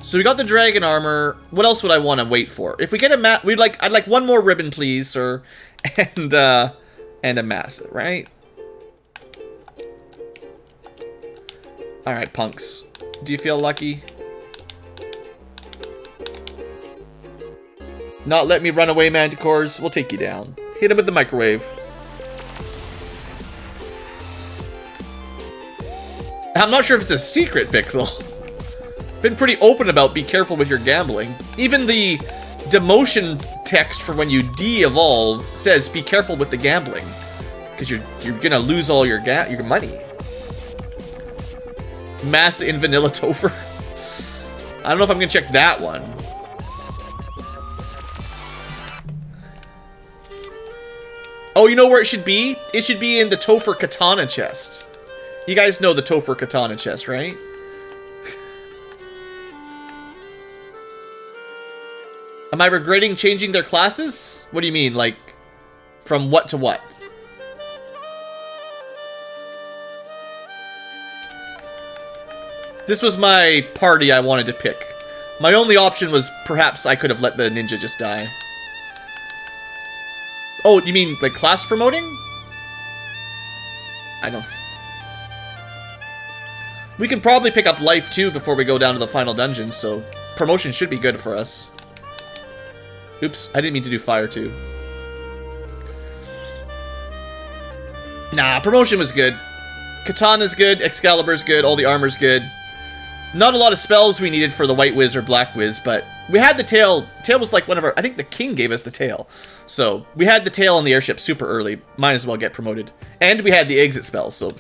So we got the dragon armor. What else would I want to wait for? If we get a I'd like one more ribbon, please, sir, and a Massa, right? All right, punks. Do you feel lucky? Not let me run away, Manticores. We'll take you down. Hit him with the microwave. I'm not sure if it's a secret, Pixel. Been pretty open about be careful with your gambling. Even the demotion text for when you de-evolve says be careful with the gambling, because you're gonna lose all your money. Mass in vanilla Topher. I don't know if I'm gonna check that one. Oh, you know where it should be? It should be in the Topher Katana chest. You guys know the Topher Katana chest, right? Am I regretting changing their classes? What do you mean, like, from what to what? This was my party I wanted to pick. My only option was perhaps I could have let the ninja just die. Oh, you mean, like, class promoting? I don't... We can probably pick up life, too, before we go down to the final dungeon, so promotion should be good for us. Oops, I didn't mean to do fire, too. Nah, promotion was good. Katana's good, Excalibur's good, all the armor's good. Not a lot of spells we needed for the White Wiz or Black Wiz, but we had the tail. Tail was like one of our... I think the king gave us the tail. So, we had the tail on the airship super early. Might as well get promoted. And we had the exit spell, so...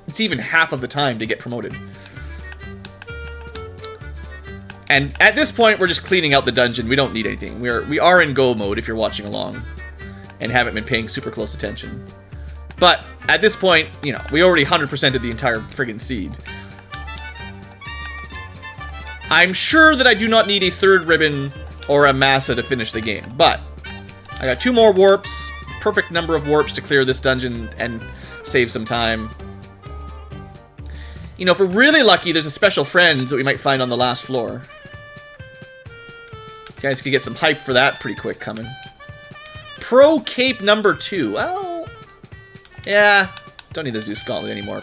It's even half of the time to get promoted. And at this point, we're just cleaning out the dungeon. We don't need anything. We are in go mode if you're watching along. And haven't been paying super close attention. But at this point, you know, we already 100%ed the entire friggin' seed. I'm sure that I do not need a third ribbon or a Massa to finish the game. But I got 2 more warps. Perfect number of warps to clear this dungeon and save some time. You know, if we're really lucky, there's a special friend that we might find on the last floor. You guys could get some hype for that pretty quick coming. Pro Cape number 2. Well, yeah, don't need the Zeus Gauntlet anymore.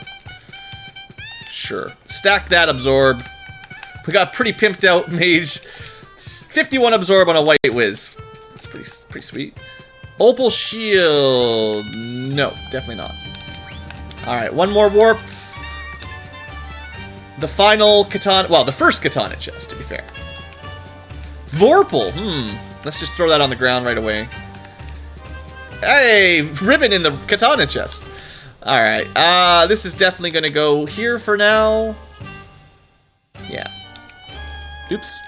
Sure. Stack that absorb. We got pretty pimped out mage. 51 absorb on a white whiz. That's pretty sweet. Opal shield. No, definitely not. Alright, one more warp. The final katana. Well, the first katana chest, to be fair. Vorpal. Let's just throw that on the ground right away. Hey, ribbon in the katana chest. Alright, this is definitely gonna go here for now. Yeah. Oops.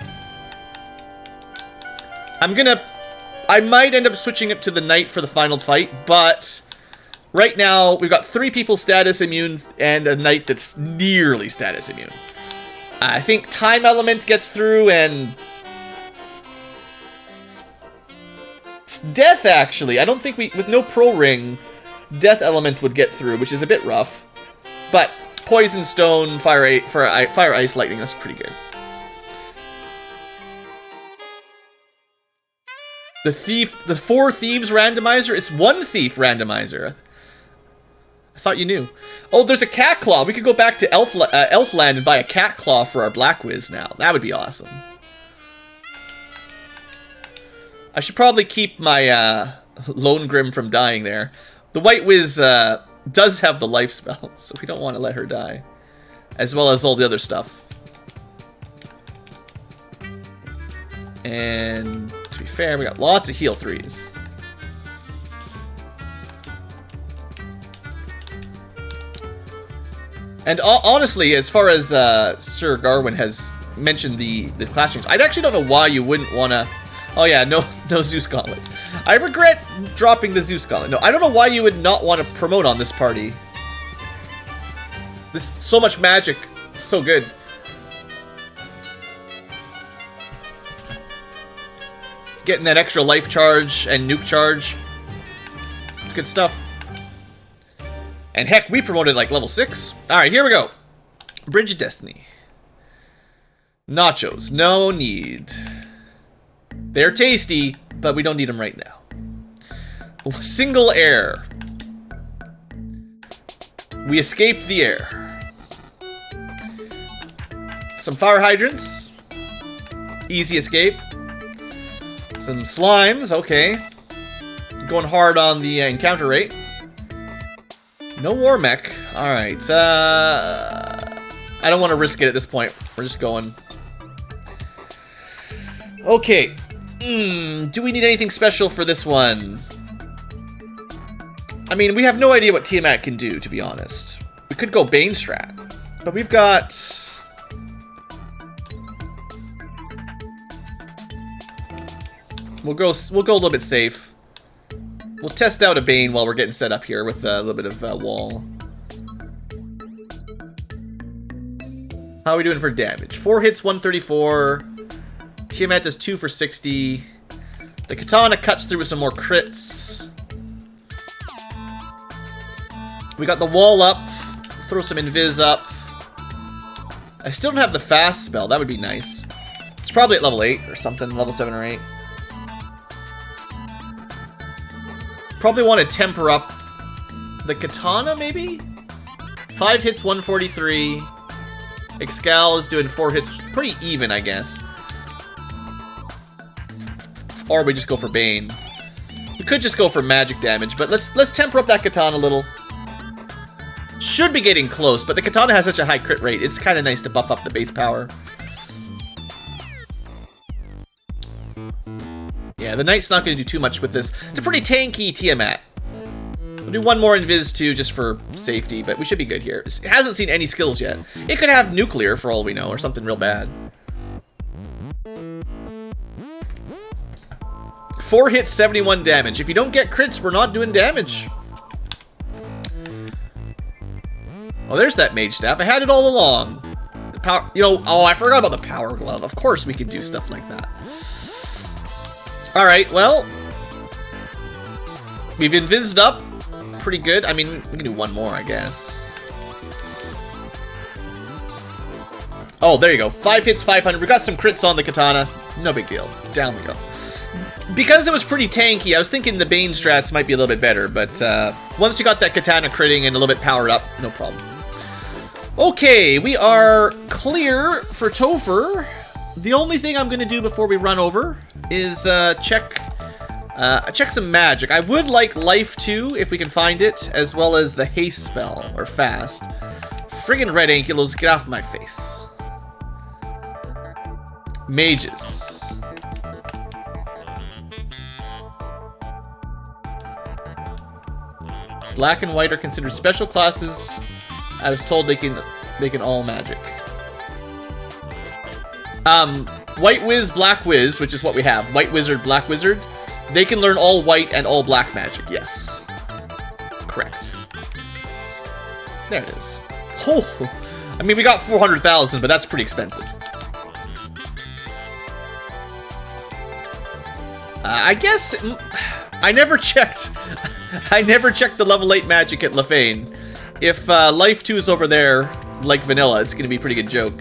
I might end up switching it to the knight for the final fight, but right now we've got 3 people status immune and a knight that's nearly status immune. I think time element gets through and it's death, actually. I don't think with no pro ring, death element would get through, which is a bit rough. But poison, stone, fire, ice, lightning, that's pretty good. The 4 thieves randomizer, it's 1 thief randomizer. I thought you knew. Oh, there's a cat claw. We could go back to Elfland and buy a cat claw for our black whiz now. That would be awesome. I should probably keep my Lone Grim from dying there. The white whiz does have the life spell, so we don't want to let her die. As well as all the other stuff. And to be fair, we got lots of heal 3s. And honestly, as far as Sir Garwin has mentioned the clashings, I actually don't know why you wouldn't want to... Oh yeah, no Zeus Gauntlet. I regret dropping the Zeus Gauntlet. No, I don't know why you would not want to promote on this party. This so much magic, so good. Getting that extra life charge and nuke charge. It's good stuff. And heck, we promoted like level 6. Alright, here we go. Bridge of Destiny. Nachos, no need. They're tasty, but we don't need them right now. Single air. We escaped the air. Some fire hydrants. Easy escape. Some slimes, okay. Going hard on the encounter rate. No war mech. Alright, I don't want to risk it at this point. We're just going. Okay. Do we need anything special for this one? I mean, we have no idea what Tiamat can do, to be honest. We could go Bane strat, but we've got... We'll go a little bit safe. We'll test out a Bane while we're getting set up here with a little bit of wall. How are we doing for damage? 4 hits, 134. Tiamat does 2 for 60. The katana cuts through with some more crits. We got the wall up. Throw some invis up. I still don't have the fast spell. That would be nice. It's probably at level 8 or something. Level 7 or 8. Probably want to temper up the katana, maybe? 5 hits, 143. Excal is doing 4 hits. Pretty even, I guess. Or we just go for Bane. We could just go for magic damage, but let's temper up that katana a little. Should be getting close, but the katana has such a high crit rate. It's kind of nice to buff up the base power. Yeah, the knight's not going to do too much with this. It's a pretty tanky Tiamat. We'll do one more invis too, just for safety, but we should be good here. It hasn't seen any skills yet. It could have nuclear for all we know, or something real bad. 4 hits, 71 damage. If you don't get crits, we're not doing damage. Oh, there's that mage staff. I had it all along. The power, oh, I forgot about the power glove. Of course we can do stuff like that. Alright, well, we've invised up pretty good. I mean, we can do one more, I guess. Oh, there you go. 5 hits, 500. We got some crits on the katana. No big deal. Down we go. Because it was pretty tanky, I was thinking the Bane strats might be a little bit better, but once you got that katana critting and a little bit powered up, no problem. Okay, we are clear for Topher. The only thing I'm gonna do before we run over is check some magic. I would like Life 2 if we can find it, as well as the haste spell, or fast. Friggin' red Ankylos, get off my face. Mages. Black and white are considered special classes. I was told they can all magic. White Wiz, Black Wiz, which is what we have. White Wizard, Black Wizard. They can learn all white and all black magic, yes. Correct. There it is. Oh, I mean, we got 400,000, but that's pretty expensive. I guess I never checked. I never checked the level 8 magic at Lefane. If Life 2 is over there, like vanilla, it's gonna be a pretty good joke.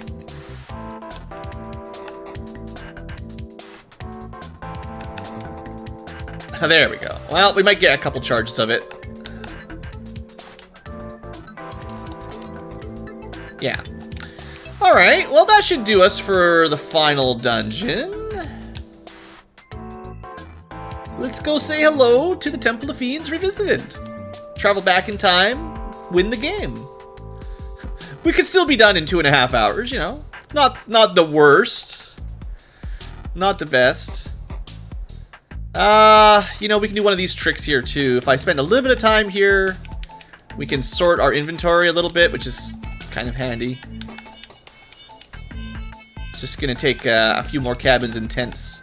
There we go. Well, we might get a couple charges of it. Yeah. Alright, well that should do us for the final dungeon. Let's go say hello to the Temple of Fiends Revisited. Travel back in time, win the game. We could still be done in 2.5 hours, you know. Not the worst. Not the best. You know, we can do one of these tricks here too. If I spend a little bit of time here, we can sort our inventory a little bit, which is kind of handy. It's just gonna take a few more cabins and tents.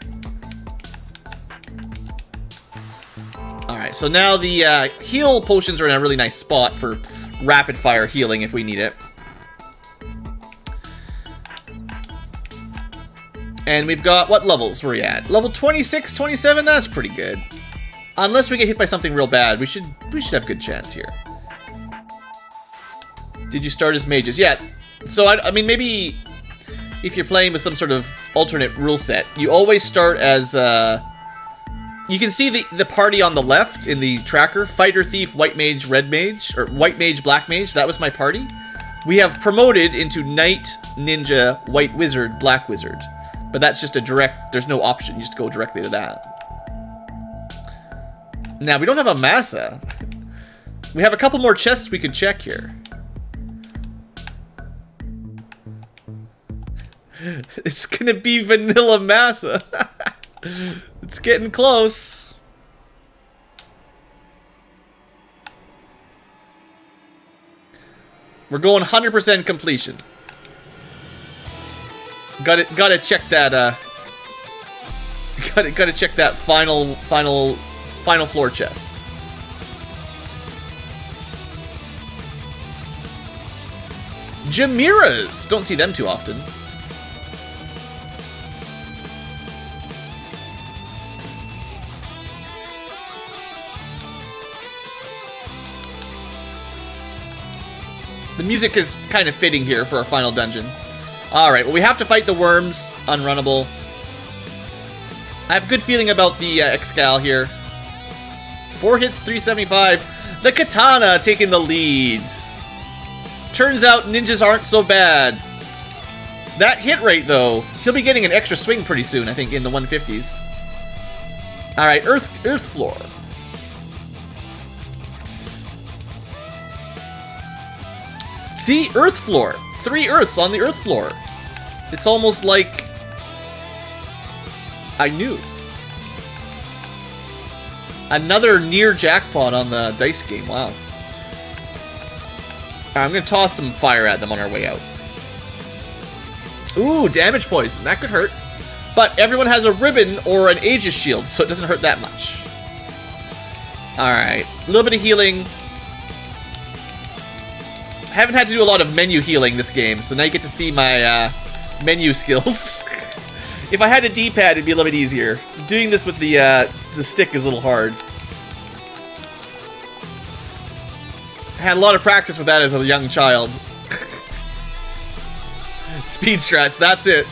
Alright, so now the heal potions are in a really nice spot for rapid fire healing if we need it. And we've got, what levels were we at? Level 26, 27, that's pretty good. Unless we get hit by something real bad, we should have a good chance here. Did you start as mages? Yeah, so I mean, maybe if you're playing with some sort of alternate rule set, you always start as, you can see the party on the left in the tracker. Fighter, Thief, White Mage, Red Mage, or White Mage, Black Mage, that was my party. We have promoted into Knight, Ninja, White Wizard, Black Wizard. But that's just a direct, there's no option, you just go directly to that. Now, we don't have a Massa. We have a couple more chests we could check here. It's gonna be vanilla Massa. It's getting close. We're going 100% completion. Gotta check that. Gotta check that final floor chest. Jamiras, don't see them too often. The music is kind of fitting here for our final dungeon. Alright, well we have to fight the worms. Unrunnable. I have a good feeling about the Excal here. 4 hits, 375. The Katana taking the lead. Turns out ninjas aren't so bad. That hit rate though, he'll be getting an extra swing pretty soon, I think, in the 150s. Alright, Earth Floor. See? Earth Floor. 3 Earths on the Earth Floor. It's almost like I knew. Another near jackpot on the dice game. Wow. I'm going to toss some fire at them on our way out. Ooh, damage poison. That could hurt. But everyone has a ribbon or an Aegis shield, so it doesn't hurt that much. Alright. A little bit of healing. I haven't had to do a lot of menu healing this game, so now you get to see my menu skills. If I had a D-pad, it'd be a little bit easier. Doing this with the stick is a little hard. I had a lot of practice with that as a young child. Speed strats, that's it.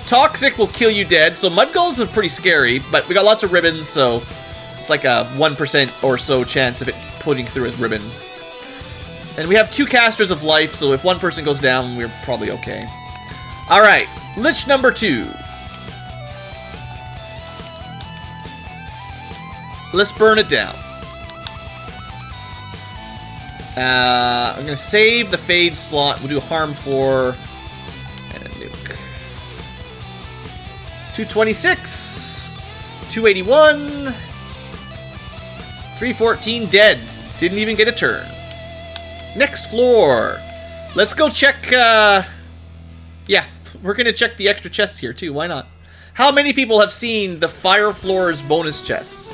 Toxic will kill you dead, so Mudgulls are pretty scary, but we got lots of ribbons, so it's like a 1% or so chance of it putting through his ribbon. And we have 2 casters of life, so if one person goes down, we're probably okay. Alright, Lich number 2. Let's burn it down. I'm going to save the Fade slot. We'll do Harm 4 and a nuke. 226. 281. 314 dead. Didn't even get a turn. Next floor. Let's go check, yeah, we're going to check the extra chests here too. Why not? How many people have seen the Fire Floors bonus chests?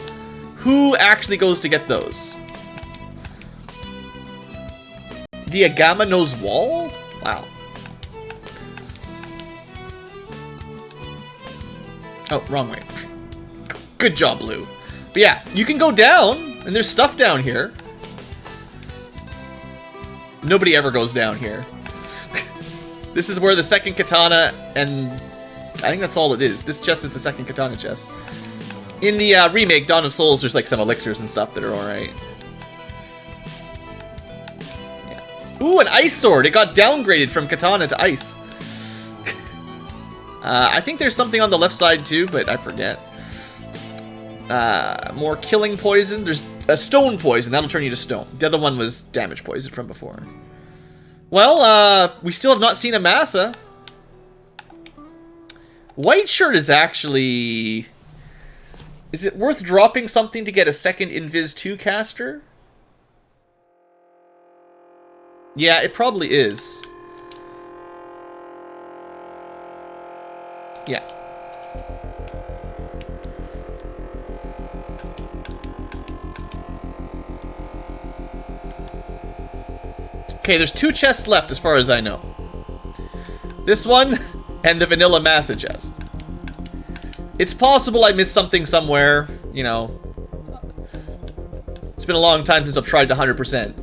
Who actually goes to get those? The Agama knows wall? Wow. Oh, wrong way. Good job, Blue. But yeah, you can go down, and there's stuff down here. Nobody ever goes down here. This is where the second katana, and I think that's all it is. This chest is the second katana chest. In the remake, Dawn of Souls, there's like some elixirs and stuff that are alright. Yeah. Ooh, an ice sword! It got downgraded from katana to ice. I think there's something on the left side too, but I forget. More killing poison. There's a stone poison. That'll turn you to stone. The other one was damage poison from before. Well, we still have not seen a Massa. White shirt is actually... Is it worth dropping something to get a second Invis 2 caster? Yeah, it probably is. Yeah. Okay, there's 2 chests left as far as I know. This one and the vanilla Massa chest. It's possible I missed something somewhere, you know. It's been a long time since I've tried to 100%.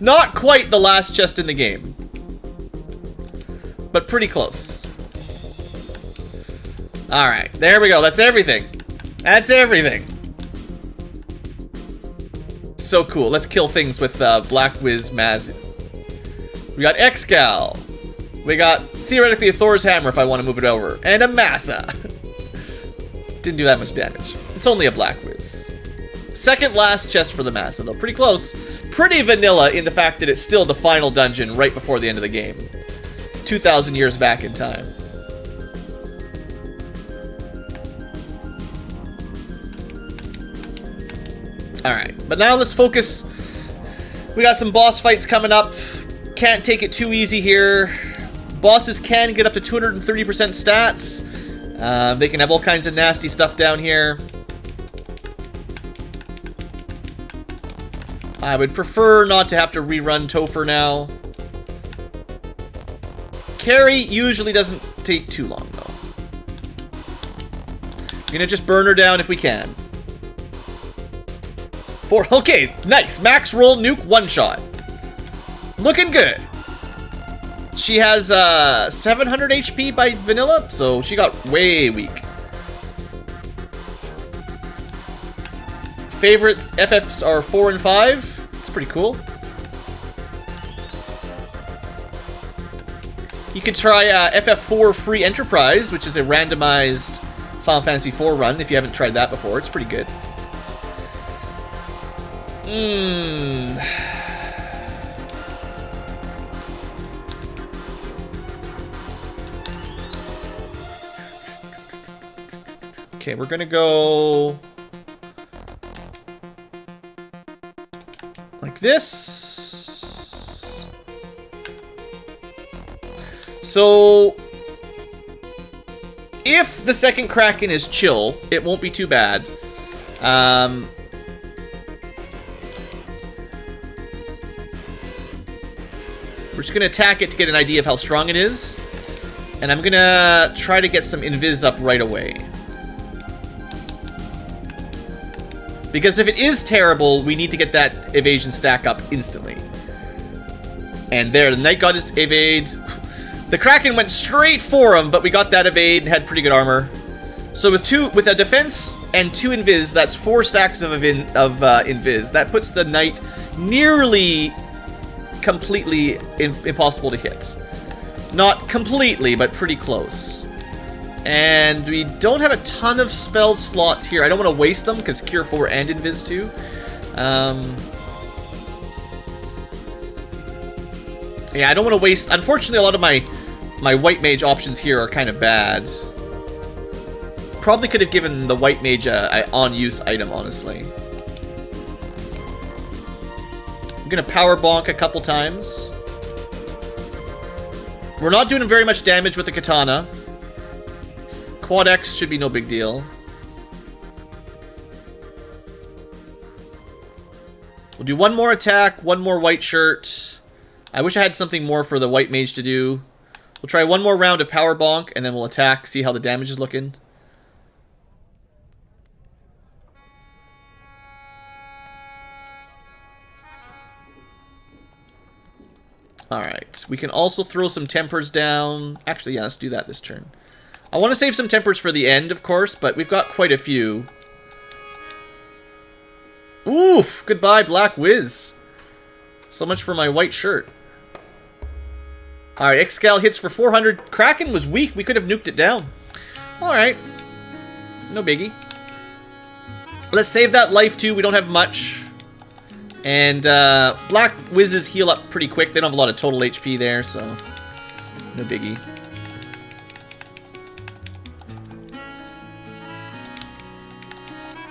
Not quite the last chest in the game. But pretty close. Alright, there we go. That's everything. That's everything. So cool. Let's kill things with Black Wiz Mazu. We got Excal. We got, theoretically, a Thor's Hammer if I want to move it over. And a Massa. Didn't do that much damage. It's only a Black Wiz. Second last chest for the Massa, though. Pretty close. Pretty vanilla in the fact that it's still the final dungeon right before the end of the game. 2,000 years back in time. Alright, but now let's focus. We got some boss fights coming up. Can't take it too easy here. Bosses can get up to 230% stats. They can have all kinds of nasty stuff down here. I would prefer not to have to rerun Topher now. Carry usually doesn't take too long, though. Gonna just burn her down if we can. 4. Okay, nice. Max roll nuke one shot. Looking good. She has 700 HP by vanilla, so she got way weak. Favorite FFs are 4 and 5. It's pretty cool. You can try FF4 Free Enterprise, which is a randomized Final Fantasy IV run, if you haven't tried that before. It's pretty good. Okay, we're gonna go like this. So if the second Kraken is chill, it won't be too bad. We're just gonna attack it to get an idea of how strong it is. And I'm gonna try to get some invis up right away. Because if it is terrible, we need to get that evasion stack up instantly. And there, the Night God is evade. The Kraken went straight for him, but we got that evade and had pretty good armor. So with a defense and 2 invis. That's 4 stacks of invis. That puts the knight nearly completely impossible to hit. Not completely, but pretty close. And we don't have a ton of spell slots here. I don't want to waste them because Cure 4 and Invis 2. Yeah, I don't want to waste... Unfortunately, a lot of my White Mage options here are kind of bad. Probably could have given the White Mage a on-use item, honestly. I'm going to Power Bonk a couple times. We're not doing very much damage with the Katana. Quad X should be no big deal. We'll do one more attack, one more white shirt. I wish I had something more for the White Mage to do. We'll try one more round of Power Bonk, and then we'll attack, see how the damage is looking. Alright, we can also throw some Tempers down. Actually, yeah, let's do that this turn. I want to save some Tempers for the end, of course, but we've got quite a few. Oof! Goodbye, Black Wiz. So much for my white shirt. Alright, Excal hits for 400. Kraken was weak. We could have nuked it down. Alright. No biggie. Let's save that life, too. We don't have much. And Black Wiz's heal up pretty quick. They don't have a lot of total HP there, so no biggie.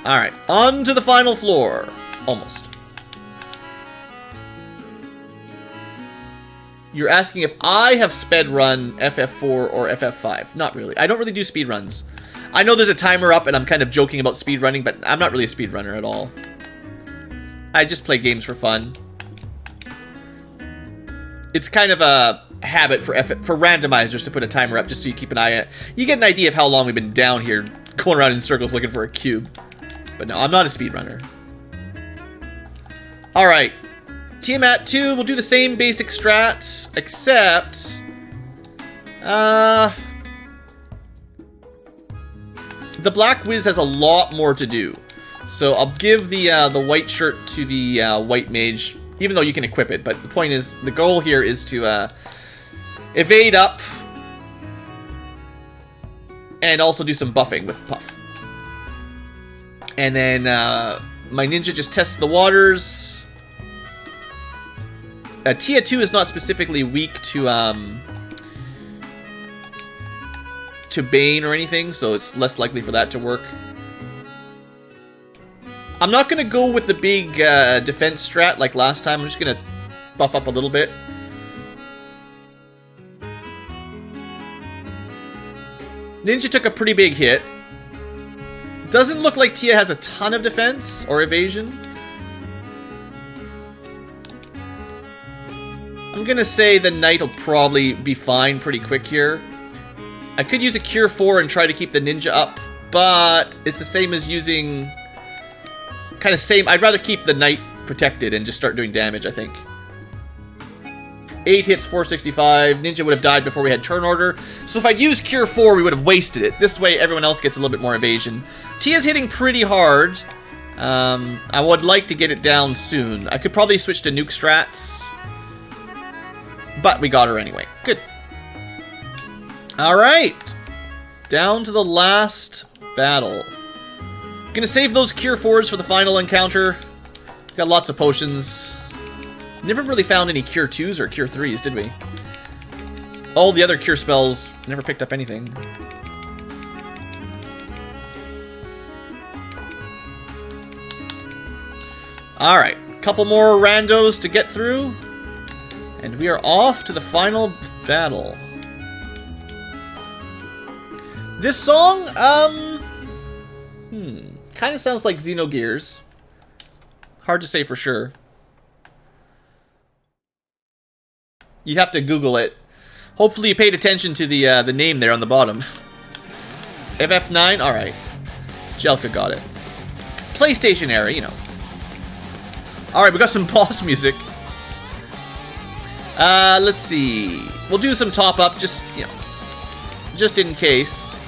Alright, on to the final floor. Almost. You're asking if I have sped run FF4 or FF5. Not really. I don't really do speed runs. I know there's a timer up and I'm kind of joking about speed running, but I'm not really a speed runner at all. I just play games for fun. It's kind of a habit for randomizers to put a timer up just so you keep an eye on. You get an idea of how long we've been down here going around in circles looking for a cube. But no, I'm not a speedrunner. Alright. Tiamat 2, we'll do the same basic strat, except... the Black Wiz has a lot more to do. So I'll give the white shirt to the White Mage, even though you can equip it. But the point is, the goal here is to evade up and also do some buffing with Puff. And then my ninja just tests the waters. Tia 2 is not specifically weak to Bane or anything, so it's less likely for that to work. I'm not going to go with the big defense strat like last time. I'm just going to buff up a little bit. Ninja took a pretty big hit. Doesn't look like Tia has a ton of defense or evasion. I'm going to say the Knight will probably be fine pretty quick here. I could use a Cure 4 and try to keep the Ninja up, but it's the same as using... kind of same. I'd rather keep the Knight protected and just start doing damage, I think. 8 hits, 465. Ninja would have died before we had turn order. So if I'd used Cure 4, we would have wasted it. This way, everyone else gets a little bit more evasion. Tia's hitting pretty hard. I would like to get it down soon. I could probably switch to nuke strats. But we got her anyway. Good. Alright. Down to the last battle. Gonna save those Cure 4s for the final encounter. Got lots of potions. Never really found any Cure 2s or Cure 3s, did we? All the other Cure spells, never picked up anything. Alright, couple more randos to get through. And we are off to the final battle. This song, kind of sounds like Xenogears. Hard to say for sure. You'd have to Google it. Hopefully you paid attention to the name there on the bottom. FF9? Alright. Jelka got it. PlayStation era, you know. Alright, we got some boss music. Let's see. We'll do some top up, just, you know, just in case.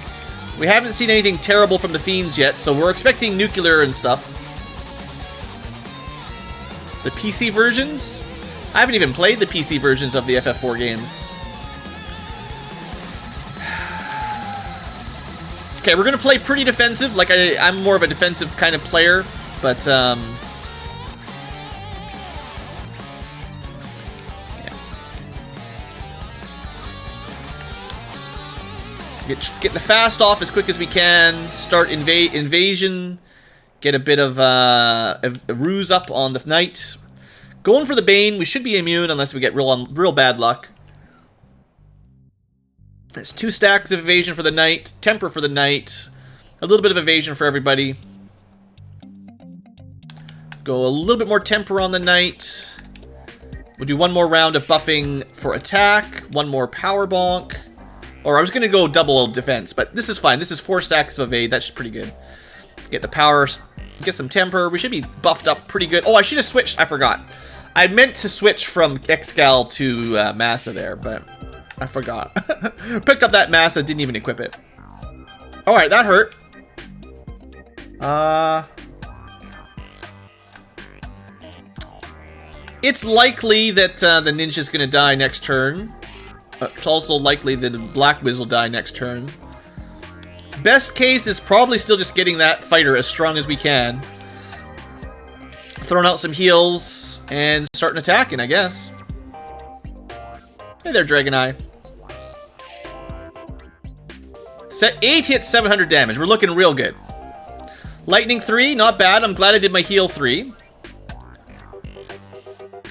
We haven't seen anything terrible from the Fiends yet, so we're expecting nuclear and stuff. The PC versions? I haven't even played the PC versions of the FF4 games. Okay, we're gonna play pretty defensive. Like, I'm more of a defensive kind of player, but, yeah. Get the fast off as quick as we can. Start invasion. Get a bit of a ruse up on the Knight. Going for the Bane. We should be immune unless we get real bad luck. There's 2 stacks of evasion for the Knight. Temper for the Knight. A little bit of evasion for everybody. Go a little bit more temper on the Knight. We'll do 1 more round of buffing for attack. 1 more power bonk. Or I was going to go double defense, but this is fine. This is 4 stacks of evade. That's pretty good. Get the power. Get some temper. We should be buffed up pretty good. Oh, I should have switched. I forgot. I meant to switch from Xgal to Massa there, but I forgot. Picked up that Massa, didn't even equip it. Alright, that hurt. It's likely that the ninja's gonna die next turn. It's also likely that the Black Wiz will die next turn. Best case is probably still just getting that fighter as strong as we can. Throwing out some heals and starting attacking, I guess. Hey there, Dragon Eye. Set 8 hits, 700 damage. We're looking real good. Lightning 3, not bad. I'm glad I did my heal 3.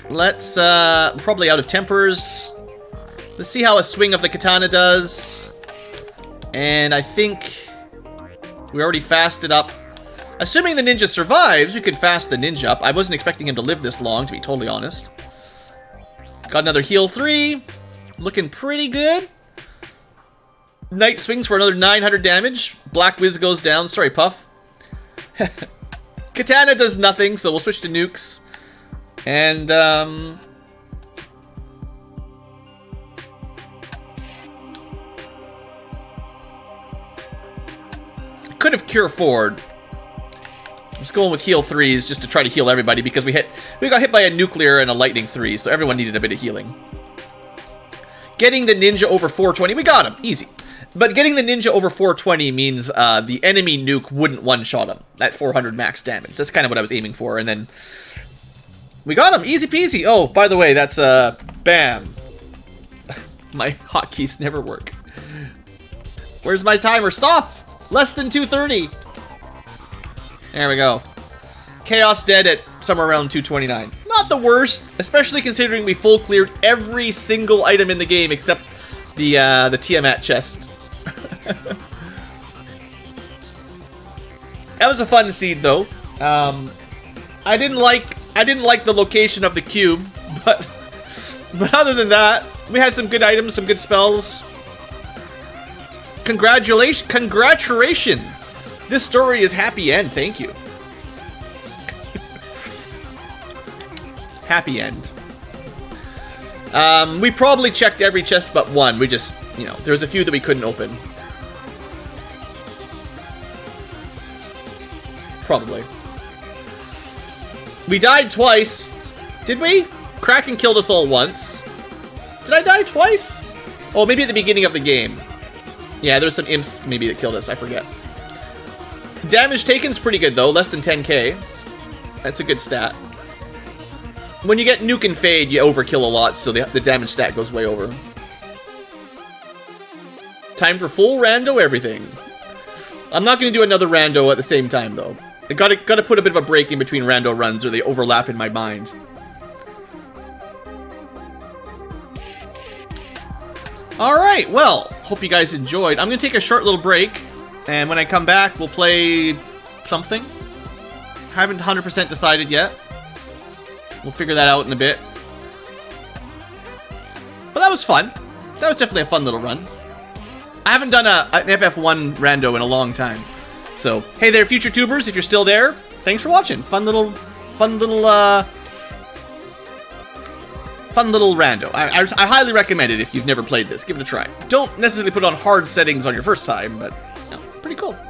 Let's, probably out of tempers. Let's see how a swing of the katana does. And I think we already fasted up. Assuming the ninja survives, we could fast the ninja up. I wasn't expecting him to live this long, to be totally honest. Got another heal 3. Looking pretty good. Knight swings for another 900 damage. Black Wiz goes down. Sorry, Puff. Katana does nothing, so we'll switch to nukes. And, could have Cure Ford. I'm just going with heal 3s just to try to heal everybody because we got hit by a nuclear and a lightning 3, so everyone needed a bit of healing. Getting the ninja over 420, we got him, easy. But getting the ninja over 420 means the enemy nuke wouldn't one-shot him at 400 max damage. That's kind of what I was aiming for, and then we got him, easy peasy. Oh, by the way, that's bam. My hotkeys never work. Where's my timer? Stop! Less than 230. There we go. Chaos dead at somewhere around 229. Not the worst, especially considering we full cleared every single item in the game except the Tiamat chest. That was a fun seed though. I didn't like the location of the cube, but other than that, we had some good items, some good spells. Congratulations! This story is happy end, thank you. Happy end. We probably checked every chest but one. We just, you know, there's a few that we couldn't open. Probably. We died twice. Did we? Kraken killed us all once. Did I die twice? Oh, maybe at the beginning of the game. Yeah, there's some imps maybe that killed us, I forget. Damage taken's pretty good though, less than 10k. That's a good stat. When you get nuke and fade, you overkill a lot, so the damage stat goes way over. Time for full rando everything. I'm not going to do another rando at the same time though. I gotta put a bit of a break in between rando runs or they overlap in my mind. Alright, well, hope you guys enjoyed. I'm going to take a short little break, and when I come back, we'll play something. Haven't 100% decided yet. We'll figure that out in a bit. But that was fun. That was definitely a fun little run. I haven't done an FF1 rando in a long time. So, hey there, future tubers, if you're still there, thanks for watching. Fun little rando. I highly recommend it if you've never played this. Give it a try. Don't necessarily put on hard settings on your first time, but you know, Pretty cool.